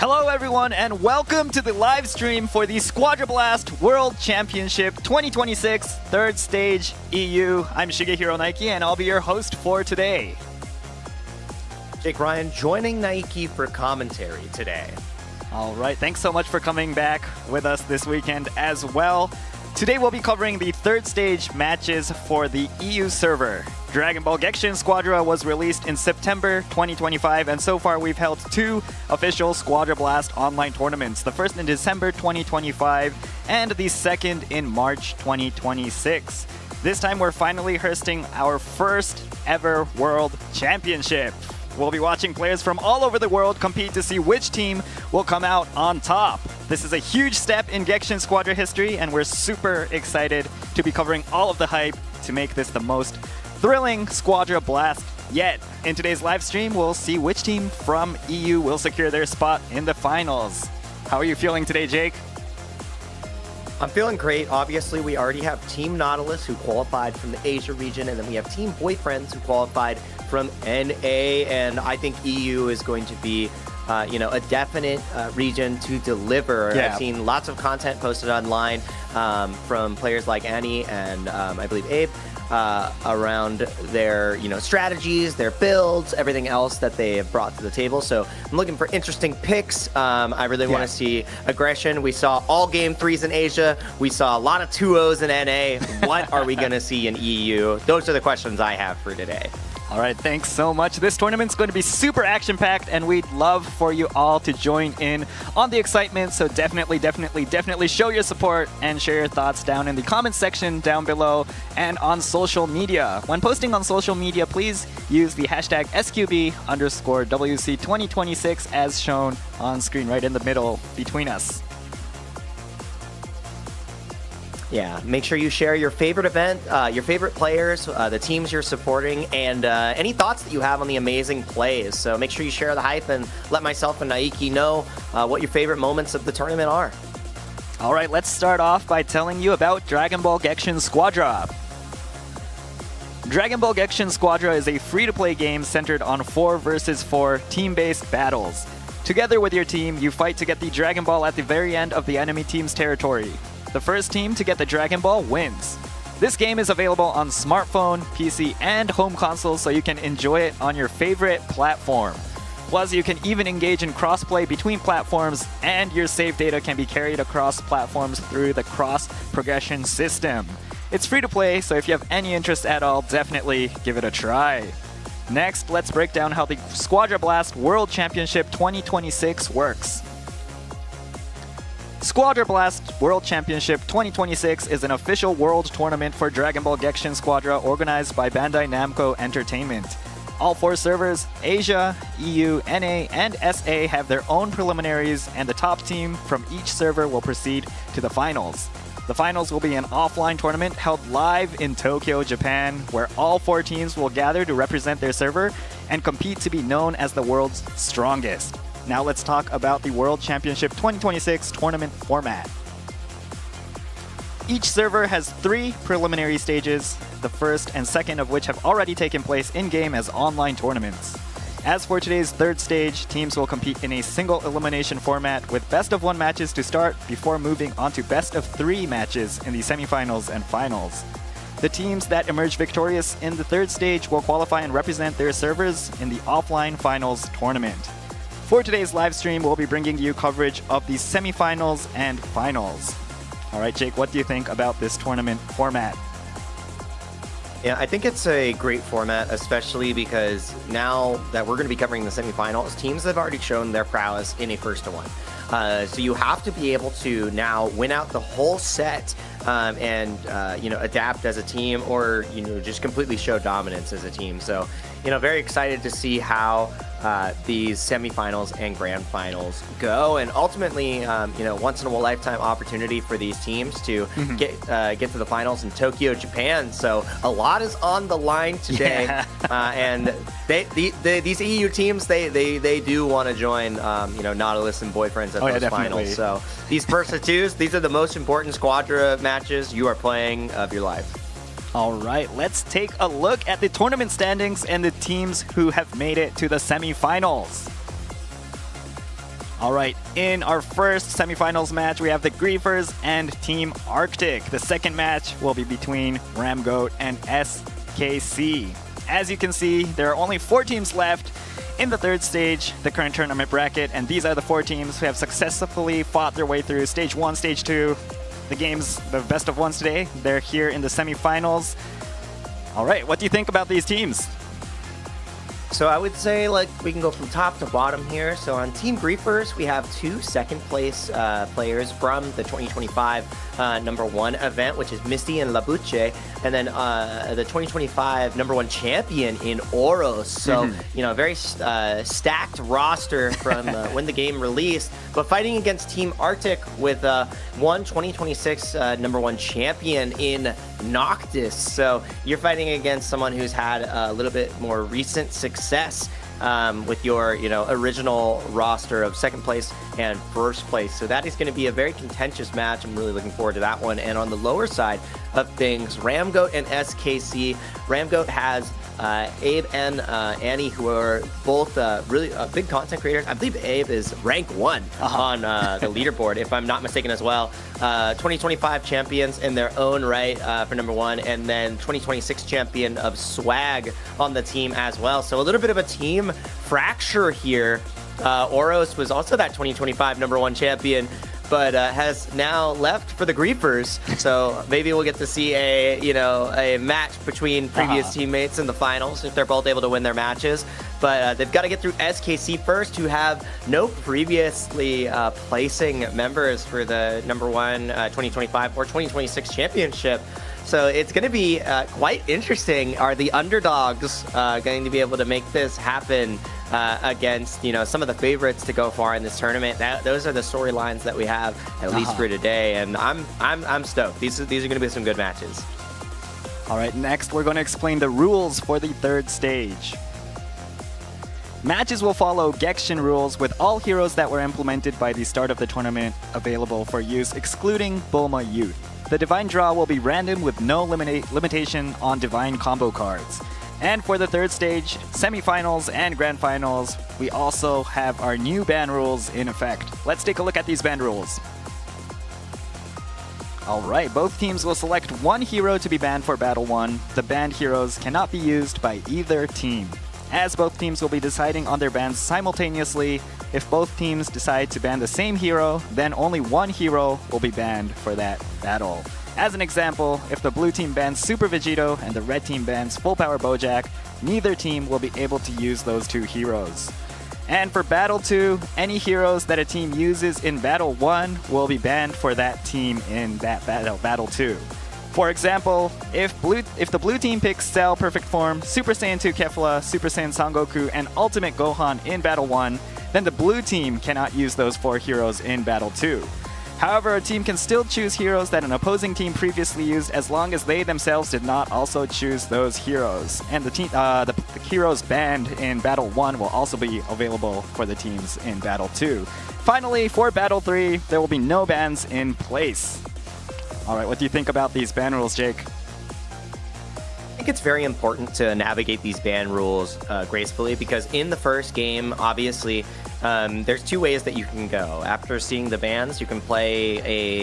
Hello everyone and welcome to the live stream for the SQUADRA BLAST WORLD CHAMPIONSHIP 2026 third stage EU. I'm Shigehiro Naiki and I'll be your host for today. Jake Ryan joining Naiki for commentary today. All right, thanks so much for coming back with us this weekend as well. Today we'll be covering the third stage matches for the EU server. Dragon Ball Gekishin Squadra was released in September 2025, and so far we've held two official SQUADRA BLAST online tournaments, the first in December 2025 and the second in March 2026. This time we're finally hosting our first ever World Championship. We'll be watching players from all over the world compete to see which team will come out on top. This is a huge step in Gekishin Squadra history, and we're super excited to be covering all of the hype to make this the most thrilling SQUADRA BLAST yet. In today's live stream, we'll see which team from EU will secure their spot in the finals. How are you feeling today, Jake? I'm feeling great. Obviously, we already have Team Nautilus, who qualified from the Asia region, and then we have Team Boyfriends, who qualified from NA, and I think EU is going to be a definite region to deliver. Yeah. I've seen lots of content posted online from players like Annie and I believe Abe around their strategies, their builds, everything else that they have brought to the table. So I'm looking for interesting picks. I really want to see aggression. We saw all game 3s in Asia. We saw a lot of 2-0s in NA. What are we going to see in EU? Those are the questions I have for today. All right, thanks so much. This tournament's going to be super action-packed, and we'd love for you all to join in on the excitement. So definitely show your support and share your thoughts down in the comments section down below and on social media. When posting on social media, please use the hashtag SQB_WC2026 as shown on screen right in the middle between us. Yeah, make sure you share your favorite event, your favorite players, the teams you're supporting, and any thoughts that you have on the amazing plays. So make sure you share the hype and let myself and Naiki know what your favorite moments of the tournament are. All right, let's start off by telling you about Dragon Ball Gekishin Squadra. Dragon Ball Gekishin Squadra is a free-to-play game centered on 4 versus 4 team-based battles. Together with your team, you fight to get the Dragon Ball at the very end of the enemy team's territory. The first team to get the Dragon Ball wins. This game is available on smartphone, PC, and home console, so you can enjoy it on your favorite platform. Plus, you can even engage in crossplay between platforms, and your save data can be carried across platforms through the cross-progression system. It's free to play, so if you have any interest at all, definitely give it a try. Next, let's break down how the SQUADRA BLAST World Championship 2026 works. SQUADRA BLAST World Championship 2026 is an official world tournament for Dragon Ball Gekishin Squadra organized by Bandai Namco Entertainment. All 4 servers, Asia, EU, NA, and SA, have their own preliminaries, and the top team from each server will proceed to the finals. The finals will be an offline tournament held live in Tokyo, Japan, where all 4 teams will gather to represent their server and compete to be known as the world's strongest. Now let's talk about the World Championship 2026 tournament format. Each server has 3 preliminary stages, the first and second of which have already taken place in-game as online tournaments. As for today's third stage, teams will compete in a single elimination format with best-of-1 matches to start before moving on to best-of-3 matches in the semifinals and finals. The teams that emerge victorious in the third stage will qualify and represent their servers in the offline finals tournament. For today's live stream, we'll be bringing you coverage of the semifinals and finals. All right, Jake, what do you think about this tournament format? Yeah, I think it's a great format, especially because now that we're going to be covering the semifinals, teams have already shown their prowess in a first-to-one. So you have to be able to now win out the whole set and adapt as a team, or just completely show dominance as a team. So very excited to see how these semifinals and grand finals go, and ultimately once in a lifetime opportunity for these teams to get to the finals in Tokyo, Japan. So a lot is on the line today. And these EU teams, they do want to join Nautilus and Boyfriends at those finals. So these first 2s, these are the most important Squadra matches you are playing of your life. All right, let's take a look at the tournament standings and the teams who have made it to the semifinals. All right, in our first semifinals match, we have the Griefers and Team Arctic. The second match will be between Ramgoat and SKC. As you can see, there are only 4 teams left in the third stage, the current tournament bracket, and these are the 4 teams who have successfully fought their way through Stage 1, Stage 2, the games, the best of ones today. They're here in the semifinals. All right, what do you think about these teams? So I would say, like, we can go from top to bottom here. So on Team Griefers, we have 2 second-place players from the 2025 #1 event, which is Misty and Labuche, and then the 2025 #1 champion in Oros. So, you know, a very stacked roster from when the game released, but fighting against Team Arctic with 2026 #1 champion in Noctis. So you're fighting against someone who's had a little bit more recent success with your, you know, original roster of second place and first place. So that is going to be a very contentious match. I'm really looking forward to that one. And on the lower side of things, Ramgoat and SKC. Ramgoat has Abe and Annie, who are both really big content creators. I believe Abe is rank 1 on the leaderboard, if I'm not mistaken as well. 2025 champions in their own right for #1, and then 2026 champion of Swag on the team as well. So a little bit of a team fracture here. Oros was also that 2025 #1 champion, but has now left for the Griefers. So maybe we'll get to see a match between previous teammates in the finals if they're both able to win their matches. But they've got to get through SKC first, who have no previously placing members for the #1 2025 or 2026 championship. So it's going to be quite interesting. Are the underdogs going to be able to make this happen against, you know, some of the favorites to go far in this tournament? Those are the storylines that we have, at least for today, and I'm stoked. These are going to be some good matches. All right, next we're going to explain the rules for the third stage. Matches will follow Gekishin rules, with all heroes that were implemented by the start of the tournament available for use, excluding Bulma Youth. The Divine Draw will be random with no limitation on Divine combo cards. And for the third stage, semifinals and grand finals, we also have our new ban rules in effect. Let's take a look at these ban rules. Alright, both teams will select 1 hero to be banned for Battle 1. The banned heroes cannot be used by either team. As both teams will be deciding on their bans simultaneously, if both teams decide to ban the same hero, then only 1 hero will be banned for that battle. As an example, if the blue team bans Super Vegito and the red team bans Full Power Bojack, neither team will be able to use those 2 heroes. And for Battle 2, any heroes that a team uses in Battle 1 will be banned for that team in that Battle 2. For example, if the blue team picks Cell Perfect Form, Super Saiyan 2 Kefla, Super Saiyan Son Goku, and Ultimate Gohan in Battle 1, then the blue team cannot use those 4 heroes in Battle 2. However, a team can still choose heroes that an opposing team previously used as long as they themselves did not also choose those heroes. And the heroes banned in Battle 1 will also be available for the teams in Battle 2. Finally, for Battle 3, there will be no bans in place. Alright, what do you think about these ban rules, Jake? I think it's very important to navigate these ban rules gracefully, because in the first game, obviously, there's 2 ways that you can go. After seeing the bans, you can play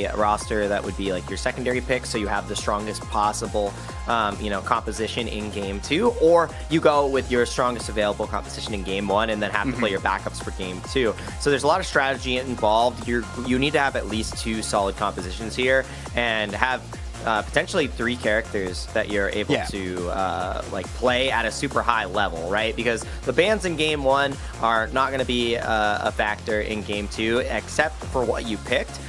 a roster that would be like your secondary pick, so you have the strongest possible composition in game 2, or you go with your strongest available composition in game 1 and then have to play your backups for game 2. So there's a lot of strategy involved. You need to have at least 2 solid compositions here, and have potentially 3 characters that you're able to play at a super high level, right? Because the bans in game 1 are not going to be a factor in game 2, except for what you picked.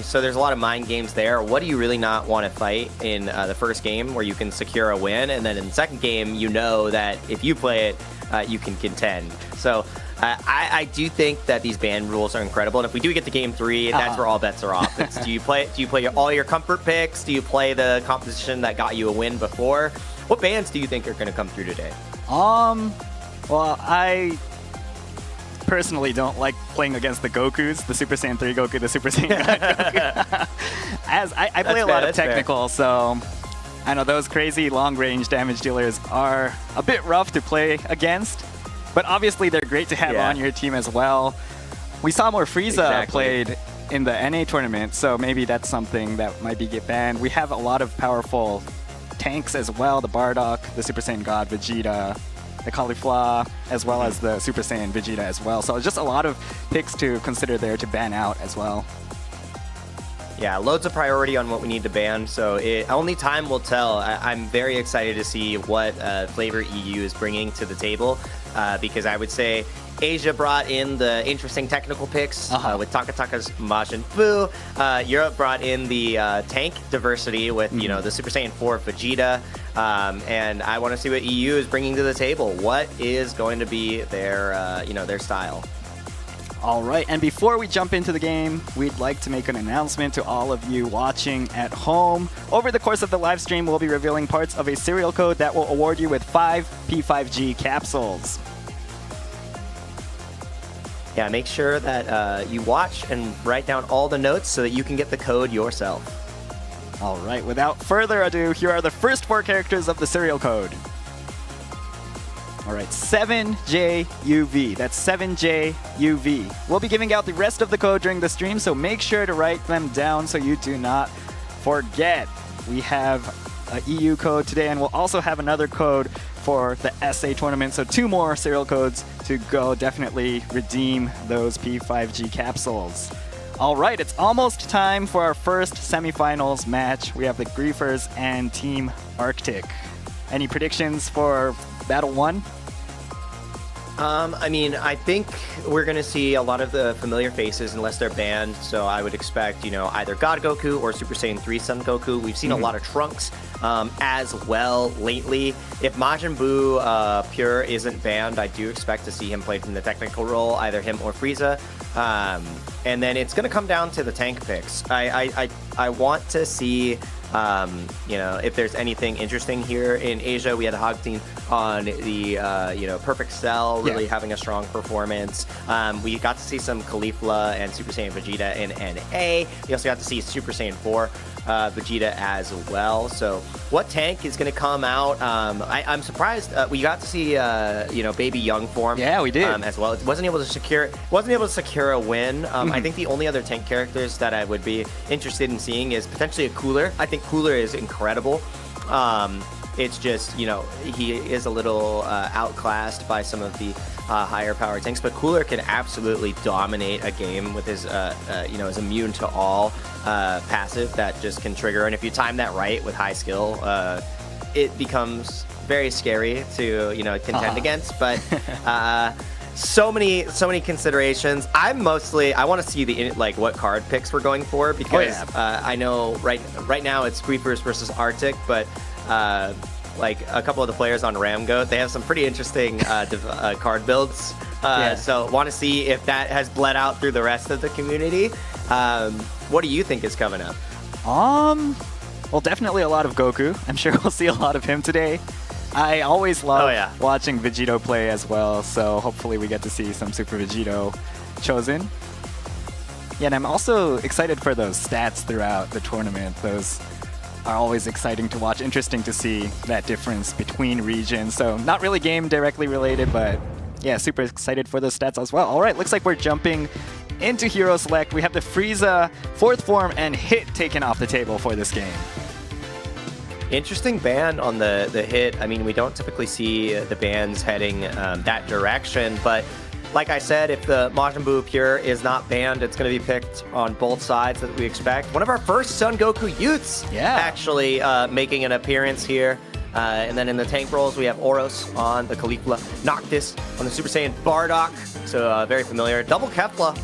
So there's a lot of mind games there. What do you really not want to fight in the first game, where you can secure a win, and then in the second game, you know that if you play it, you can contend. So I do think that these ban rules are incredible, and if we do get to game 3, that's where all bets are off. It's, do you play all your comfort picks? Do you play the composition that got you a win before? What bans do you think are going to come through today? Well, I personally don't like playing against the Gokus, the Super Saiyan 3 Goku, the Super Saiyan Goku. As I play a lot of technical, so I know those crazy long-range damage dealers are a bit rough to play against, but obviously they're great to have on your team as well. We saw more Frieza Exactly. played in the NA tournament, so maybe that's something that might be get banned. We have a lot of powerful tanks as well, the Bardock, the Super Saiyan God Vegeta, the Caulifla, as well as the Super Saiyan Vegeta as well. So just a lot of picks to consider there to ban out as well. Yeah, loads of priority on what we need to ban, so only time will tell. I'm very excited to see what flavor EU is bringing to the table, because I would say Asia brought in the interesting technical picks with Takataka's Majin Buu. Europe brought in the tank diversity with the Super Saiyan 4 Vegeta, and I want to see what EU is bringing to the table. What is going to be their their style? All right, and before we jump into the game, we'd like to make an announcement to all of you watching at home. Over the course of the live stream, we'll be revealing parts of a serial code that will award you with 5 P5G capsules. Yeah, make sure that you watch and write down all the notes so that you can get the code yourself. All right, without further ado, here are the first 4 characters of the serial code. All right, 7JUV. That's 7JUV. We'll be giving out the rest of the code during the stream, so make sure to write them down so you do not forget. We have an EU code today, and we'll also have another code for the SA tournament, so 2 more serial codes to go. Definitely redeem those P5G capsules. All right, it's almost time for our first semifinals match. We have the Griefers and Team Arctic. Any predictions for Battle 1? I mean, I think we're going to see a lot of the familiar faces unless they're banned. So I would expect, either God Goku or Super Saiyan 3 Son Goku. We've seen a lot of Trunks as well lately. If Majin Buu Pure isn't banned, I do expect to see him played in the technical role, either him or Frieza. And then it's going to come down to the tank picks. I want to see if there's anything interesting here in Asia. We had Hagtin on the Perfect Cell, really having a strong performance. We got to see some Caulifla and Super Saiyan Vegeta in NA. We also got to see Super Saiyan 4 Vegeta as well. So what tank is going to come out? I'm surprised we got to see Baby Young form. Yeah, we did as well. It wasn't able to secure a win. I think the only other tank characters that I would be interested in seeing is potentially a Cooler. I think Cooler is incredible. It's just, he is a little outclassed by some of the higher power tanks, but Cooler can absolutely dominate a game with his, his immune to all passive that just can trigger. And if you time that right with high skill, it becomes very scary to, contend against. But so many considerations. I want to see the what card picks we're going for, because I know right now it's Griefers versus Arctic, but a couple of the players on Ramgoat, they have some pretty interesting card builds. So want to see if that has bled out through the rest of the community. What do you think is coming up? Well, definitely a lot of Goku. I'm sure we'll see a lot of him today. I always love watching Vegito play as well, so hopefully we get to see some Super Vegito chosen. Yeah, and I'm also excited for those stats throughout the tournament. Those are always exciting to watch. Interesting to see that difference between regions. So not really game directly related, but yeah, super excited for those stats as well. All right, looks like we're jumping into Hero Select. We have the Frieza 4th form and Hit taken off the table for this game. Interesting ban on the Hit. I mean, we don't typically see the bans heading that direction, but like I said, if the Majin Buu Pure is not banned, it's going to be picked on both sides that we expect. One of our first Son Goku youths actually making an appearance here. And then in the tank roles, we have Oros on the Caulifla, Noctis on the Super Saiyan Bardock, so very familiar. Double Kefla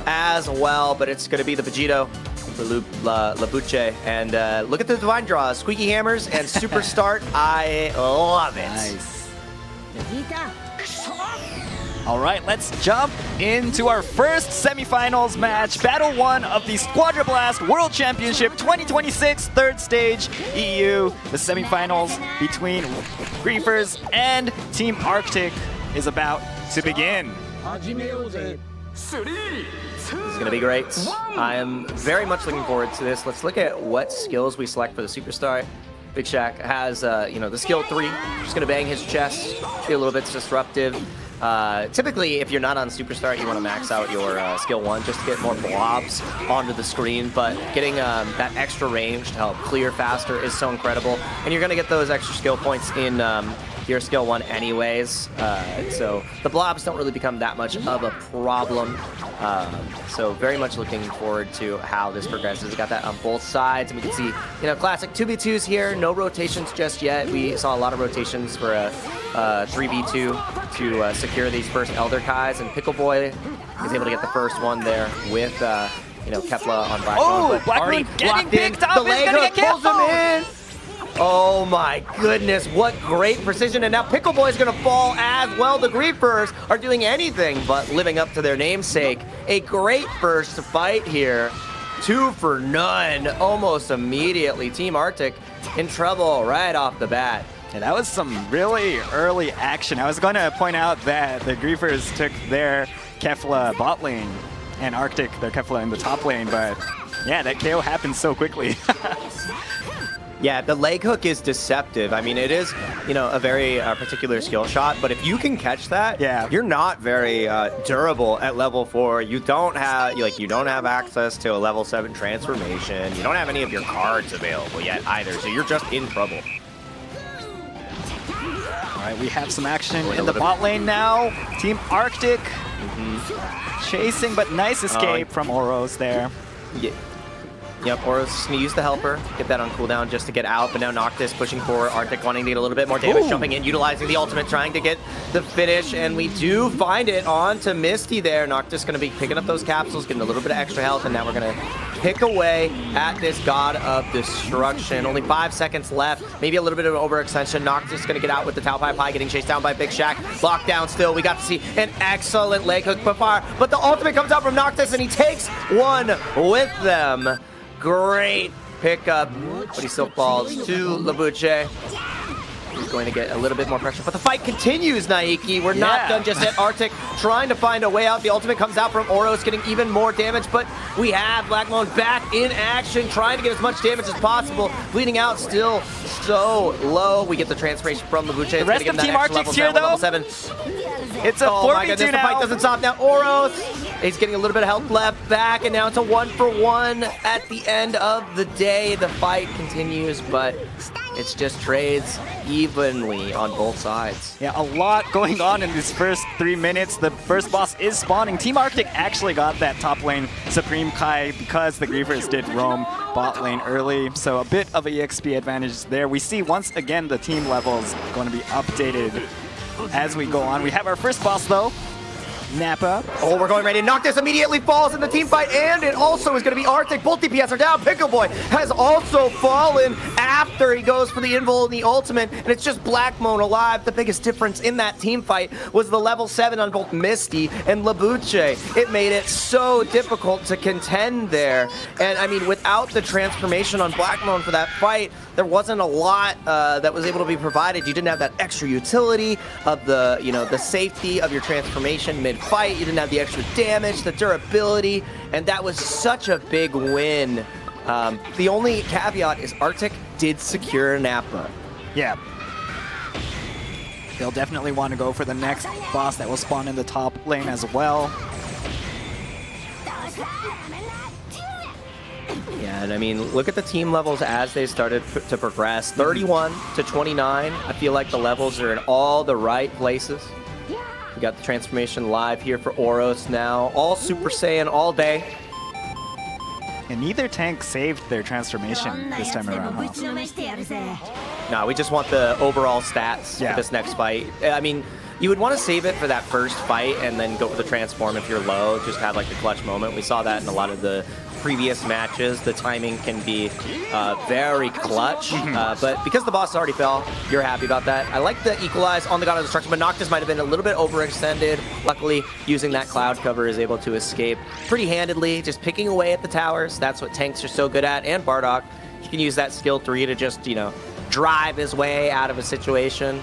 as well, but it's going to be the Vegito, the Labuche, and look at the Divine Draws, Squeaky Hammers, and Super Start. I love it. Nice. All right, let's jump into our first semifinals match, Battle 1 of the SQUADRA BLAST World Championship 2026 third stage EU. The semifinals between Griefers and Team Arctic is about to begin. This is going to be great. I am very much looking forward to this. Let's look at what skills we select for the Superstar. Big Shaq has, the skill 3. Just going to bang his chest, be a little bit disruptive. Typically, if you're not on Superstar, you want to max out your skill 1 just to get more blobs onto the screen, but getting that extra range to help clear faster is so incredible, and you're going to get those extra skill points in your skill 1 anyways, so the blobs don't really become that much of a problem. So very much looking forward to how this progresses. We got that on both sides, and we can see, classic 2v2s here, no rotations just yet. We saw a lot of rotations for a 3v2 to secure these first Elder Kais, and Pickle Boy is able to get the first one there with Kefla on Black Moon. Oh, Black Moon getting picked up, the leg hook pulls him in. Oh my goodness, what great precision, and now Pickle Boy is going to fall as well. The Griefers are doing anything but living up to their namesake. A great first fight here. 2 for none, almost immediately. Team Arctic in trouble right off the bat. Yeah, that was some really early action. I was going to point out that the Griefers took their Kefla bot lane and Arctic their Kefla in the top lane, but yeah, that KO happened so quickly. Yeah, the leg hook is deceptive. I mean, it is, a very particular skill shot, but if you can catch that, yeah, you're not very durable at level 4. You don't have access to a level 7 transformation. You don't have any of your cards available yet either, so you're just in trouble. All right, we have some action in the bot lane now. Team Arctic chasing, but nice escape from Oros there. Yeah. Yep, Oros is going to use the helper, get that on cooldown just to get out, but now Noctis pushing forward, Arctic wanting to get a little bit more damage, jumping in, utilizing the ultimate, trying to get the finish, and we do find it on to Misty there. Noctis going to be picking up those capsules, getting a little bit of extra health, and now we're going to pick away at this God of Destruction. Only 5 seconds left, maybe a little bit of an overextension. Noctis going to get out with the Tau Pai Pai, getting chased down by Big Shack. Locked down still, we got to see an excellent leg hook far, but the ultimate comes out from Noctis, and he takes one with them. Great pickup, but he still falls to Labuche. He's going to get a little bit more pressure, but the fight continues, Naiki. We're not done just yet. Arctic trying to find a way out. The ultimate comes out from Oros, getting even more damage, but we have Black Moon back in action, trying to get as much damage as possible. Bleeding out still so low. We get the transformation from Labuche. The rest of Team Arctic's here, though. Level 7. It's a 4v2 now. The fight doesn't stop now. Oros, he's getting a little bit of health left back, and now it's a 1-for-1 at the end of the day. The fight continues, but it's just trades evenly on both sides. Yeah, a lot going on in these first 3 minutes. The first boss is spawning. Team Arctic actually got that top lane Supreme Kai because the Griefers did roam bot lane early, so a bit of an EXP advantage there. We see once again the team levels going to be updated as we go on. We have our first boss though, Nappa. Oh, we're going right in. Noctis immediately falls in the team fight, and it also is going to be Arctic. Both DPS are down. Pickle Boy has also fallen after he goes for the invul and the ultimate, and it's just Black Moon alive. The biggest difference in that team fight was the level 7 on both Misty and Labuche. It made it so difficult to contend there, and I mean, without the transformation on Black Moon for that fight, there wasn't a lot that was able to be provided. You didn't have that extra utility of the, the safety of your transformation mid-fight. You didn't have the extra damage, the durability, and that was such a big win. The only caveat is Arctic did secure Nappa. Yeah. They'll definitely want to go for the next boss that will spawn in the top lane as well. Yeah, and I mean, look at the team levels as they started to progress. 31 to 29. I feel like the levels are in all the right places. We got the transformation live here for Oros now. All Super Saiyan all day. And neither tank saved their transformation this time around, huh? No, we just want the overall stats for this next fight. I mean, you would want to save it for that first fight and then go for the transform if you're low. Just have like a clutch moment. We saw that in a lot of the previous matches. The timing can be very clutch, but because the boss already fell, you're happy about that. I like the equalize on the God of Destruction, but Noctis might have been a little bit overextended. Luckily, using that cloud cover is able to escape pretty handedly, just picking away at the towers. That's what tanks are so good at, and Bardock. He can use that skill 3 to just, drive his way out of a situation.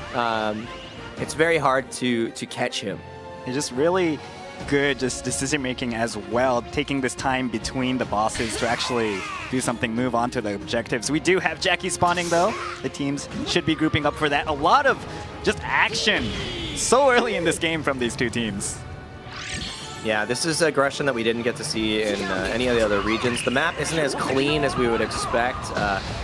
It's very hard to catch him. It's just really good decision making as well, taking this time between the bosses to actually do something, move on to the objectives. We do have Jackie spawning though. The teams should be grouping up for that. A lot of just action so early in this game from these two teams. Yeah, this is aggression that we didn't get to see in any of the other regions. The map isn't as clean as we would expect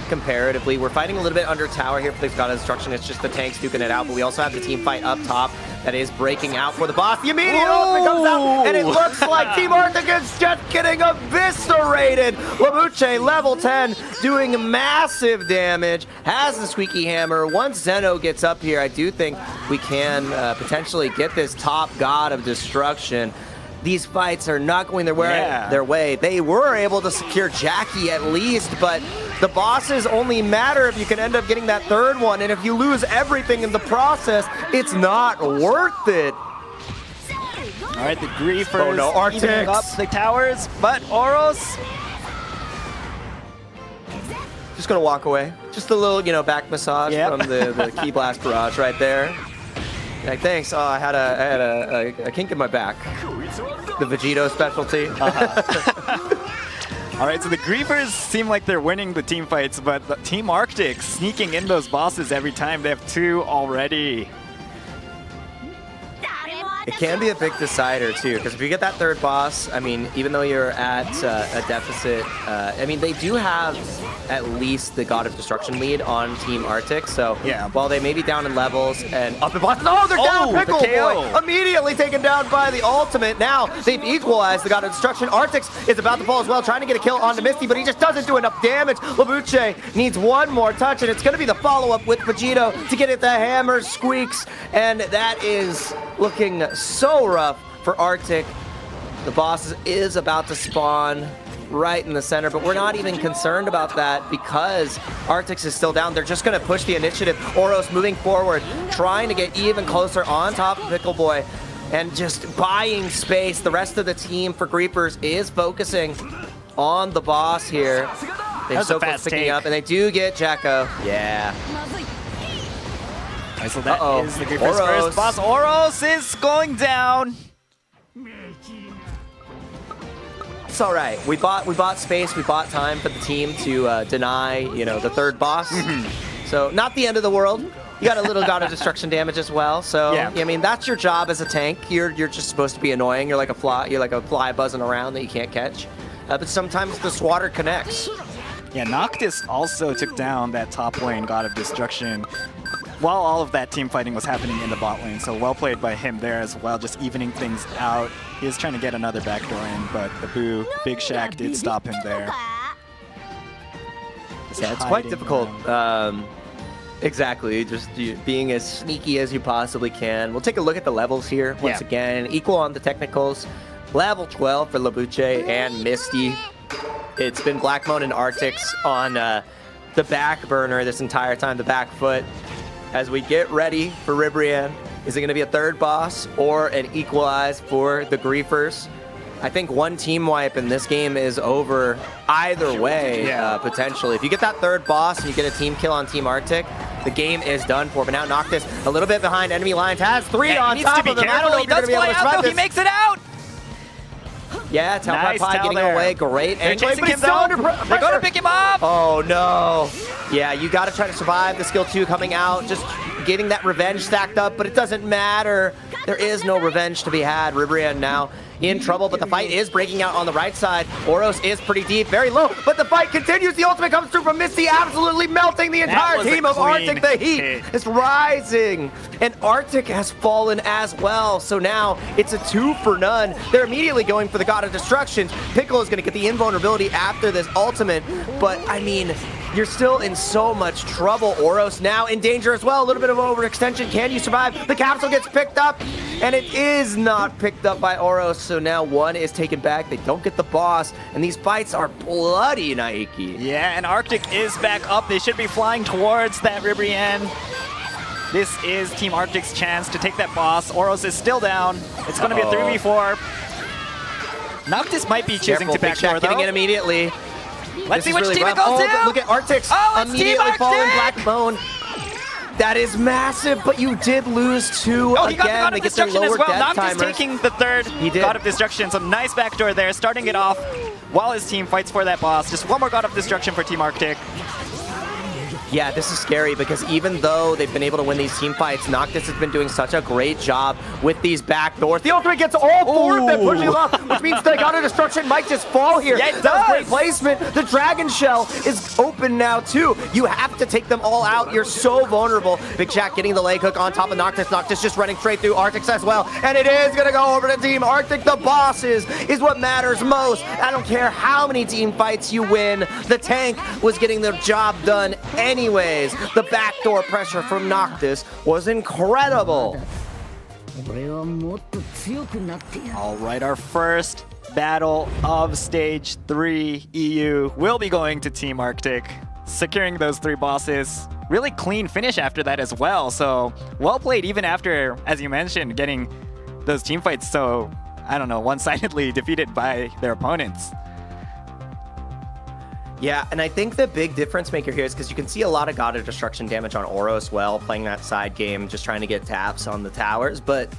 comparatively. We're fighting a little bit under tower here for the God of Destruction. It's just the tanks duking it out, but we also have the team fight up top that is breaking out for the boss. The immediate ultimate comes out, and it looks like Team Arctic is just getting eviscerated. Labuche, level 10, doing massive damage, has the squeaky hammer. Once Zeno gets up here, I do think we can potentially get this top God of Destruction. These fights are not going their way. They were able to secure Jackie at least, but the bosses only matter if you can end up getting that third one, and if you lose everything in the process, it's not worth it. All right, the Griefers evening up the towers, but Oros just gonna walk away. Just a little, back massage from the Key Blast barrage right there. Like, thanks. Oh, I had a kink in my back. The Vegito specialty. All right, so the Griefers seem like they're winning the team fights, but the Team Arctic sneaking in those bosses every time. They have 2 already. It can be a big decider, too, because if you get that third boss, I mean, even though you're at a deficit, I mean, they do have at least the God of Destruction lead on Team Arctic, so while they may be down in levels and up in boss, they're down! Pickle Boy immediately taken down by the ultimate. Now they've equalized the God of Destruction. Arctic is about to fall as well, trying to get a kill onto Misty, but he just doesn't do enough damage. Labuche needs one more touch, and it's going to be the follow-up with Vegito to get it. The hammer squeaks, and that is looking so rough for Arctic. The boss is about to spawn right in the center, but we're not even concerned about that because Arctic is still down. They're just going to push the initiative. Oros moving forward, trying to get even closer on top of Pickle Boy and just buying space. The rest of the team for Griefers is focusing on the boss here. They're so close picking up, and they do get Jacko. Yeah. All right, so that is the Griefers' first boss. Oros is going down. It's all right. We bought space. We bought time for the team to deny, the third boss. So not the end of the world. You got a little God of Destruction damage as well. So I mean, that's your job as a tank. You're just supposed to be annoying. You're like a fly. You're like a fly buzzing around that you can't catch. But sometimes the Squadra connects. Yeah, Noctis also took down that top lane God of Destruction while all of that team fighting was happening in the bot lane. So well played by him there as well, just evening things out. He was trying to get another backdoor in, but the Big Shack did stop him there. Yeah, it's quite difficult. Exactly, just being as sneaky as you possibly can. We'll take a look at the levels here once again. Equal on the technicals. Level 12 for Labuche and Misty. It's been Blackmon and Arctics on the back burner this entire time, the back foot. As we get ready for Ribrianne, is it going to be a third boss or an equalize for the Griefers? I think one team wipe in this game is over either way, potentially. If you get that third boss and you get a team kill on Team Arctic, the game is done for. But now Noctis, a little bit behind enemy lines, has 3 on top of them. I don't know if you're going to be able to survive this. He makes it out! Yeah, Talpie Pie getting away. Great angle. They're going to pick him up! Oh, no. Yeah, you got to try to survive the skill 2 coming out. Just getting that revenge stacked up, but it doesn't matter. There is no revenge to be had. Ribrianne now in trouble, but the fight is breaking out on the right side. Oros is pretty deep, very low, but the fight continues. The ultimate comes through from Misty, absolutely melting the entire team of Arctic. The heat is rising, and Arctic has fallen as well. So now it's a 2 for none. They're immediately going for the God of Destruction. Pickle is going to get the invulnerability after this ultimate, but I mean, you're still in so much trouble. Oros now in danger as well. A little bit of overextension. Can you survive? The capsule gets picked up, and it is not picked up by Oros. So now 1 is taken back. They don't get the boss, and these fights are bloody, Naiki. Yeah, and Arctic is back up. They should be flying towards that Ribrianne. This is Team Arctic's chance to take that boss. Oros is still down. It's going to be a 3v4. Noctis might be choosing to backdoor, though. Getting in immediately. Let's see which team it goes to. Look at Arctic's immediately falling Blackmon. That is massive, but you did lose 2 he got the God of Destruction as well. Noctis timers. taking the third God of Destruction. So nice backdoor there, starting it off while his team fights for that boss. Just one more God of Destruction for Team Arctic. Yeah, this is scary because even though they've been able to win these team fights, Noctis has been doing such a great job with these backdoors. The ultimate gets all four of them pushing them up, which means the God of Destruction might just fall here. Yeah, it that was does. great placement. The Dragon Shell is open now too. You have to take them all out. You're so vulnerable. Big Jack getting the leg hook on top of Noctis. Noctis just running straight through Arctic as well. And it is going to go over to Team Arctic. The bosses is what matters most. I don't care how many team fights you win. The tank was getting their job done anyways. The backdoor pressure from Noctis was incredible. All right, our first battle of Stage 3 EU will be going to Team Arctic, securing those 3 bosses. Really clean finish after that as well, so well played even after, as you mentioned, getting those team fights so, I don't know, one-sidedly defeated by their opponents. Yeah, and I think the big difference maker here is because you can see a lot of God of Destruction damage on Oro as well, playing that side game, just trying to get taps on the towers, but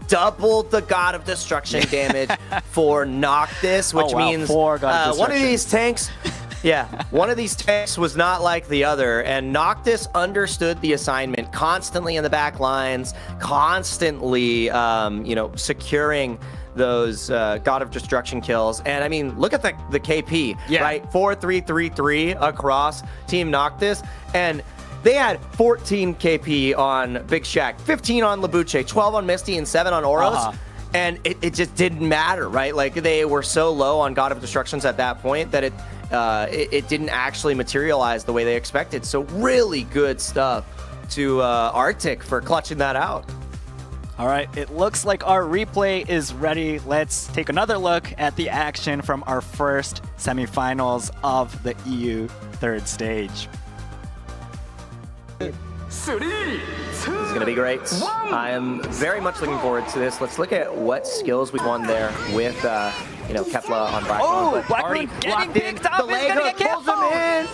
doubled the God of Destruction damage for Noctis, which means one of these tanks, one of these tanks was not like the other, and Noctis understood the assignment, constantly in the back lines, constantly, you know, securing those God of Destruction kills. And I mean, look at the KP, right? 4-3-3-3 across Team Noctis, and they had 14 KP on Big Shack, 15 on Labuche, 12 on Misty, and 7 on Oros. And it just didn't matter, right? Like, they were so low on God of Destructions at that point that it didn't actually materialize the way they expected. So really good stuff to Arctic for clutching that out. All right, it looks like our replay is ready. Let's take another look at the action from our first semifinals of the EU third stage. This is going to be great. I am very much looking forward to this. Let's look at what skills we won there with, you know, Kepler on Black Moon. Blackmoon getting picked up. The leg hook pulls him in.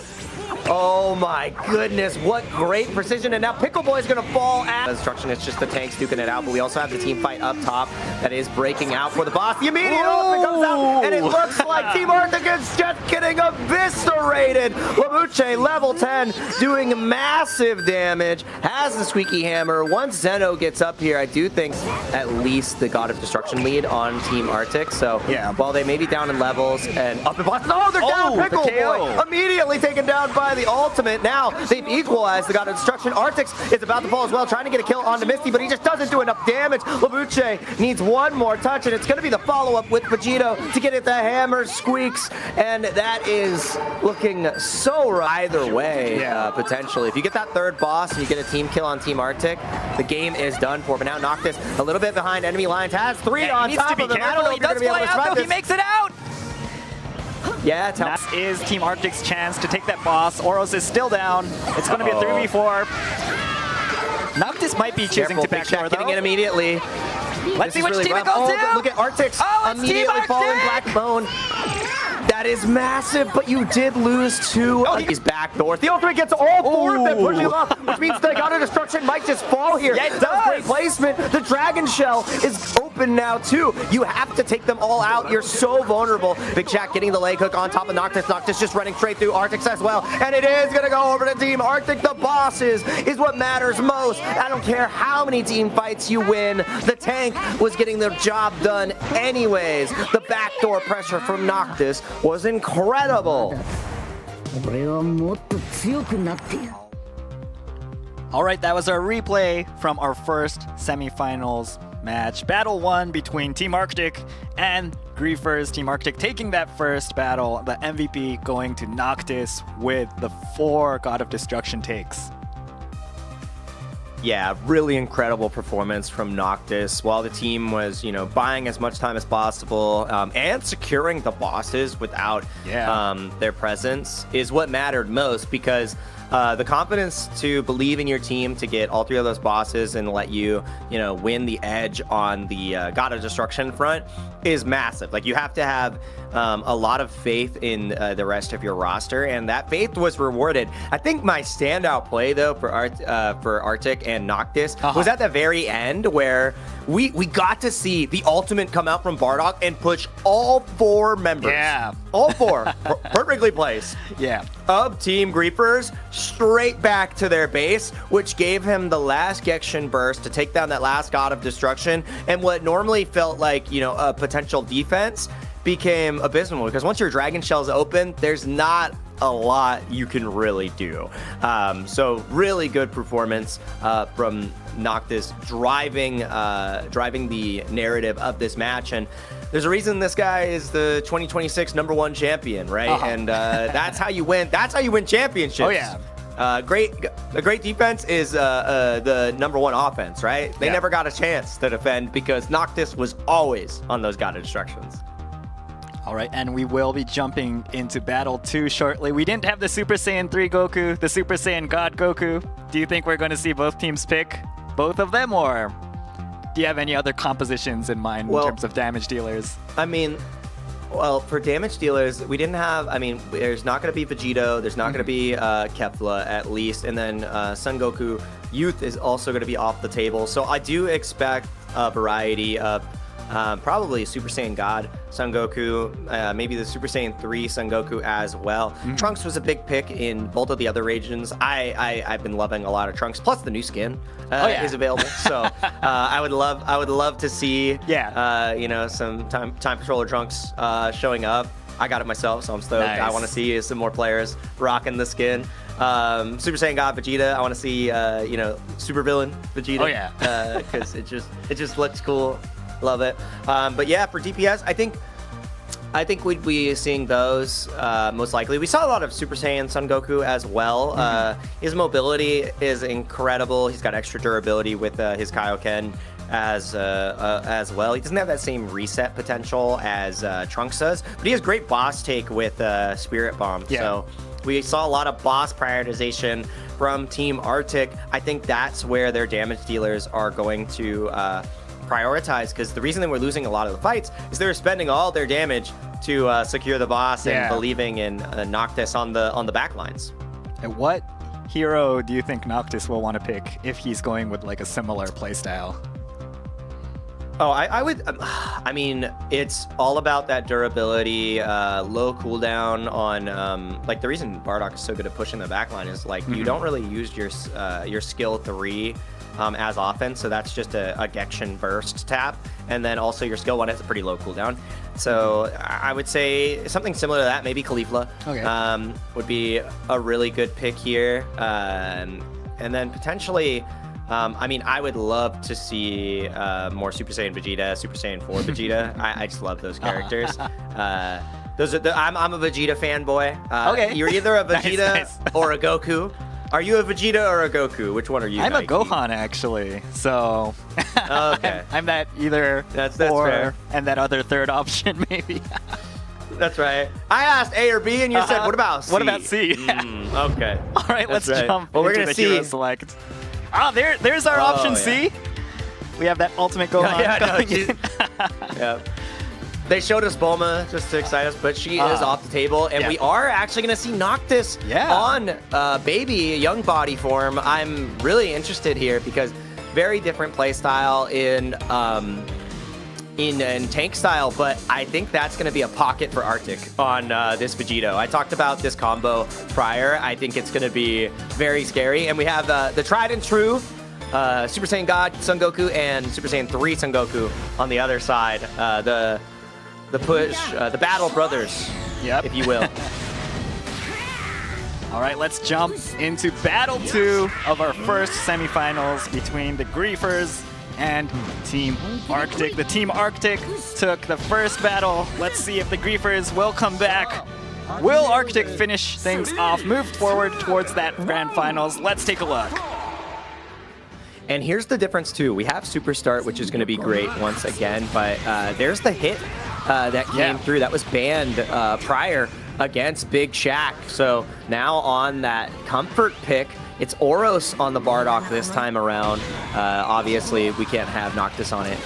Oh my goodness, what great precision. And now Pickle Boy is going to fall at destruction. It's just the tanks duking it out, but we also have the team fight up top that is breaking out for the boss. The immediate ultimate comes out, and it looks like Team Arctic is just getting eviscerated. Labuche, level 10, doing massive damage, has the squeaky hammer. Once Zeno gets up here, I do think at least the God of Destruction lead on Team Arctic. So while they may be down in levels and up in boss, oh, they're down. Pickle Boy immediately taken down by the ultimate. Now they've equalized the God of Destruction. Arctic is about to fall as well, trying to get a kill onto Misty, but he just doesn't do enough damage. Labuche needs one more touch, and it's going to be the follow-up with Vegito to get it. The hammer squeaks, and that is looking so right either way, potentially. If you get that third boss and you get a team kill on Team Arctic, the game is done for. But now Noctis, a little bit behind enemy lines, has 3 on top of him. I don't know if you're going to be able to survive this. He makes it out! Yeah, that is Team Arctic's chance to take that boss. Oros is still down. It's going to be a 3v4. Noctis might be choosing to backdoor, getting it immediately. Let's see which team it goes to. Look at Arctic's immediately falling Black Bone. That is massive, but you did lose to his backdoor. The ultimate gets all 4 of them pushing him up, which means the God of Destruction might just fall here. Yeah, it does. Great placement. The Dragon Shell is open now too. You have to take them all out. You're so vulnerable. Big Jack getting the leg hook on top of Noctis. Noctis just running straight through Arctic as well. And it is going to go over to Team Arctic. The bosses is what matters most. I don't care how many team fights you win. The tank was getting their job done anyways. The backdoor pressure from Noctis was incredible. All right, that was our replay from our first semifinals match. Battle 1 between Team Arctic and Griefers. Team Arctic taking that first battle, the MVP going to Noctis with the 4 God of Destruction takes. Yeah, really incredible performance from Noctis. While the team was, you know, buying as much time as possible and securing the bosses without their presence is what mattered most, because the confidence to believe in your team to get all 3 of those bosses and let you, you know, win the edge on the God of Destruction front is massive. Like, you have to have a lot of faith in the rest of your roster, and that faith was rewarded. I think my standout play, though, for Arctic and Noctis was at the very end, where we got to see the ultimate come out from Bardock and push all 4 members. Yeah. All 4 perfectly placed. Yeah. Of Team Griefers straight back to their base, which gave him the last Gekishin burst to take down that last God of Destruction. And what normally felt like, you know, a potential defense became abysmal, because once your Dragon Shell's open, there's not a lot you can really do. So really good performance from Noctis, driving the narrative of this match. And there's a reason this guy is the 2026 #1 champion, right? And that's how you win. That's how you win championships. Oh yeah. A great defense is the #1 offense, right? They never got a chance to defend because Noctis was always on those God of Destructions. All right, and we will be jumping into Battle 2 shortly. We didn't have the Super Saiyan 3 Goku, the Super Saiyan God Goku. Do you think we're going to see both teams pick both of them, or do you have any other compositions in mind in terms of damage dealers? I mean, well, for damage dealers, we didn't have, I mean, there's not going to be Vegito, there's not going to be Kefla at least, and then Son Goku Youth is also going to be off the table. So I do expect a variety of probably Super Saiyan God Son Goku, maybe the Super Saiyan 3 Son Goku as well. Trunks was a big pick in both of the other regions. I've been loving a lot of Trunks, plus the new skin is available. So I would love to see you know, some time controller Trunks showing up. I got it myself, so I'm stoked. Nice. I want to see some more players rocking the skin. Super Saiyan God Vegeta, I want to see you know, super villain Vegeta. Oh yeah. Because it just looks cool. Love it. But yeah, for DPS, I think we'd be seeing those most likely. We saw a lot of Super Saiyan Son Goku as well. His mobility is incredible. He's got extra durability with his Kaioken as well. He doesn't have that same reset potential as Trunks does, but he has great boss take with Spirit Bomb. Yeah. So we saw a lot of boss prioritization from Team Arctic. I think that's where their damage dealers are going to prioritize, because the reason they were losing a lot of the fights is they were spending all their damage to secure the boss and believing in Noctis on the back lines. And what hero do you think Noctis will want to pick if he's going with like a similar playstyle? Oh, I would. I mean, it's all about that durability, low cooldown on. Like the reason Bardock is so good at pushing the backline is like you don't really use your skill 3 as often, so that's just a Gekishin burst tap, and then also your skill 1 has a pretty low cooldown. So I would say something similar to that, maybe Caulifla would be a really good pick here, and then potentially. I mean, I would love to see more Super Saiyan Vegeta, Super Saiyan 4 Vegeta. I just love those characters. Those are I'm a Vegeta fanboy. You're either a Vegeta or a Goku. Are you a Vegeta or a Goku? Which one are you? I'm a Gohan, actually. So okay, I'm that either that's or, fair. And that other third option, maybe. That's right. I asked A or B, and you said, what about C? What about C? Okay. All right, let's jump well, we're into gonna the hero select. Ah, there's our option C. We have that ultimate Gohan going in. Yeah. They showed us Bulma just to excite us, but she is off the table, and we are actually going to see Noctis on baby young body form. I'm really interested here because very different play style in tank style, but I think that's going to be a pocket for Arctic on this Vegito. I talked about this combo prior. I think it's going to be very scary, and we have the tried and true Super Saiyan God Son Goku and Super Saiyan 3 Son Goku on the other side. The push, the Battle Brothers, if you will. All right, let's jump into Battle 2 of our first semifinals between the Griefers and Team Arctic. The Team Arctic took the first battle. Let's see if the Griefers will come back. Will Arctic finish things off, move forward towards that grand finals? Let's take a look. And here's the difference too. We have Superstart, which is going to be great once again, but there's the hit that came through that was banned prior against Big Shaq. So now on that comfort pick, it's Oros on the Bardock this time around. Obviously, we can't have Noctis on it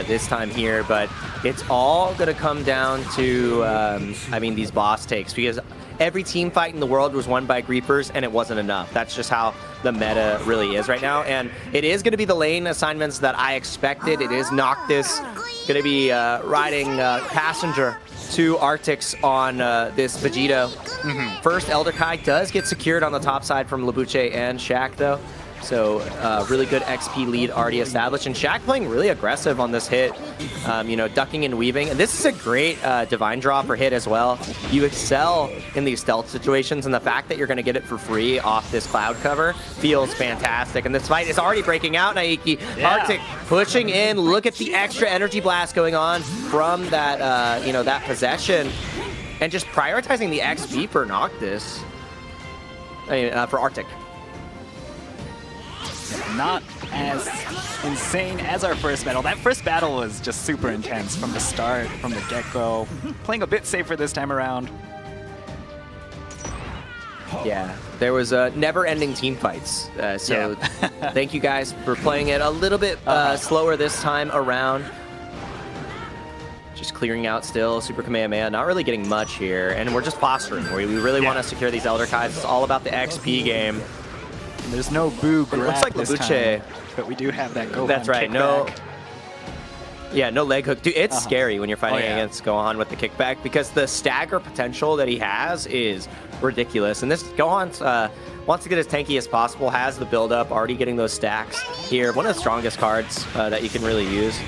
this time here, but it's all going to come down to, I mean, these boss takes, because every team fight in the world was won by Griefers, and it wasn't enough. That's just how the meta really is right now. And it is going to be the lane assignments that I expected. It is Noctis going to be riding passenger to Arctics on this Vegito. First Elder Kai does get secured on the top side from Labuche and Shaq though. So really good XP lead already established, and Shaq playing really aggressive on this hit, you know, ducking and weaving. And this is a great divine draw for hit as well. You excel in these stealth situations, and the fact that you're going to get it for free off this cloud cover feels fantastic. And this fight is already breaking out, Naiki. Yeah. Arctic pushing in. Look at the extra energy blast going on from that, you know, that possession, and just prioritizing the XP for Noctis. I mean, for Arctic. Not as insane as our first battle. That first battle was just super intense from the start, from the get-go. Playing a bit safer this time around. Yeah, there was never-ending team fights. So thank you guys for playing it a little bit slower this time around. Just clearing out still, Super Kamehameha, not really getting much here. And we're just fostering. We really want to secure these Elder Kais. It's all about the XP game. And there's no boo grab. It looks like Labuche, but we do have that Gohan. That's right. No. Kickback. Yeah, no leg hook. Dude, it's scary when you're fighting against Gohan with the kickback, because the stagger potential that he has is ridiculous. And this Gohan wants to get as tanky as possible, has the build up, already getting those stacks here. One of the strongest cards that you can really use.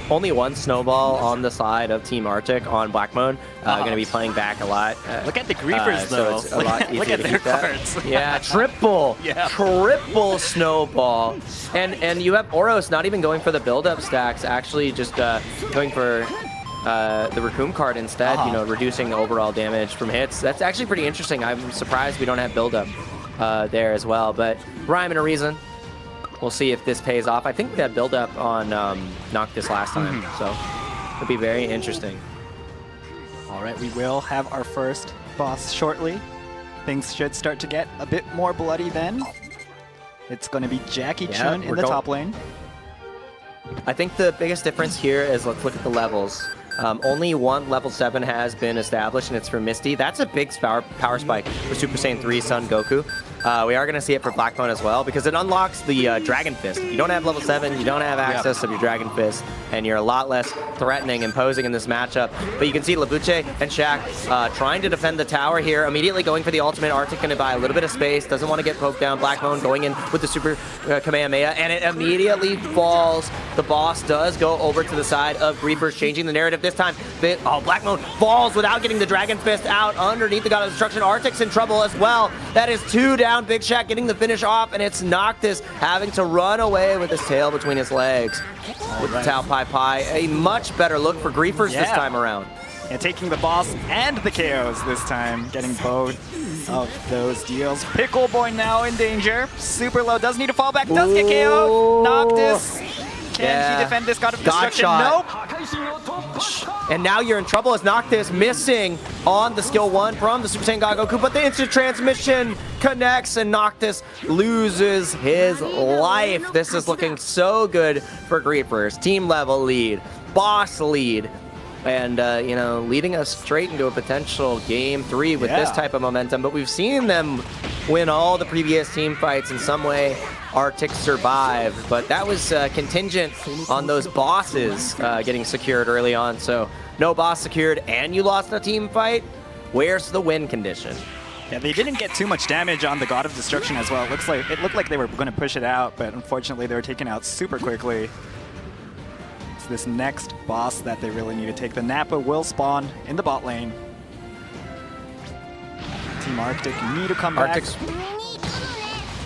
Only one snowball on the side of Team Arctic on Black Mode. Going to be playing back a lot. Look at the Griefers though. So it's a lot easier Look at to their keep that. cards. Yeah, triple snowball. And you have Oros not even going for the build-up stacks, actually just going for the Raccoon card instead, you know, reducing the overall damage from hits. That's actually pretty interesting. I'm surprised we don't have build-up there as well, but rhyme and a reason. We'll see if this pays off. I think we had build-up on Noctis last time, so it'll be very interesting. All right, we will have our first boss shortly. Things should start to get a bit more bloody then. It's going to be Jackie Chun in the top lane. I think the biggest difference here is, let's look at the levels. Only one level 7 has been established, and it's for Misty. That's a big power spike for Super Saiyan 3 Son Goku. We are going to see it for Black Mode as well, because it unlocks the Dragon Fist. If you don't have level 7, you don't have access of your Dragon Fist, and you're a lot less threatening, imposing in this matchup. But you can see Labuche and Shaq trying to defend the tower here, immediately going for the ultimate. Arctic going to buy a little bit of space, doesn't want to get poked down. Black Mode going in with the Super Kamehameha, and it immediately falls. The boss does go over to the side of Griefers, changing the narrative this time. Black Mode falls without getting the Dragon Fist out underneath the God of Destruction. Arctic's in trouble as well. That is 2 down. Big Shaq getting the finish off, and it's Noctis having to run away with his tail between his legs with the Tao Pai Pai. A much better look for Griefers this time around. And taking the boss and the KOs this time, getting both of those deals. Pickle Boy now in danger. Super low, does need to fall back, does get KO'd. Noctis, can he defend this God of Destruction? Nope. And now you're in trouble as Noctis missing on the skill 1 from the Super Saiyan God Goku, but the instant transmission connects and Noctis loses his life. This is looking so good for Griefers. Team level lead, boss lead, and you know, leading us straight into a potential game 3 with this type of momentum. But we've seen them win all the previous team fights in some way. Arctic survived, but that was contingent on those bosses getting secured early on. So no boss secured and you lost a team fight. Where's the win condition? Yeah, they didn't get too much damage on the God of Destruction as well. It looked like they were going to push it out, but unfortunately they were taken out super quickly. It's this next boss that they really need to take. The Nappa will spawn in the bot lane. Team Arctic need to come back.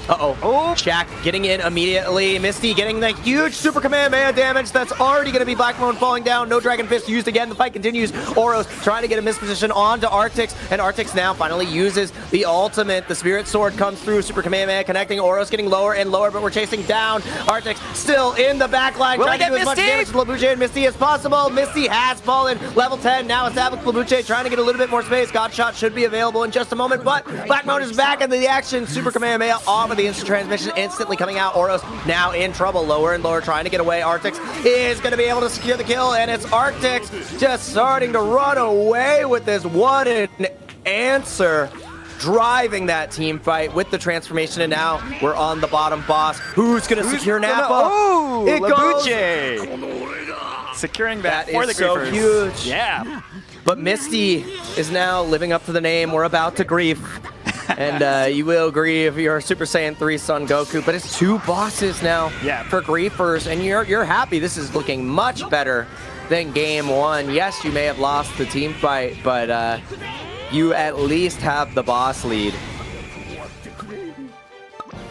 Oh, Shaq getting in immediately. Misty getting the huge Super Kamehameha damage. That's already going to be Black Mode falling down. No Dragon Fist used again. The fight continues. Oros trying to get a misposition onto Arctix, and Arctix now finally uses the ultimate. The Spirit Sword comes through. Super Kamehameha connecting. Oros getting lower and lower, but we're chasing down. Arctix still in the back line, trying to do as much damage to Labuche and Misty as possible. Misty has fallen. Level 10 now established. Labuche trying to get a little bit more space. God Shot should be available in just a moment, but Black Mode is back into the action. Super Kamehameha off of the instant transmission, instantly coming out. Oros now in trouble, lower and lower, trying to get away. Arctix is going to be able to secure the kill, and it's Arctix just starting to run away with this. What an answer. driving that team fight with the transformation, and now we're on the bottom boss. Who's gonna secure Napa? Oh, it goes. Securing that That for is the so Griefers. huge. Yeah. But Misty is now living up to the name. We're about to grief. And you will grieve your Super Saiyan 3 Son Goku, but it's 2 bosses now for griefers, and you're happy. This is looking much better than game 1. Yes, you may have lost the team fight, but you at least have the boss lead.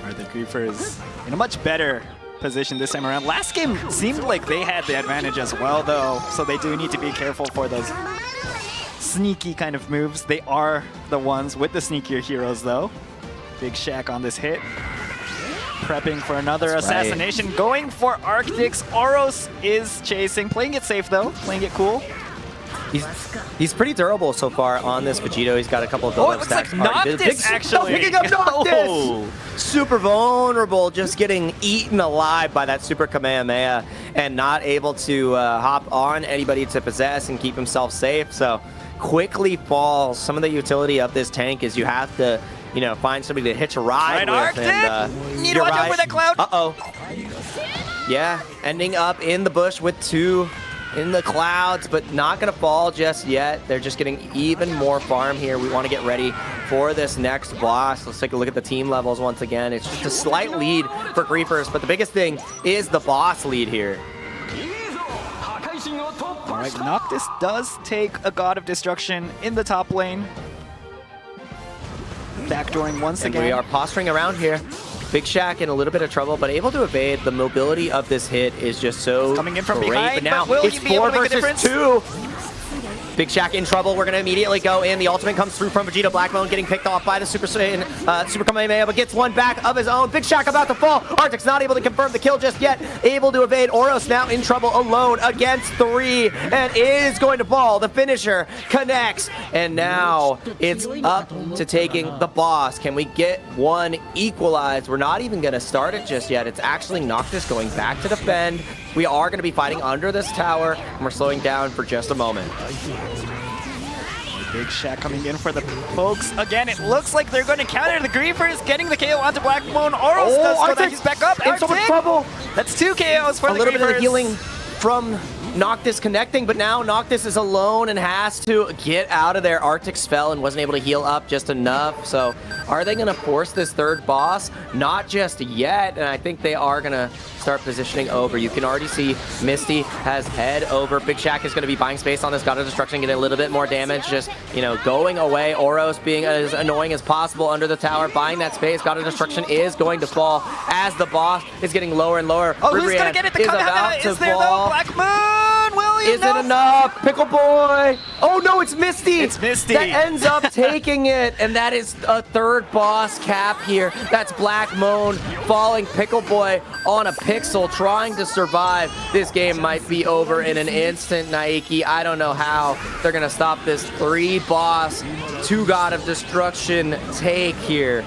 Are the Griefers in a much better position this time around? Last game seemed like they had the advantage as well, though, so they do need to be careful for those sneaky kind of moves. They are the ones with the sneakier heroes, though. Big Shaq on this hit. Prepping for another assassination. Going for Arctic's. Oros is chasing. Playing it safe, though. Playing it cool. He's pretty durable so far on this Vegito. He's got a couple of build-up stacks. Noctis, actually. Picking up Noctis! Super vulnerable, just getting eaten alive by that Super Kamehameha and not able to hop on anybody to possess and keep himself safe. So quickly falls. Some of the utility of this tank is you have to, you know, find somebody to hitch a ride with. Arctic! And Need to watch out for that cloud. Uh-oh. Yeah, ending up in the bush with 2 in the clouds, but not gonna fall just yet. They're just getting even more farm here. We want to get ready for this next boss. Let's take a look at the team levels once again. It's just a slight lead for Griefers, but the biggest thing is the boss lead here. All right, Noctis does take a God of Destruction in the top lane. Backdooring once again. We are posturing around here. Big Shaq in a little bit of trouble, but able to evade. The mobility of this hit is just so coming in from great. behind, but now will it's he be able 4 to make the versus difference? 2. Big Shaq in trouble. We're going to immediately go in. The ultimate comes through from Vegeta. Blackbone getting picked off by the Super Kamehameha, but gets one back of his own. Big Shaq about to fall. Arctic's not able to confirm the kill just yet. Able to evade. Oros now in trouble alone against 3 and is going to fall. The finisher connects, and now it's up to taking the boss. Can we get one equalized? We're not even going to start it just yet. It's actually Noctis going back to defend. We are going to be fighting under this tower, and we're slowing down for just a moment. Big Shaq coming in for the pokes again. It looks like they're going to counter the Griefers, getting the KO onto Blackbone. Oros does so that he's back up. In so much trouble. That's 2 KOs for the Griefers. A little bit of healing from Noctis connecting, but now Noctis is alone and has to get out of there. Arctic's fell and wasn't able to heal up just enough. So are they going to force this 3rd boss? Not just yet, and I think they are going to start positioning over. You can already see Misty has head over. Big Shaq is going to be buying space on this God of Destruction, getting a little bit more damage, just, you know, going away. Oros being as annoying as possible under the tower, buying that space. God of Destruction is going to fall as the boss is getting lower and lower. Oh, who's going to get it? The Kamehameha is there, though. Black Moon, will he? Is it enough? Pickle Boy. Oh, no, it's Misty. It's Misty. That ends up taking it, and that is a 3rd boss cap here. That's Black Moon falling. Pickle Boy on a pixel, trying to survive. This game might be over in an instant, Naiki. I don't know how they're going to stop this 3 boss, 2 God of Destruction take here.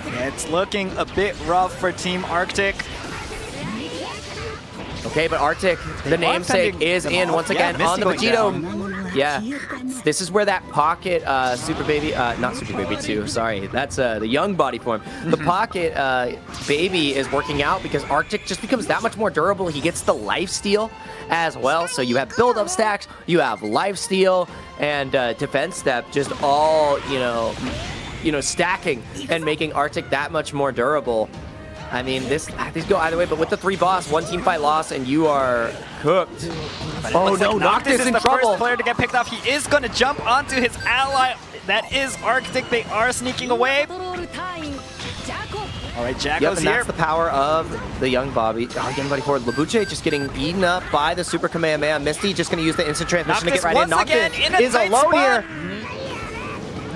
Yeah, it's looking a bit rough for Team Arctic. Okay, but Arctic, the namesake, is in once again on the Vegito. Yeah, this is where that pocket Super Baby, not Super Baby 2, sorry, that's the young body form. The pocket baby is working out because Arctic just becomes that much more durable. He gets the lifesteal as well. So you have build-up stacks, you have lifesteal, and defense step, just all, you know, stacking and making Arctic that much more durable. I mean, these go either way, but with the 3 boss, 1 team fight loss, and you are cooked. Oh no, Noctis is the trouble. First player to get picked off. He is going to jump onto his ally. That is Arctic. They are sneaking away. All right, Jacko's and here. That's the power of the young Bobby. Oh, young buddy forward. Labuche just getting eaten up by the Super Kamehameha. Misty just going to use the instant transmission Noctis to get right in. Noctis is alone here.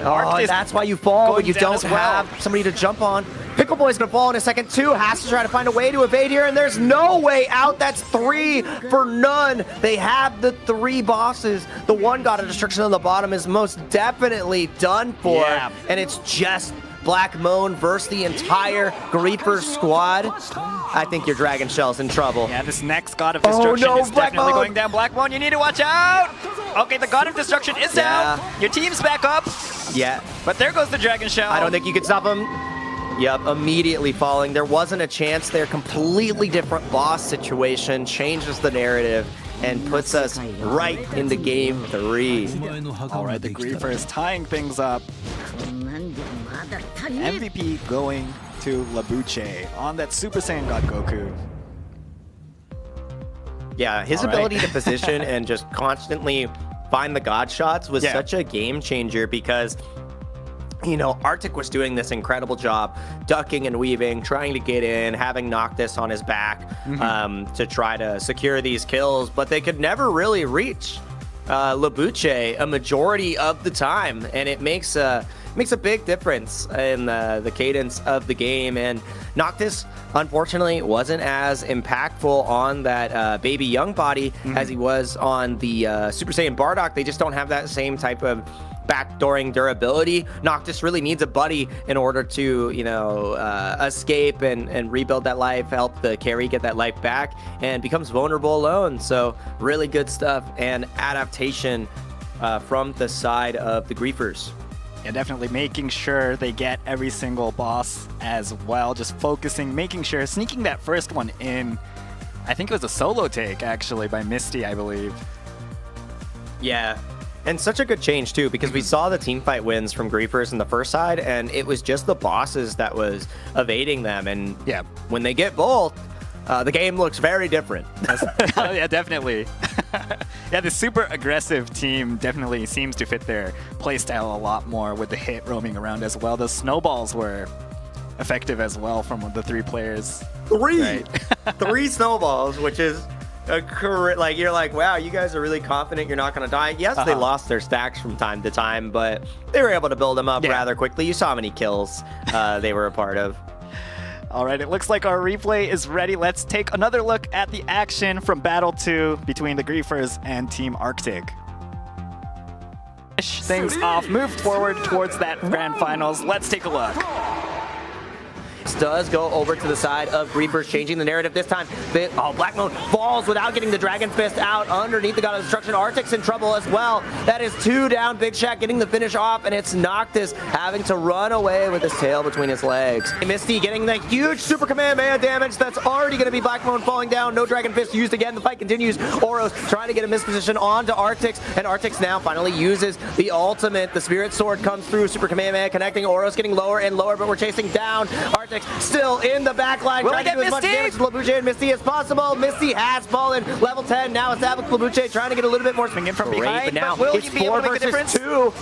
Oh, that's why you fall when you don't have somebody to jump on. Pickle Boy's gonna fall in a second too. Has to try to find a way to evade here, and there's no way out. That's 3 for none. They have the 3 bosses. The 1 God of Destruction on the bottom is most definitely done for, and it's just Black Moan versus the entire Griefer squad. I think your Dragon Shell's in trouble. Yeah, this next God of Destruction is definitely going down. Black Moan, you need to watch out! Okay, the God of Destruction is down. Your team's back up. Yeah. But there goes the Dragon Shell. I don't think you can stop him. Yep, immediately falling. There wasn't a chance there. Completely different boss situation. Changes the narrative and puts us right into game 3. All right, the Griefers tying things up. MVP going to Labuche on that Super Saiyan God Goku. Yeah, his ability to position and just constantly find the God shots was such a game changer because, you know, Arctic was doing this incredible job ducking and weaving, trying to get in, having Noctis on his back to try to secure these kills, but they could never really reach Labuche a majority of the time, and it makes a big difference in the cadence of the game. And Noctis, unfortunately, wasn't as impactful on that baby young body as he was on the Super Saiyan Bardock. They just don't have that same type of backdooring durability. Noctis really needs a buddy in order to, you know, escape and rebuild that life, help the carry get that life back, and becomes vulnerable alone. So really good stuff and adaptation from the side of the Griefers. Yeah, definitely making sure they get every single boss as well. Just focusing, making sure, sneaking that first one in. I think it was a solo take, actually, by Misty, I believe. Yeah. And such a good change, too, because we saw the team fight wins from Griefers in the first side, and it was just the bosses that was evading them. And yeah, when they get both, the game looks very different. Oh, yeah, definitely. Yeah, the super aggressive team definitely seems to fit their playstyle a lot more with the hit roaming around as well. The snowballs were effective as well from the 3 players. 3! Right. 3 snowballs, which is like, you're like, wow, you guys are really confident you're not going to die. Yes, they lost their stacks from time to time, but they were able to build them up rather quickly. You saw how many kills they were a part of. All right, it looks like our replay is ready. Let's take another look at the action from Battle 2 between the Griefers and Team Arctic. Finish things off, moved forward towards that grand finals. Let's take a look. Does go over to the side of Griefers, changing the narrative this time. Black Moan falls without getting the Dragon Fist out underneath the God of Destruction. Arctic's in trouble as well. That is 2 down. Big Shack getting the finish off, and it's Noctis having to run away with his tail between his legs. Misty getting the huge Super Kamehameha damage. That's already going to be Black Moan falling down. No Dragon Fist used again. The fight continues. Oros trying to get a misposition onto Arctic, and Arctic now finally uses the ultimate. The Spirit Sword comes through. Super Kamehameha connecting. Oros getting lower and lower, but we're chasing down. Arctic still in the back line, trying to do as much damage to Labuche and Misty as possible. Misty has fallen. Level 10 now established. Labuche trying to get a little bit more swing in from behind, but now will it's 4 versus 2.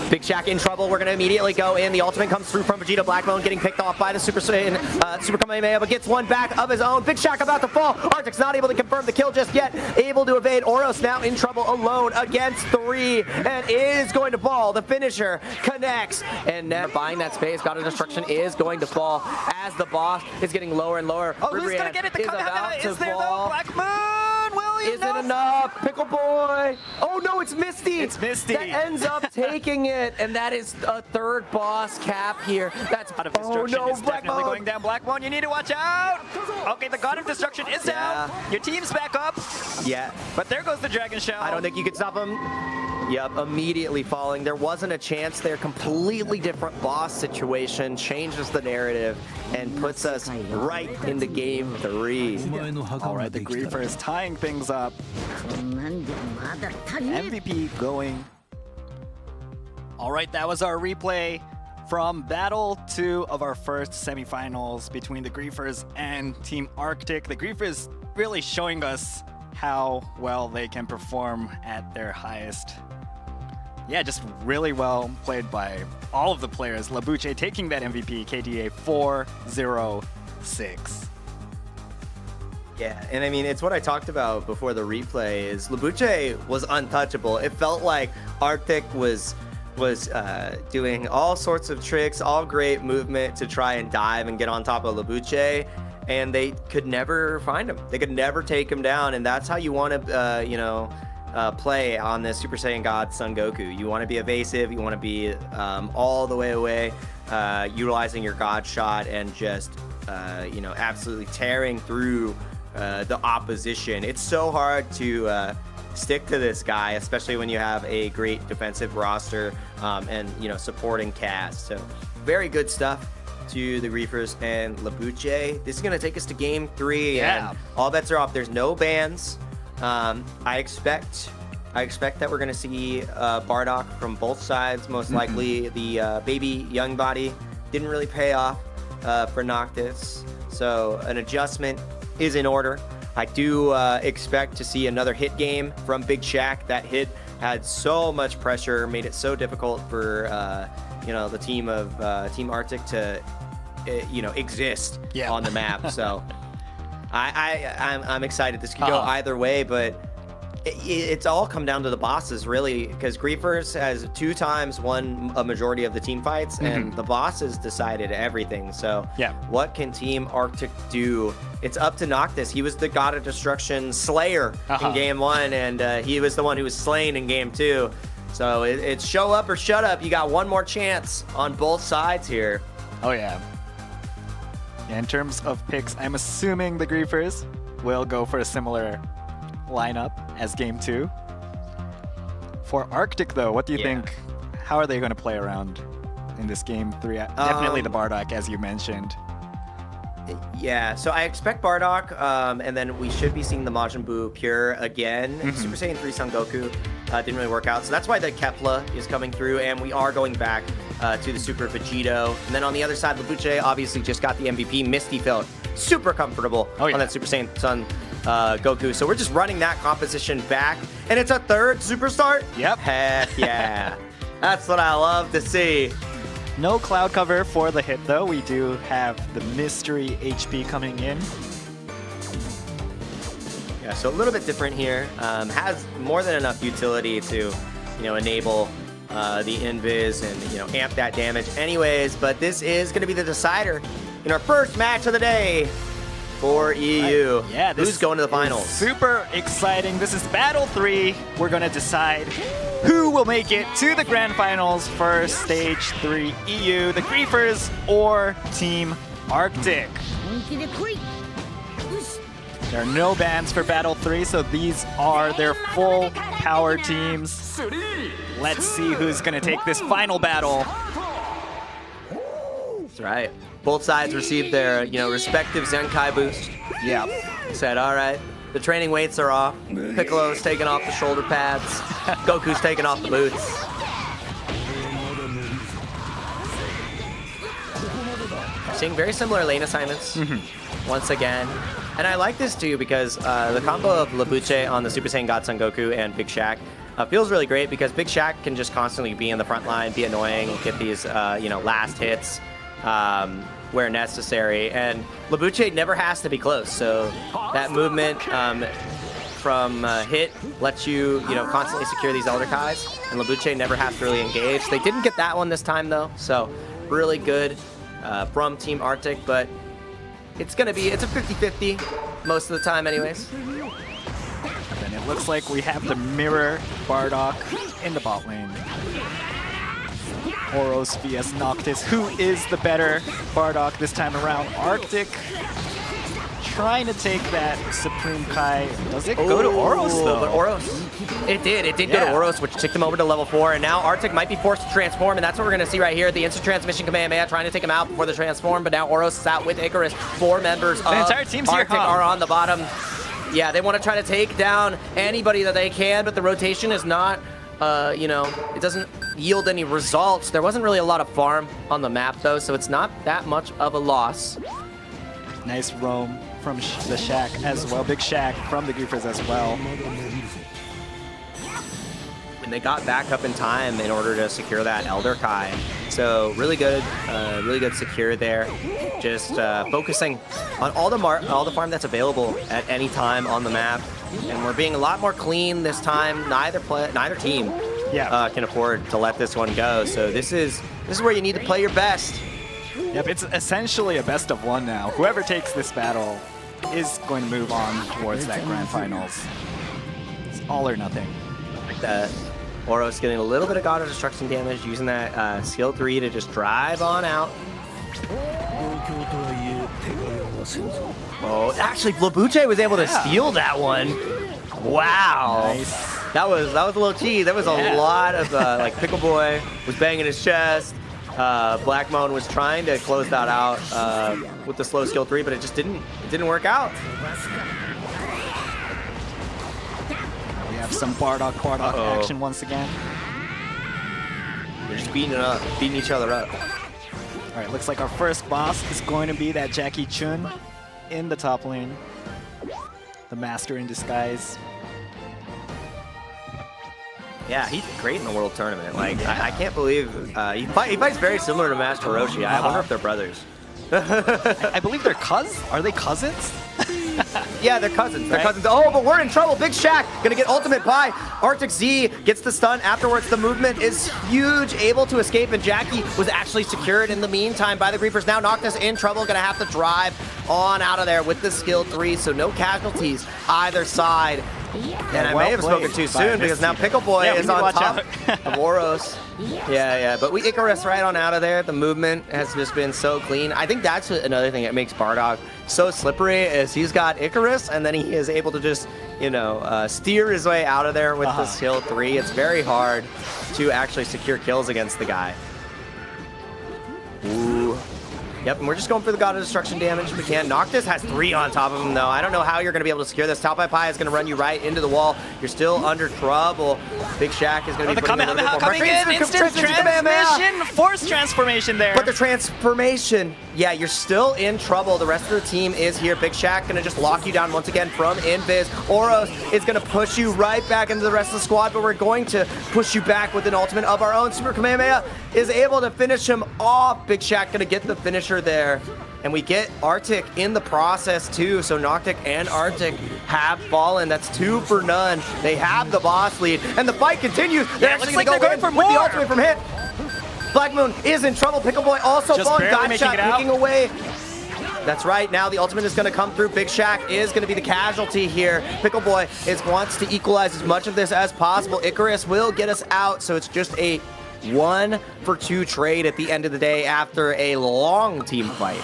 Big Shack in trouble. We're going to immediately go in. The ultimate comes through from Vegeta. Black Moan getting picked off by the Super Saiyan, Super Kamehameha, but gets one back of his own. Big Shack about to fall. Arctic's not able to confirm the kill just yet. Able to evade. Oros now in trouble alone against 3 and is going to fall. The finisher connects, and now buying that space. God of Destruction is going to fall as the boss is getting lower and lower. Oh, who's going to get it? The Kamehameha is there, though. Black Moon, will he? Isn't enough. Pickle Boy. Oh, no, it's Misty. It's Misty. That ends up taking it, and that is a 3rd boss cap here. That's God of Destruction is definitely going down. Black Moon, you need to watch out. Okay, the God of Destruction is down. Your team's back up. Yeah. But there goes the Dragon Shell. I don't think you can stop him. Yep, immediately falling. There wasn't a chance there. Completely different boss situation. Changes the narrative and puts us right into game 3. All right, the Griefers tying things up. MVP going. All right, that was our replay from Battle 2 of our first semifinals between the Griefers and Team Arctic. The Griefers really showing us how well they can perform at their highest. Yeah, just really well played by all of the players. Labuche taking that MVP, KDA 4-0-6. Yeah, and I mean, it's what I talked about before the replay is Labuche was untouchable. It felt like Arctic was doing all sorts of tricks, all great movement to try and dive and get on top of Labuche, and they could never find him. They could never take him down, and that's how you want to, you know, play on this Super Saiyan God Son Goku. You want to be evasive, you want to be all the way away, utilizing your God shot and just, you know, absolutely tearing through the opposition. It's so hard to stick to this guy, especially when you have a great defensive roster and, you know, supporting cast. So very good stuff to the Reefers and Labuche. This is going to take us to game 3, and all bets are off. There's no bans. I expect that we're going to see Bardock from both sides. Most likely the baby young body didn't really pay off for Noctis, so an adjustment is in order. I do expect to see another hit game from Big Shaq. That hit had so much pressure, made it so difficult for you know, the team of Team Arctic to you know, exist on the map. So I'm excited. This could go either way, but it's all come down to the bosses, really, because Griefers has 2 times won a majority of the team fights, and the bosses decided everything. So what can Team Arctic do? It's up to Noctis. He was the God of Destruction Slayer in game 1, and he was the one who was slain in game 2. So it's show up or shut up. You got one more chance on both sides here. Oh, yeah. In terms of picks, I'm assuming the Griefers will go for a similar lineup as game 2. For Arctic, though, what do you think? How are they going to play around in this game 3? Definitely the Bardock, as you mentioned. Yeah, so I expect Bardock, and then we should be seeing the Majin Buu Pure again. Super Saiyan 3 Son Goku didn't really work out, so that's why the Kepler is coming through, and we are going back to the Super Vegito. And then on the other side, Labuche obviously just got the MVP. Misty felt super comfortable on that Super Saiyan Son Goku. So we're just running that composition back, and it's a 3rd superstar? Yep. Heck yeah. That's what I love to see. No cloud cover for the hit, though. We do have the mystery HP coming in. Yeah, so a little bit different here. Has more than enough utility to, you know, enable the invis and, you know, amp that damage anyways. But this is going to be the decider in our first match of the day for EU. Yeah, who's going to the finals? Super exciting. This is Battle 3. We're going to decide who will make it to the grand finals for Stage 3 EU, the Griefers or Team Arctic. There are no bans for Battle 3, so these are their full power teams. Let's see who's going to take this final battle. That's right. Both sides received their, you know, respective Zenkai boost. Yeah. Said, all right, the training weights are off. Piccolo's taking off the shoulder pads. Goku's taking off the boots. Seeing very similar lane assignments once again. And I like this too because the combo of Labuche on the Super Saiyan God Son Goku and Big Shaq feels really great because Big Shaq can just constantly be in the front line, be annoying, get these you know, last hits where necessary. And Labuche never has to be close, so that movement from hit lets you, you know, constantly secure these Elder Kais, and Labuche never has to really engage. They didn't get that one this time though, so really good from Team Arctic, but it's a 50-50 most of the time anyways. And it looks like we have the mirror Bardock in the bot lane. Oros vs Noctis. Who is the better Bardock this time around? Arctic trying to take that Supreme Kai. Does it go to Oros though? But Oros, it did go to Oros, which took them over to level 4, and now Arctic might be forced to transform, and that's what we're going to see right here. The instant transmission Kamehameha trying to take him out before the transform, but now Oros is out with Icarus. 4 members of the entire team's Arctic here, are on the bottom. Yeah, they want to try to take down anybody that they can, but the rotation is not, you know, it doesn't yield any results. There wasn't really a lot of farm on the map though, so it's not that much of a loss. Nice roam from the Shaq as well. Big Shaq from the Griefers as well. And they got back up in time in order to secure that Elder Kai. So really good secure there. Just focusing on all the farm that's available at any time on the map. And we're being a lot more clean this time. Neither team can afford to let this one go. So this is where you need to play your best. Yep, it's essentially a best of 1 now. Whoever takes this battle is going to move on towards that grand finals. It's all or nothing. Oros getting a little bit of God of Destruction damage, using that skill 3 to just drive on out. Oh, actually, Labuche was able to steal that one. Wow. Nice. That was a little cheese. There was a lot of like Pickle Boy was banging his chest. Black Moan was trying to close that out with the slow skill 3, but it just didn't work out. We have some Bardock action once again. They're just beating each other up. All right, looks like our first boss is going to be that Jackie Chun in the top lane. The master in disguise. Yeah, he's great in the World Tournament. Like, I can't believe he fights very similar to Master Hiroshi. I wonder if they're brothers. I believe they're cousins. Are they cousins? Yeah, they're cousins. They're cousins. Oh, but we're in trouble. Big Shaq gonna get ultimate by Arctic Z. Gets the stun afterwards. The movement is huge. Able to escape, and Jackie was actually secured in the meantime by the Griefers. Now Noctis in trouble. Gonna have to drive on out of there with the skill 3. So no casualties either side. And I may have spoken too soon because now Pickle Boy is on top of Oros. Yeah, but we Icarus right on out of there. The movement has just been so clean. I think that's another thing that makes Bardock so slippery is he's got Icarus, and then he is able to just, steer his way out of there with the skill 3. It's very hard to actually secure kills against the guy. Ooh. Yep, and we're just going for the God of Destruction damage if we can. Noctis has 3 on top of him, though. I don't know how you're going to be able to secure this. Top by Pi is going to run you right into the wall. You're still under trouble. Big Shaq is going to be putting a little bit more coming in, instant transmission, force transformation there. But the transformation, yeah, you're still in trouble. The rest of the team is here. Big Shaq going to just lock you down once again from Invis. Oros is going to push you right back into the rest of the squad, but we're going to push you back with an ultimate of our own. Super Kamehameha is able to finish him off. Big Shaq going to get the finisher there, and we get Arctic in the process too. So Noctic and Arctic have fallen. That's 2 for none. They have the boss lead, and the fight continues. They're actually going to go in for with the ultimate from hit. Black Moon is in trouble. Pickle Boy also falling. Dot shot making away. That's right. Now the ultimate is going to come through. Big Shaq is going to be the casualty here. Pickle Boy wants to equalize as much of this as possible. Icarus will get us out, so it's just a 1 for 2 trade at the end of the day after a long team fight.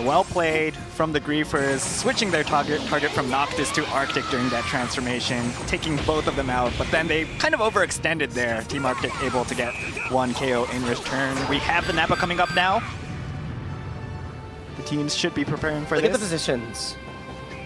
Well played from the Griefers, switching their target from Noctis to Arctic during that transformation, taking both of them out, but then they kind of overextended there. Team Arctic able to get 1 KO in return. We have the Nappa coming up now. The teams should be preparing for this. Look at the positions.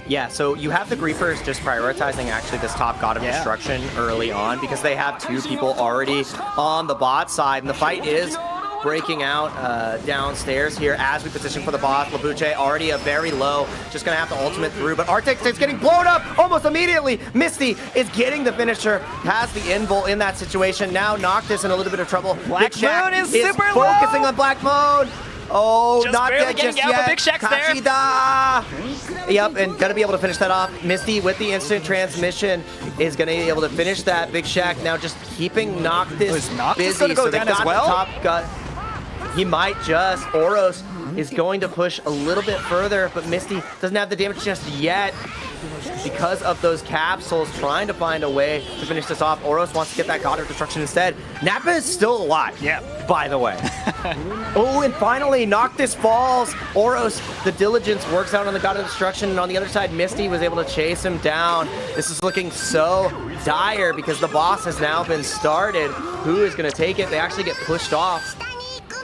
Yeah, so you have the Griefers just prioritizing actually this top God of Destruction early on because they have 2 people already on the bot side, and the fight is breaking out downstairs here as we position for the boss. Labuche already a very low, just gonna have to ultimate through, but Arctic is getting blown up almost immediately. Misty is getting the finisher, has the invul in that situation. Now Noctis in a little bit of trouble. Black Moon is super focusing low. On Black Moon. Oh, just not barely dead getting just out, yet. but Big Shaq's there. Yep, and gonna be able to finish that off. Misty with the instant transmission is gonna be able to finish that. Big Shaq now just keeping Noctis busy. Gonna go so down they as got well? the top gun. He might just. Oros is going to push a little bit further, but Misty doesn't have the damage just yet because of those capsules, trying to find a way to finish this off. Oros wants to get that God of Destruction instead. Nappa is still alive, by the way. Oh, and finally, Noctis falls. Oros, the Diligence, works out on the God of Destruction, and on the other side, Misty was able to chase him down. This is looking so dire because the boss has now been started. Who is going to take it? They actually get pushed off.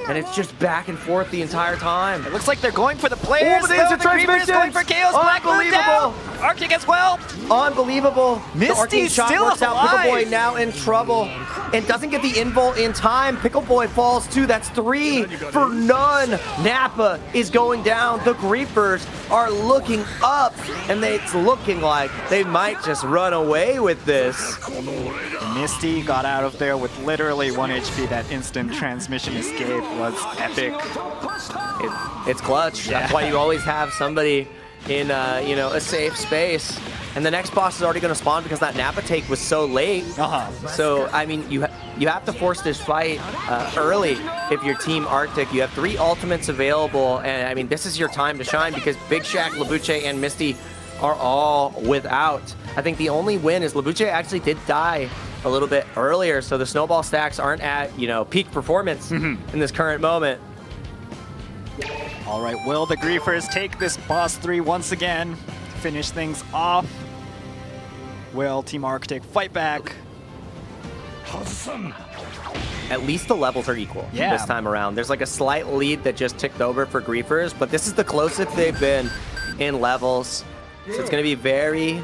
And it's just back and forth the entire time. It looks like they're going for the players. Oh, the instant transmission going for Chaos. Black Moon down. Arctic as well. Unbelievable. Misty's the arcane shot still works out. alive. Pickle Boy now in trouble and doesn't get the invul in time. Pickle Boy falls too. That's 3 for none. Nappa is going down. The Griefers are looking up, and it's looking like they might just run away with this. Misty got out of there with literally 1 HP. That instant transmission escape was epic. It's clutch. That's why you always have somebody in a safe space. And the next boss is already going to spawn because that Nappa take was so late. So, I mean, you have to force this fight early if you're Team Arctic. You have 3 ultimates available, and I mean, this is your time to shine because Big Shaq, Labuche, and Misty are all without. I think the only win is Labuche actually did die a little bit earlier, so the snowball stacks aren't at, you know, peak performance in this current moment. All right, will the Griefers take this boss 3 once again to finish things off? Will Team Arctic fight back? At least the levels are equal this time around. There's like a slight lead that just ticked over for Griefers, but this is the closest they've been in levels. So it's going to be very,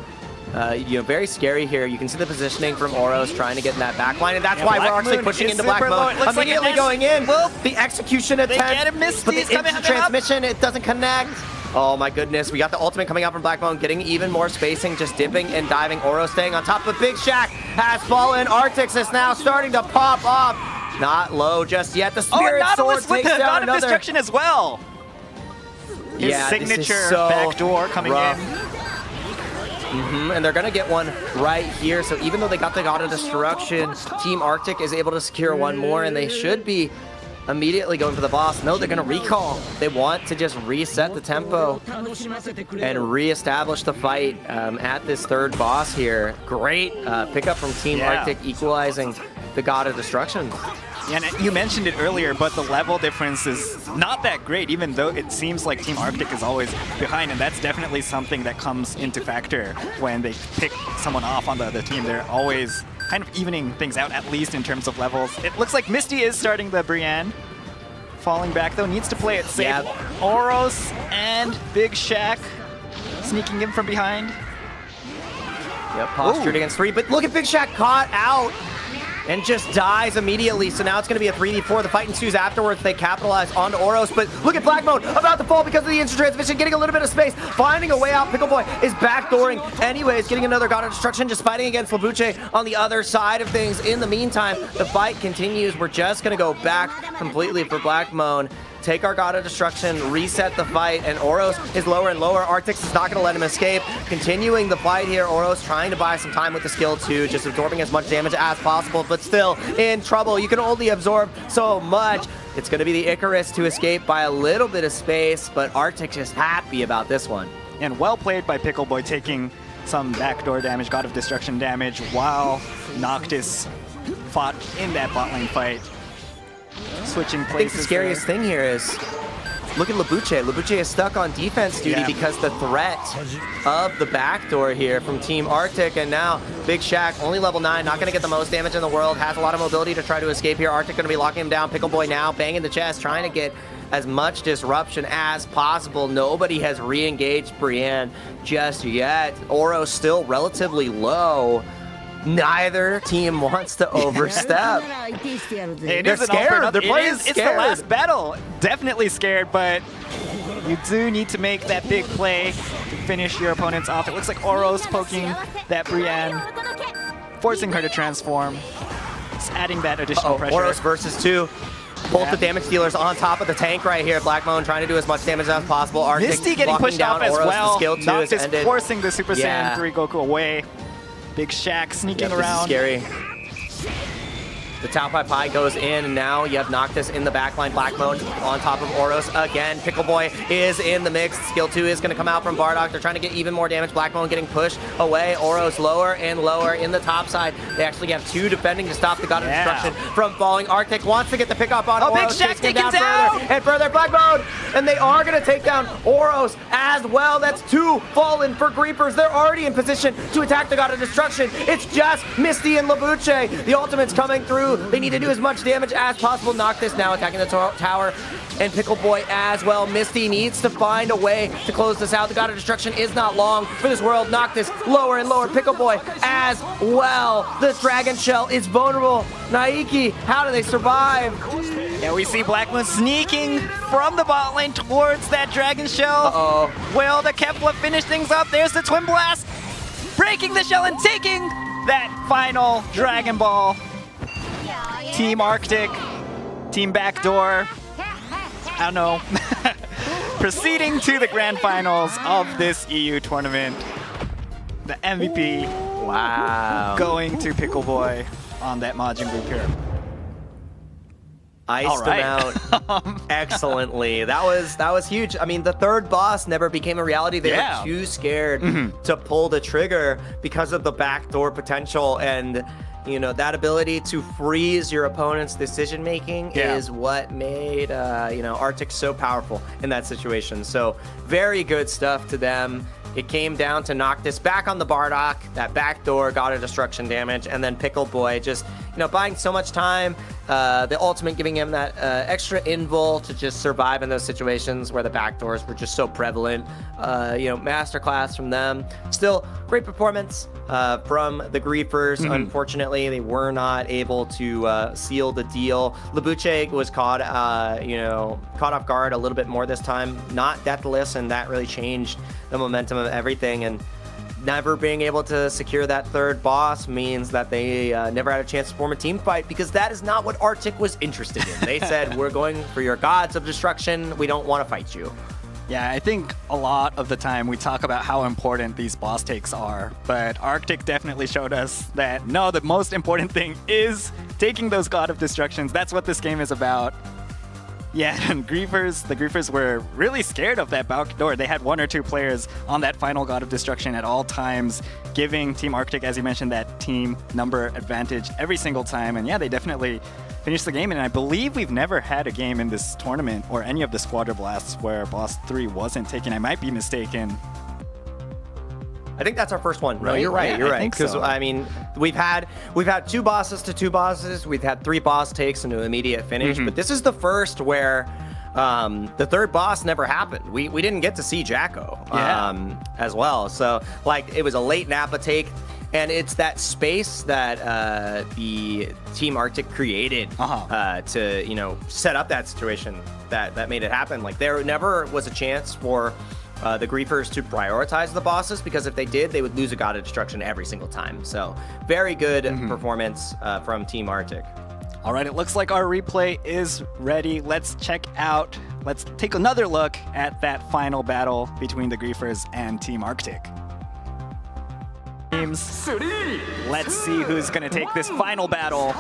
very scary here. You can see the positioning from Oros trying to get in that back line, and that's why we're actually pushing into Black Moon. Immediately going in. The execution attempt, but the instant transmission, it doesn't connect. Oh my goodness, we got the ultimate coming out from Black Moon, getting even more spacing, just dipping and diving. Oros staying on top, but Big Shack has fallen. Arctix is now starting to pop off. Not low just yet. The Spirit Sword takes down God another. of Destruction as well. His signature backdoor coming in. And they're going to get one right here. So even though they got the God of Destruction, Team Arctic is able to secure one more, and they should be immediately going for the boss. No, they're going to recall. They want to just reset the tempo and reestablish the fight at this third boss here. Great pickup from Team Arctic, equalizing the God of Destruction. Yeah, and you mentioned it earlier, but the level difference is not that great, even though it seems like Team Arctic is always behind, and that's definitely something that comes into factor when they pick someone off on the other team. They're always kind of evening things out, at least in terms of levels. It looks like Misty is starting the Brienne. Falling back, though, needs to play it safe. Oros and Big Shack sneaking in from behind. Yep, postured against 3, but look at Big Shack caught out and just dies immediately. So now it's going to be a 3v4. The fight ensues afterwards. They capitalize onto Oros, but look at Black Moon about to fall because of the instant transmission, getting a little bit of space, finding a way out. Pickle Boy is backdooring anyways, getting another God of Destruction, just fighting against Labuche on the other side of things. In the meantime, the fight continues. We're just going to go back completely for Black Moon. Take our God of Destruction, reset the fight, and Oros is lower and lower. Arctix is not going to let him escape. Continuing the fight here, Oros trying to buy some time with the skill 2, just absorbing as much damage as possible, but still in trouble. You can only absorb so much. It's going to be the Icarus to escape by a little bit of space, but Arctix is happy about this one. And well played by Pickle Boy, taking some backdoor damage, God of Destruction damage, while Noctis fought in that bot lane fight. Switching places. I think the scariest thing here is, look at Labuche. Labuche is stuck on defense duty because the threat of the backdoor here from Team Arctic, and now Big Shack, only level 9, not going to get the most damage in the world, has a lot of mobility to try to escape here. Arctic going to be locking him down. Pickle Boy now banging the chest, trying to get as much disruption as possible. Nobody has re-engaged Brienne just yet. Oros still relatively low. Neither team wants to overstep. They're scared. They're playing scared. It's the last battle. Definitely scared, but you do need to make that big play to finish your opponents off. It looks like Oros poking that Brienne, forcing her to transform, just adding that additional pressure. Oros versus 2. Both the damage dealers on top of the tank right here. Black Moon trying to do as much damage as possible. Arctic Misty getting pushed off as well. Noctis ended. Forcing the Super Saiyan 3 Goku away. Big Shack sneaking around. This is scary. The Tao Pai Pai goes in, and now you have Noctis in the backline. Black Moon on top of Oros again. Pickle Boy is in the mix. Skill 2 is going to come out from Bardock. They're trying to get even more damage. Black Moon getting pushed away. Oros lower and lower in the top side. They actually have 2 defending to stop the God of Destruction from falling. Arctic wants to get the pick up on Oros. Big Shack taken down further and further. Black Moon, and they are going to take down Oros as well. That's 2 fallen for Griefers. They're already in position to attack the God of Destruction. It's just Misty and Labuche. The ultimate's coming through. They need to do as much damage as possible. Noctis now attacking the tower, and Pickle Boy as well. Misty needs to find a way to close this out. The God of Destruction is not long for this world. Noctis lower and lower. Pickle Boy as well. The Dragon Shell is vulnerable. Naiki, how do they survive? Yeah, we see Black Moon sneaking from the bot lane towards that Dragon Shell. Will the Kefla finish things up? There's the Twin Blast, breaking the shell and taking that final Dragon Ball. Team Arctic, Team Backdoor, I don't know, proceeding to the grand finals of this EU tournament. The MVP, wow, going to Pickle Boy on that Majin Buu pyramid. Iced them out excellently. That was huge. I mean, the third boss never became a reality. They were too scared to pull the trigger because of the backdoor potential, and you know, that ability to freeze your opponent's decision making is what made you know, Arctic so powerful in that situation. So very good stuff to them. It came down to Noctis back on the Bardock, that backdoor God of Destruction damage, and then Pickle Boy just, you know, buying so much time. The ultimate giving him that extra invul to just survive in those situations where the backdoors were just so prevalent. You know, masterclass from them. Still, great performance from the Griefers. Unfortunately, they were not able to seal the deal. Labuche was caught, you know, caught off guard a little bit more this time. Not deathless, and that really changed the momentum of everything. And never being able to secure that third boss means that they never had a chance to form a team fight, because that is not what Arctic was interested in. They said, we're going for your gods of destruction. We don't want to fight you. Yeah, I think a lot of the time we talk about how important these boss takes are, but Arctic definitely showed us that no, the most important thing is taking those God of Destructions. That's what this game is about. Yeah, and the Griefers were really scared of that backdoor. They had 1 or 2 players on that final God of Destruction at all times, giving Team Arctic, as you mentioned, that team number advantage every single time. And yeah, they definitely finished the game. And I believe we've never had a game in this tournament or any of the Squadra Blasts where Boss 3 wasn't taken. I might be mistaken. I think that's our first one. Right? No, you're right. Yeah, you're I right. think Because so. I mean, we've had 2 bosses to 2 bosses. We've had 3 boss takes into immediate finish. But this is the first where the third boss never happened. We didn't get to see Jacko as well. So like, it was a late Napa take. And it's that space that the Team Arctic created to, you know, set up that situation that made it happen. Like, there never was a chance for the Griefers to prioritize the bosses, because if they did, they would lose a God of Destruction every single time. So very good performance from Team Arctic. All right, it looks like our replay is ready. Let's check out, let's take another look at that final battle between the Griefers and Team Arctic. Teams, let's see who's gonna take this final battle.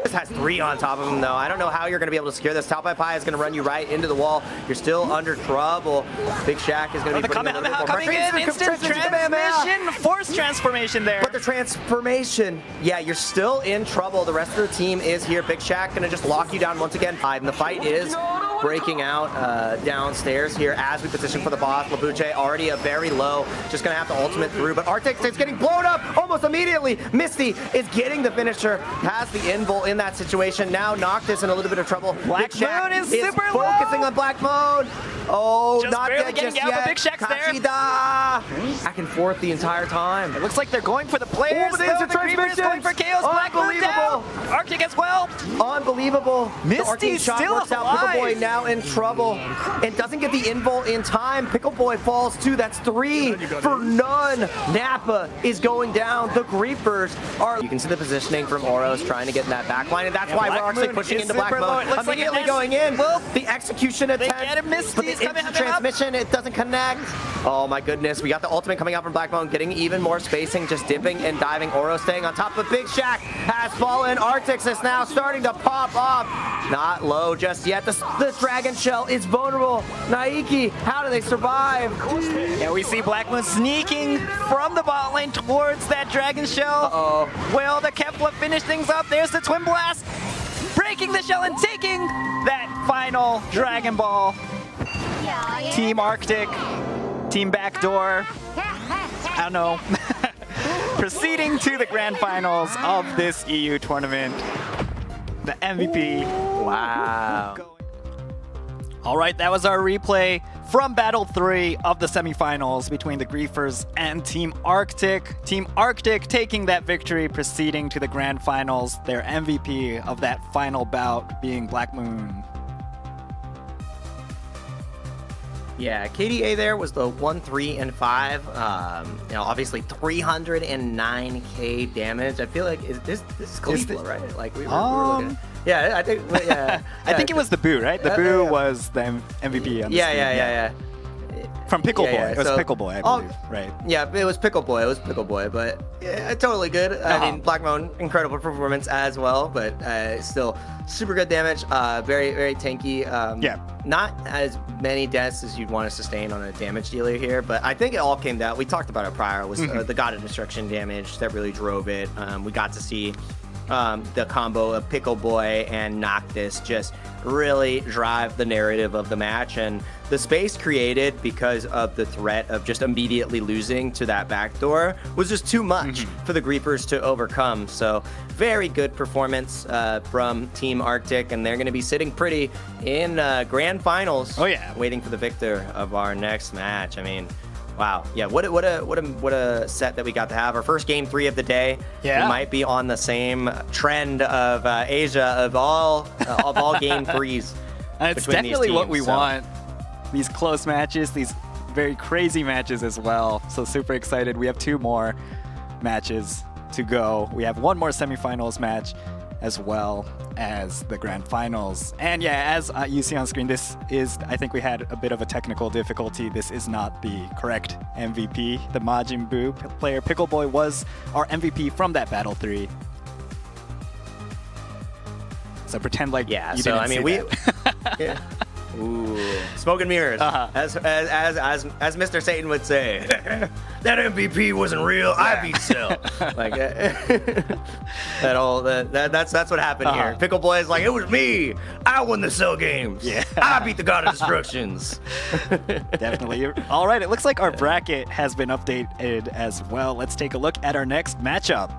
This has 3 on top of him, though. I don't know how you're going to be able to secure this. Top Pi is going to run you right into the wall. You're still under trouble. Big Shack is going to be putting a little bit more coming in, instant transmission, force transformation there. But the transformation, yeah, you're still in trouble. The rest of the team is here. Big Shack going to just lock you down once again. And the fight is breaking out downstairs here as we position for the boss. Labuche already a very low, just going to have to ultimate through. But Arctic is getting blown up almost immediately. Misty is getting the finisher, has the invul in that situation. Now Noctis in a little bit of trouble. Black Moon is super focusing low. on Black Moon. Oh, Just not barely yet, getting just out, yet. but Big Shack's there. Kachida. Back and forth the entire time. It looks like they're going for the players. Oh, but there's though. a The Griefers transmission. going for Chaos. Black Moon down. Arctic as well. Unbelievable. Misty The arcane shot still works out. alive. Pickle Boy now in trouble and doesn't get the invul in time. Pickle Boy falls too. That's 3 for none. Napa is going down. The Griefers are. You can see the positioning from Oros trying to get in that back line, and that's why Black we're actually Moon pushing is into Black super low. It Moon. looks like Immediately it going in. Well, the execution attempt. get him. Misty's But the coming instant up. transmission, it doesn't connect. Oh my goodness. We got the ultimate coming out from Black Moon, getting even more spacing, just dipping and diving. Oros staying on top of Big Shack has fallen. Arctic is now starting to pop off. Not low just yet. The Dragon Shell is vulnerable. Naiki, how do they survive? Yeah, we see Black Moon sneaking from the bot lane towards that Dragon Shell. Uh-oh. Will the Kefla finish things up? There's the Twin Blast, breaking the shell and taking that final Dragon Ball. Team Arctic, Team Backdoor, I don't know. Proceeding to the grand finals of this EU tournament. The MVP. Wow. All right, that was our replay from Battle 3 of the semifinals between the Griefers and Team Arctic. Team Arctic taking that victory, proceeding to the grand finals. Their MVP of that final bout being Black Moon. Yeah, KDA there was the 1, 3, and 5. You know, obviously 309k damage. I feel like this is Caligula, right? Like we were looking at. Yeah, I think. Yeah, I think it was the Boo, right? The Boo was the MVP on the team. Yeah. From Pickle Boy. Yeah, It was so- Pickle Boy, I believe. Right. Yeah, it was Pickle Boy. It was Pickle Boy, but yeah, totally good. I mean, Black Moan, incredible performance as well, but still super good damage. Very, very tanky. Yeah. Not as many deaths as you'd want to sustain on a damage dealer here, but I think it all came down. We talked about it prior. It was the God of Destruction damage that really drove it. We got to see the combo of Pickle Boy and Noctis just really drive the narrative of the match, and the space created because of the threat of just immediately losing to that backdoor was just too much for the Griefers to overcome. So very good performance from Team Arctic, and they're going to be sitting pretty in grand finals. Oh yeah, waiting for the victor of our next match. I mean, wow, yeah, what a set that we got to have. Our first game 3 of the day. Yeah, we might be on the same trend of Asia of all game 3s. It's definitely what we want. These close matches, these very crazy matches as well. So super excited. We have 2 more matches to go. We have 1 more semifinals match as well as the grand finals. And yeah, as you see on screen, this is, I think we had a bit of a technical difficulty. This is not the correct MVP. The Majin Buu player Pickle Boy was our MVP from that Battle 3. So pretend like you didn't see that. Yeah. Ooh, smoke and mirrors. As Mr. Satan would say, that MVP wasn't real. I beat Cell. Like that's what happened here. Pickle Boy is like, it was me. I won the Cell games. Yeah. I beat the God of Destructions. Definitely. All right, it looks like our bracket has been updated as well. Let's take a look at our next matchup.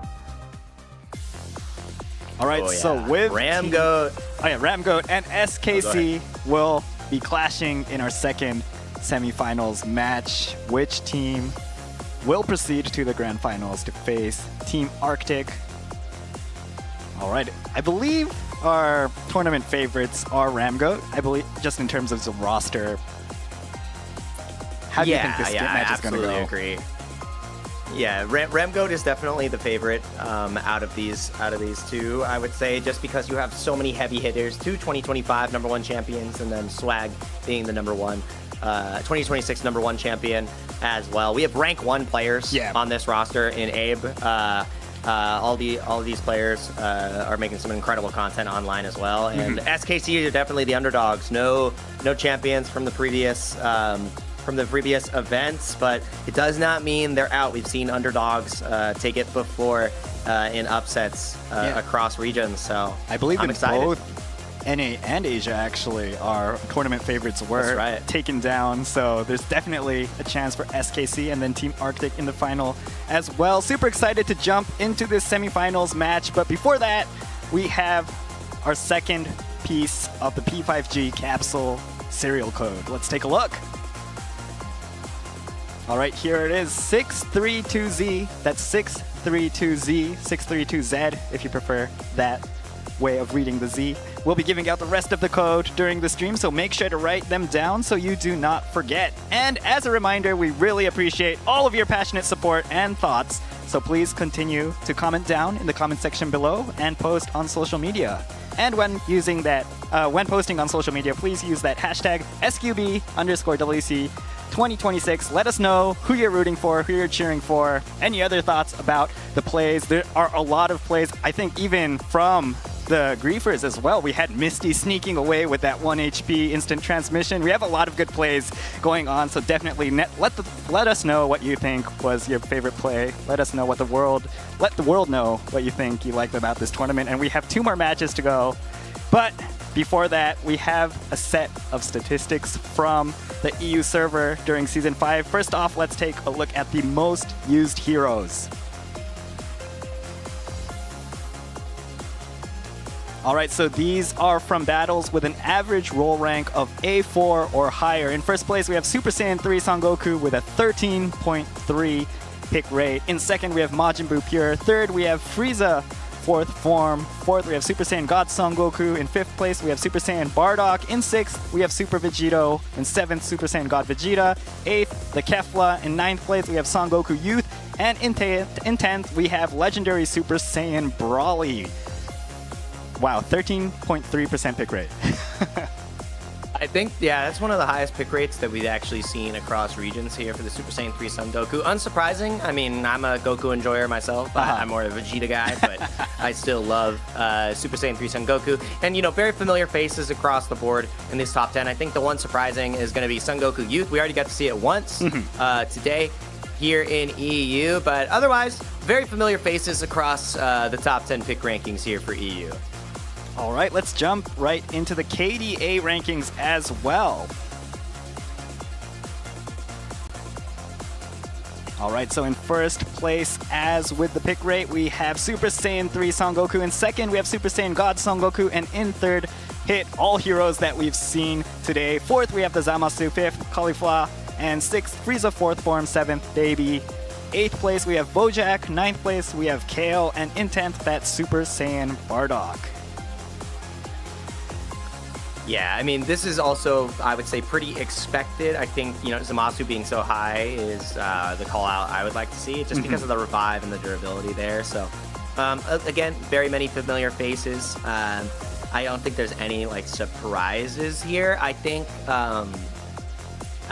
All right, so with Ramgoat. Ramgoat and SKC will be clashing in our second semifinals match. Which team will proceed to the grand finals to face Team Arctic? All right, I believe our tournament favorites are Ramgoat. I believe just in terms of the roster. How do you think this match is going to go? I absolutely agree. Yeah, Ramgoat is definitely the favorite out of these 2, I would say, just because you have so many heavy hitters, 2 2025 #1 champions, and then Swag being the #1 2026 #1 champion as well. We have rank 1 players on this roster in Abe. All these players are making some incredible content online as well, and SKC are definitely the underdogs. No champions from the previous events, but it does not mean they're out. We've seen underdogs take it before in upsets across regions, so I believe I'm excited. Both NA and Asia actually our tournament favorites were taken down, so there's definitely a chance for SKC and then Team Arctic in the final as well. Super excited to jump into this semifinals match, but before that, we have our second piece of the P5G capsule serial code. Let's take a look. All right, here it is, 632Z. That's 632Z, 632Z if you prefer that way of reading the Z. We'll be giving out the rest of the code during the stream, so make sure to write them down so you do not forget. And as a reminder, we really appreciate all of your passionate support and thoughts, so please continue to comment down in the comment section below and post on social media. And when using that, when posting on social media, please use that hashtag SQB_WC 2026. Let us know who you're rooting for, who you're cheering for, any other thoughts about the plays. There are a lot of plays, I think even from the Griefers as well. We had Misty sneaking away with that 1 HP instant transmission. We have a lot of good plays going on, so definitely let us know what you think was your favorite play. Let us know what let the world know what you think you liked about this tournament. And we have 2 more matches to go. But before that, we have a set of statistics from the EU server during Season 5. First off, let's take a look at the most used heroes. All right, so these are from battles with an average roll rank of A4 or higher. In first place, we have Super Saiyan 3 Son Goku with a 13.3 pick rate. In second, we have Majin Buu Pure. Third, we have Frieza 4th form. Fourth, we have Super Saiyan God Son Goku. In 5th place, we have Super Saiyan Bardock. In 6th, we have Super Vegito. In 7th, Super Saiyan God Vegeta. 8th, the Kefla. In 9th place, we have Son Goku Youth. And in 10th, we have Legendary Super Saiyan Brawly. Wow, 13.3% pick rate. think, yeah, that's one of the highest pick rates that we've actually seen across regions here for the Super Saiyan 3 Son Goku. Unsurprising. I mean, I'm a Goku enjoyer myself. I'm more of a Vegeta guy, but I still love Super Saiyan 3 Son Goku. And, you know, very familiar faces across the board in this top 10. I think the one surprising is going to be Son Goku Youth. We already got to see it once today here in EU, but otherwise, very familiar faces across the top 10 pick rankings here for EU. All right, let's jump right into the KDA rankings as well. All right, so in first place, as with the pick rate, we have Super Saiyan 3 Son Goku. In second, we have Super Saiyan God Son Goku. And in third, hit all heroes that we've seen today. Fourth, we have the Zamasu. Fifth, Caulifla. And sixth, Frieza fourth form. Seventh, Baby. Eighth place, we have Bojack. Ninth place, we have Kale. And in 10th, that's Super Saiyan Bardock. Yeah, I mean, this is also, I would say, pretty expected. I think, you know, Zamasu being so high is the call-out I would like to see, just because of the revive and the durability there. So, again, very many familiar faces. I don't think there's any, like, surprises here. I think, I'm,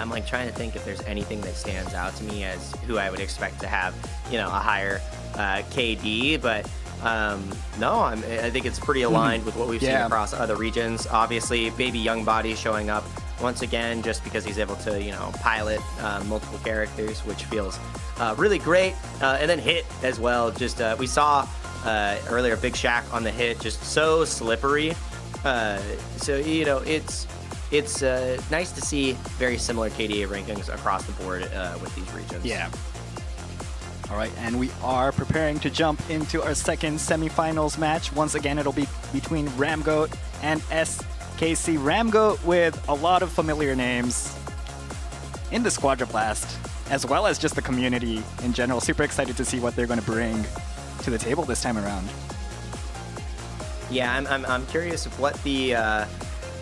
like, trying to think if there's anything that stands out to me as who I would expect to have, you know, a higher KD, but... no, I think it's pretty aligned with what we've seen across other regions. Obviously, Baby Young Body showing up once again just because he's able to, you know, pilot multiple characters, which feels really great. And then Hit as well. Just we saw earlier Big Shaq on the Hit, just so slippery. So, you know, it's nice to see very similar KDA rankings across the board with these regions. Yeah. All right, and we are preparing to jump into our second semifinals match. Once again, it'll be between Ramgoat and SKC. Ramgoat with a lot of familiar names in the Squadra Blast, as well as just the community in general. Super excited to see what they're going to bring to the table this time around. Yeah, I'm curious of what the